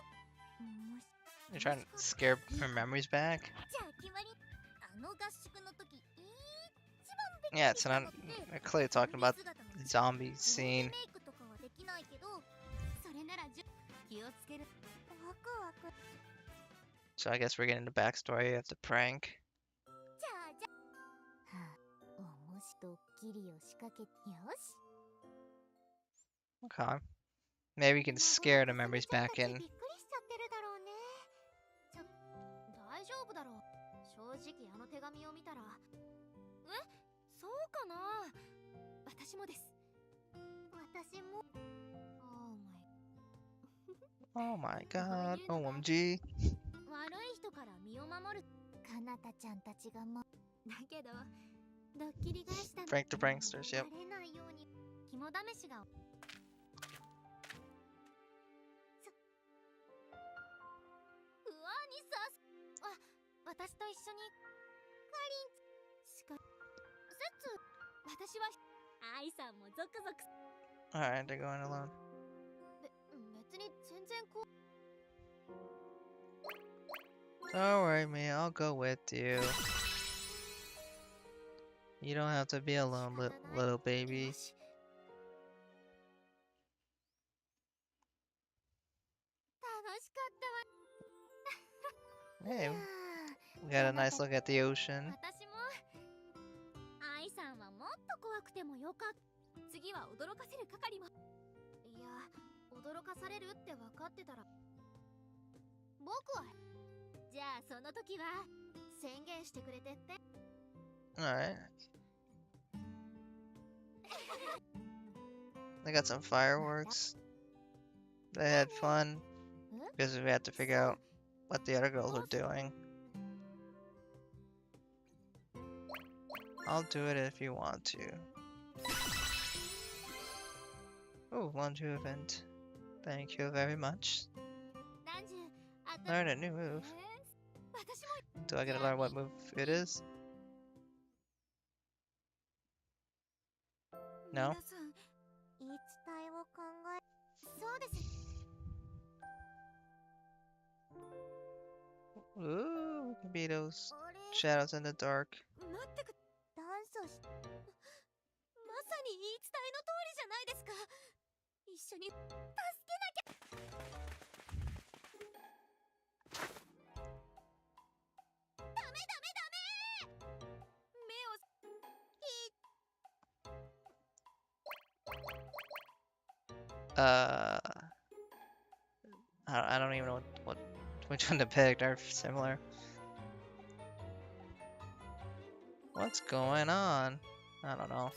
もし You're trying to scare her memories back? じゃあ決まり。あの合宿の時、一番 Yeah, it's not. They're clearly talking about the zombie scene. メイクとかはできないけど、それなら気をつける。ワクワク。 So I guess we're getting the backstory of the prank. じゃあ、おもしドッキリを仕掛け、よし。 Okay. Maybe we can scare the memories back in. びっくりしちゃってるだろうね。大丈夫だろう。正直あの手紙を見たら、そうかな。私もです。私も。Oh my god. OMG. 悪い人から身を守る。かなたちゃんたちがだけど、ドッキリ返しだ。 Prank the pranksters, yep. バレないように肝試しが。不安にさす。私と一緒にかりんしか私は愛さんもゾクゾク。 Alright, they're going alone. 別に全然Don't worry, me. I'll go with you. You don't have to be alone, little baby. 楽しかったわ。 Hey, we got a nice look at the ocean. 私も愛さんはもっと怖くてもよかった。次は驚かせる係も。いや、驚かされるって分かってたら僕は。じゃあその時は宣言してくれてって。 Alright. They got some fireworks. They had fun because we had to figure out what the other girls were doing. I'll do it if you want to. Oh, laundry event. Thank you very much. Learn a new move. Do I get to learn what move it is? No? 言い伝えを考え。そうです。 Ooh, we can be those shadows in the dark. 待ってく。ダンスし。まさに言い伝えの通りじゃないですか。一緒に助けなきゃ。ダメ。目を。I don't even know which one to pick. They're similar. What's going on? I don't know.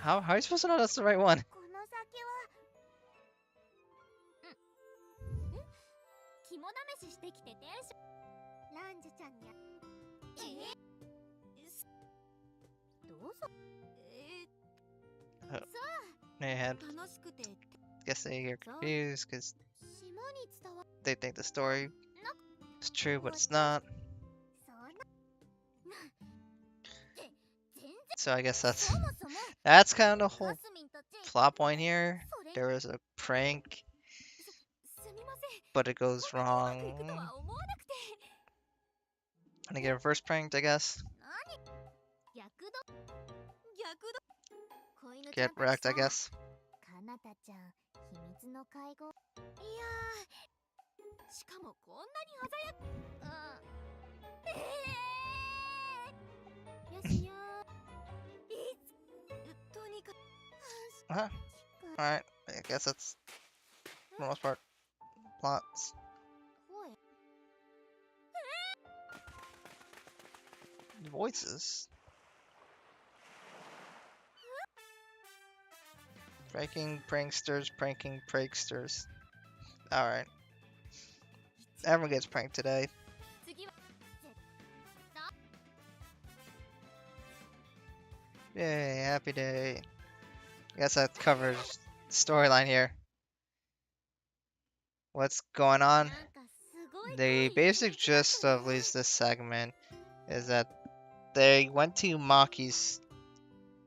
How are you supposed to know that's the right one? この先は。肝試ししてきてテンション。ランジュちゃんに。どうぞ。They had. 楽しくて。 Guess they get confused because 島に伝わ。 they think the story is true, but it's not. So I guess that's kind of the whole plot point here. There was a prank, but it goes wrong. And they get reverse pranked, I guess. Get wrecked, I guess. かなたちゃん、秘密の会合。いやー、しかもこんなに鮮やか。よしよ。とにかく。Alright, I guess that's for the most part plots. Voices. Pranking pranksters, pranking pranksters. Alright. Everyone gets pranked today. 次は絶対 Yay, happy day. Guess that covers the storyline here. What's going な on? んかすごい The 濃い basic 一日だった gist of at ね least this segment is that they went to Maki's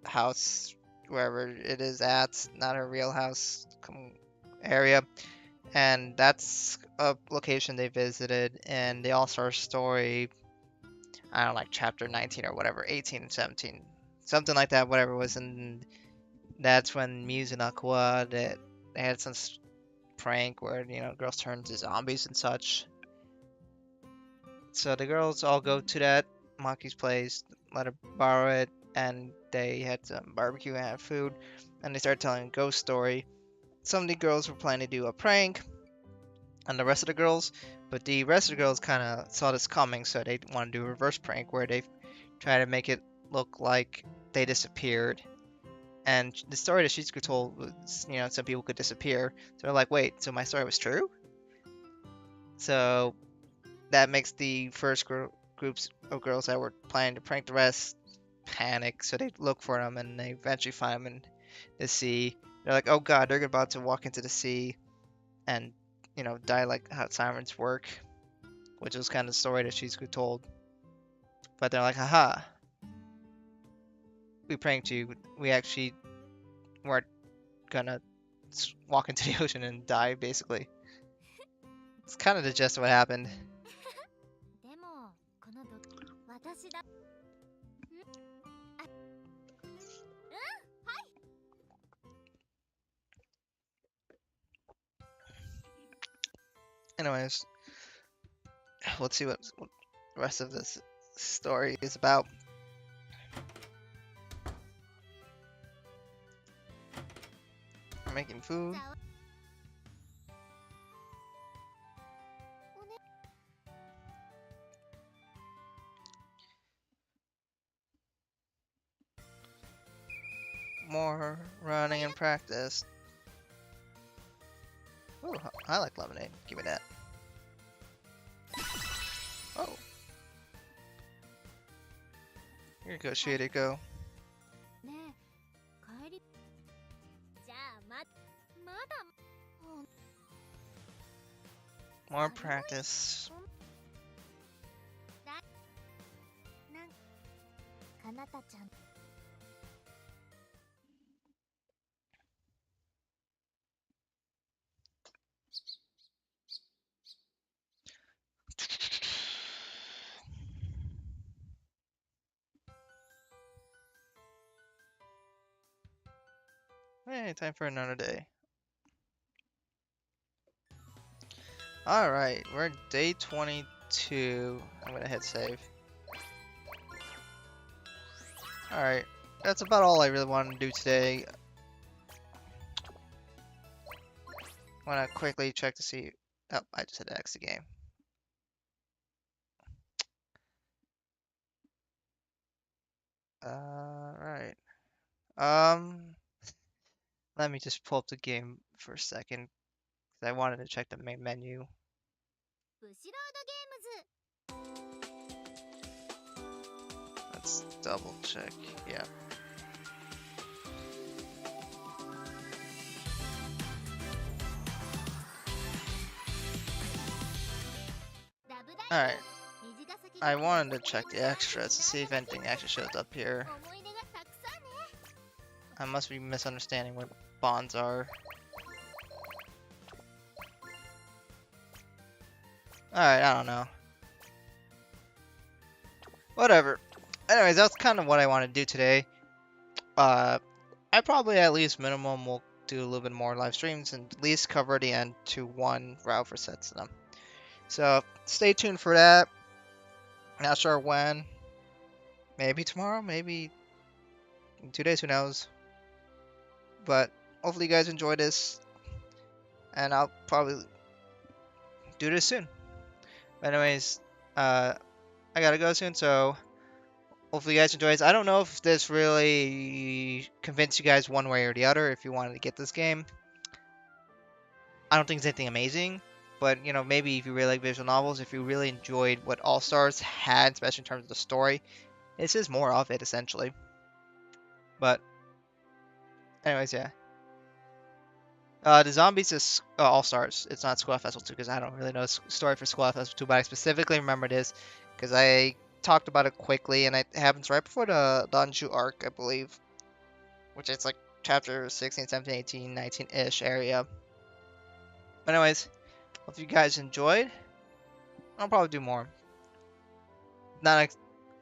house, wherever it is at, not her real house area, and that's a location they visited, and the All-Star story, I don't know, like chapter 19 or whatever, 18 and 17, something like that, whatever it was, and that's when Muse and Aqua, that they had some prank where, you know, girls turned to zombies and such. So the girls all go to that Maki's place, let her borrow it, and they had some barbecue and had food, and they started telling a ghost story. Some of the girls were planning to do a prank on the rest of the girls, but the rest of the girls kind of saw this coming, so they want to do a reverse prank where they try to make it look like they disappeared. And the story that Shizuku told was, you know, some people could disappear. So they're like, wait, so my story was true? So that makes the first groups of girls that were planning to prank the rest panic. So they look for them and they eventually find them in the sea. They're like, oh god, they're about to walk into the sea and, you know, die like how sirens work, which was kind of the story that Shizuku told. But they're like, haha, we pranked you. We actually weren't gonna walk into the ocean and die, basically. It's kind of the gist of what happened. でもこのど私だんあはい Anyways, let's see what the rest of this story is about. We're making food. じゃあおね More running and practice. Ooh, I like lemonade. Give me that. Oh. Here you go, Shiriko. ねえ帰りじゃあまだほん More practice. だなんかなたちゃん Hey, time for another day. Alright, we're day 22. I'm gonna hit save. Alright, that's about all I really wanted to do today. I wanna quickly check to see. Oh, I just had to exit the game. Right. Let me just pull up the game for a second. 'Cause I wanted to check the main menu. ブシロードゲームズ Let's double check. Yeah. Alright. I wanted to check the extras to see if anything actually shows up here. 思い出がたくさんね I must be misunderstanding what bonds are. Alright, I don't know. Whatever. Anyways, that's kind of what I want to do today. I probably at least minimum will do a little bit more live streams and at least cover the end to one route for sets of them. So stay tuned for that. Not sure when. Maybe tomorrow, maybe in 2 days, who knows. But hopefully you guys enjoy this. And I'll probably do this soon. But anyways, I gotta go soon, so Hopefully you guys enjoy this. I don't know if this really convinced you guys one way or the other if you wanted to get this game. I don't think it's anything amazing, but maybe if you really like visual novels, if you really enjoyed what All Stars had, especially in terms of the story, this is more of it essentially. But anyways, yeah. The Zombies is All Stars. It's not Squad Festival 2 because I don't really know the story for Squad Festival 2, but I specifically remember this because I talked about it quickly, and it happens right before the Danju arc, I believe, which is like chapter 16, 17, 18, 19-ish area. But anyways, hope you guys enjoyed. I'll probably do more. Not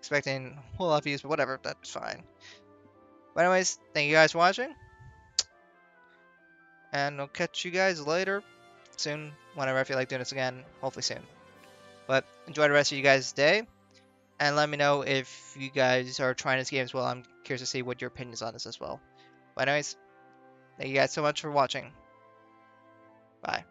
expecting a whole lot of views, but whatever, that's fine. But anyways, thank you guys for watching, and I'll catch you guys later, soon, whenever I feel like doing this again, hopefully soon. But enjoy the rest of you guys' day, and let me know if you guys are trying this game as well. I'm curious to see what your opinions on this as well. But anyways, thank you guys so much for watching. Bye.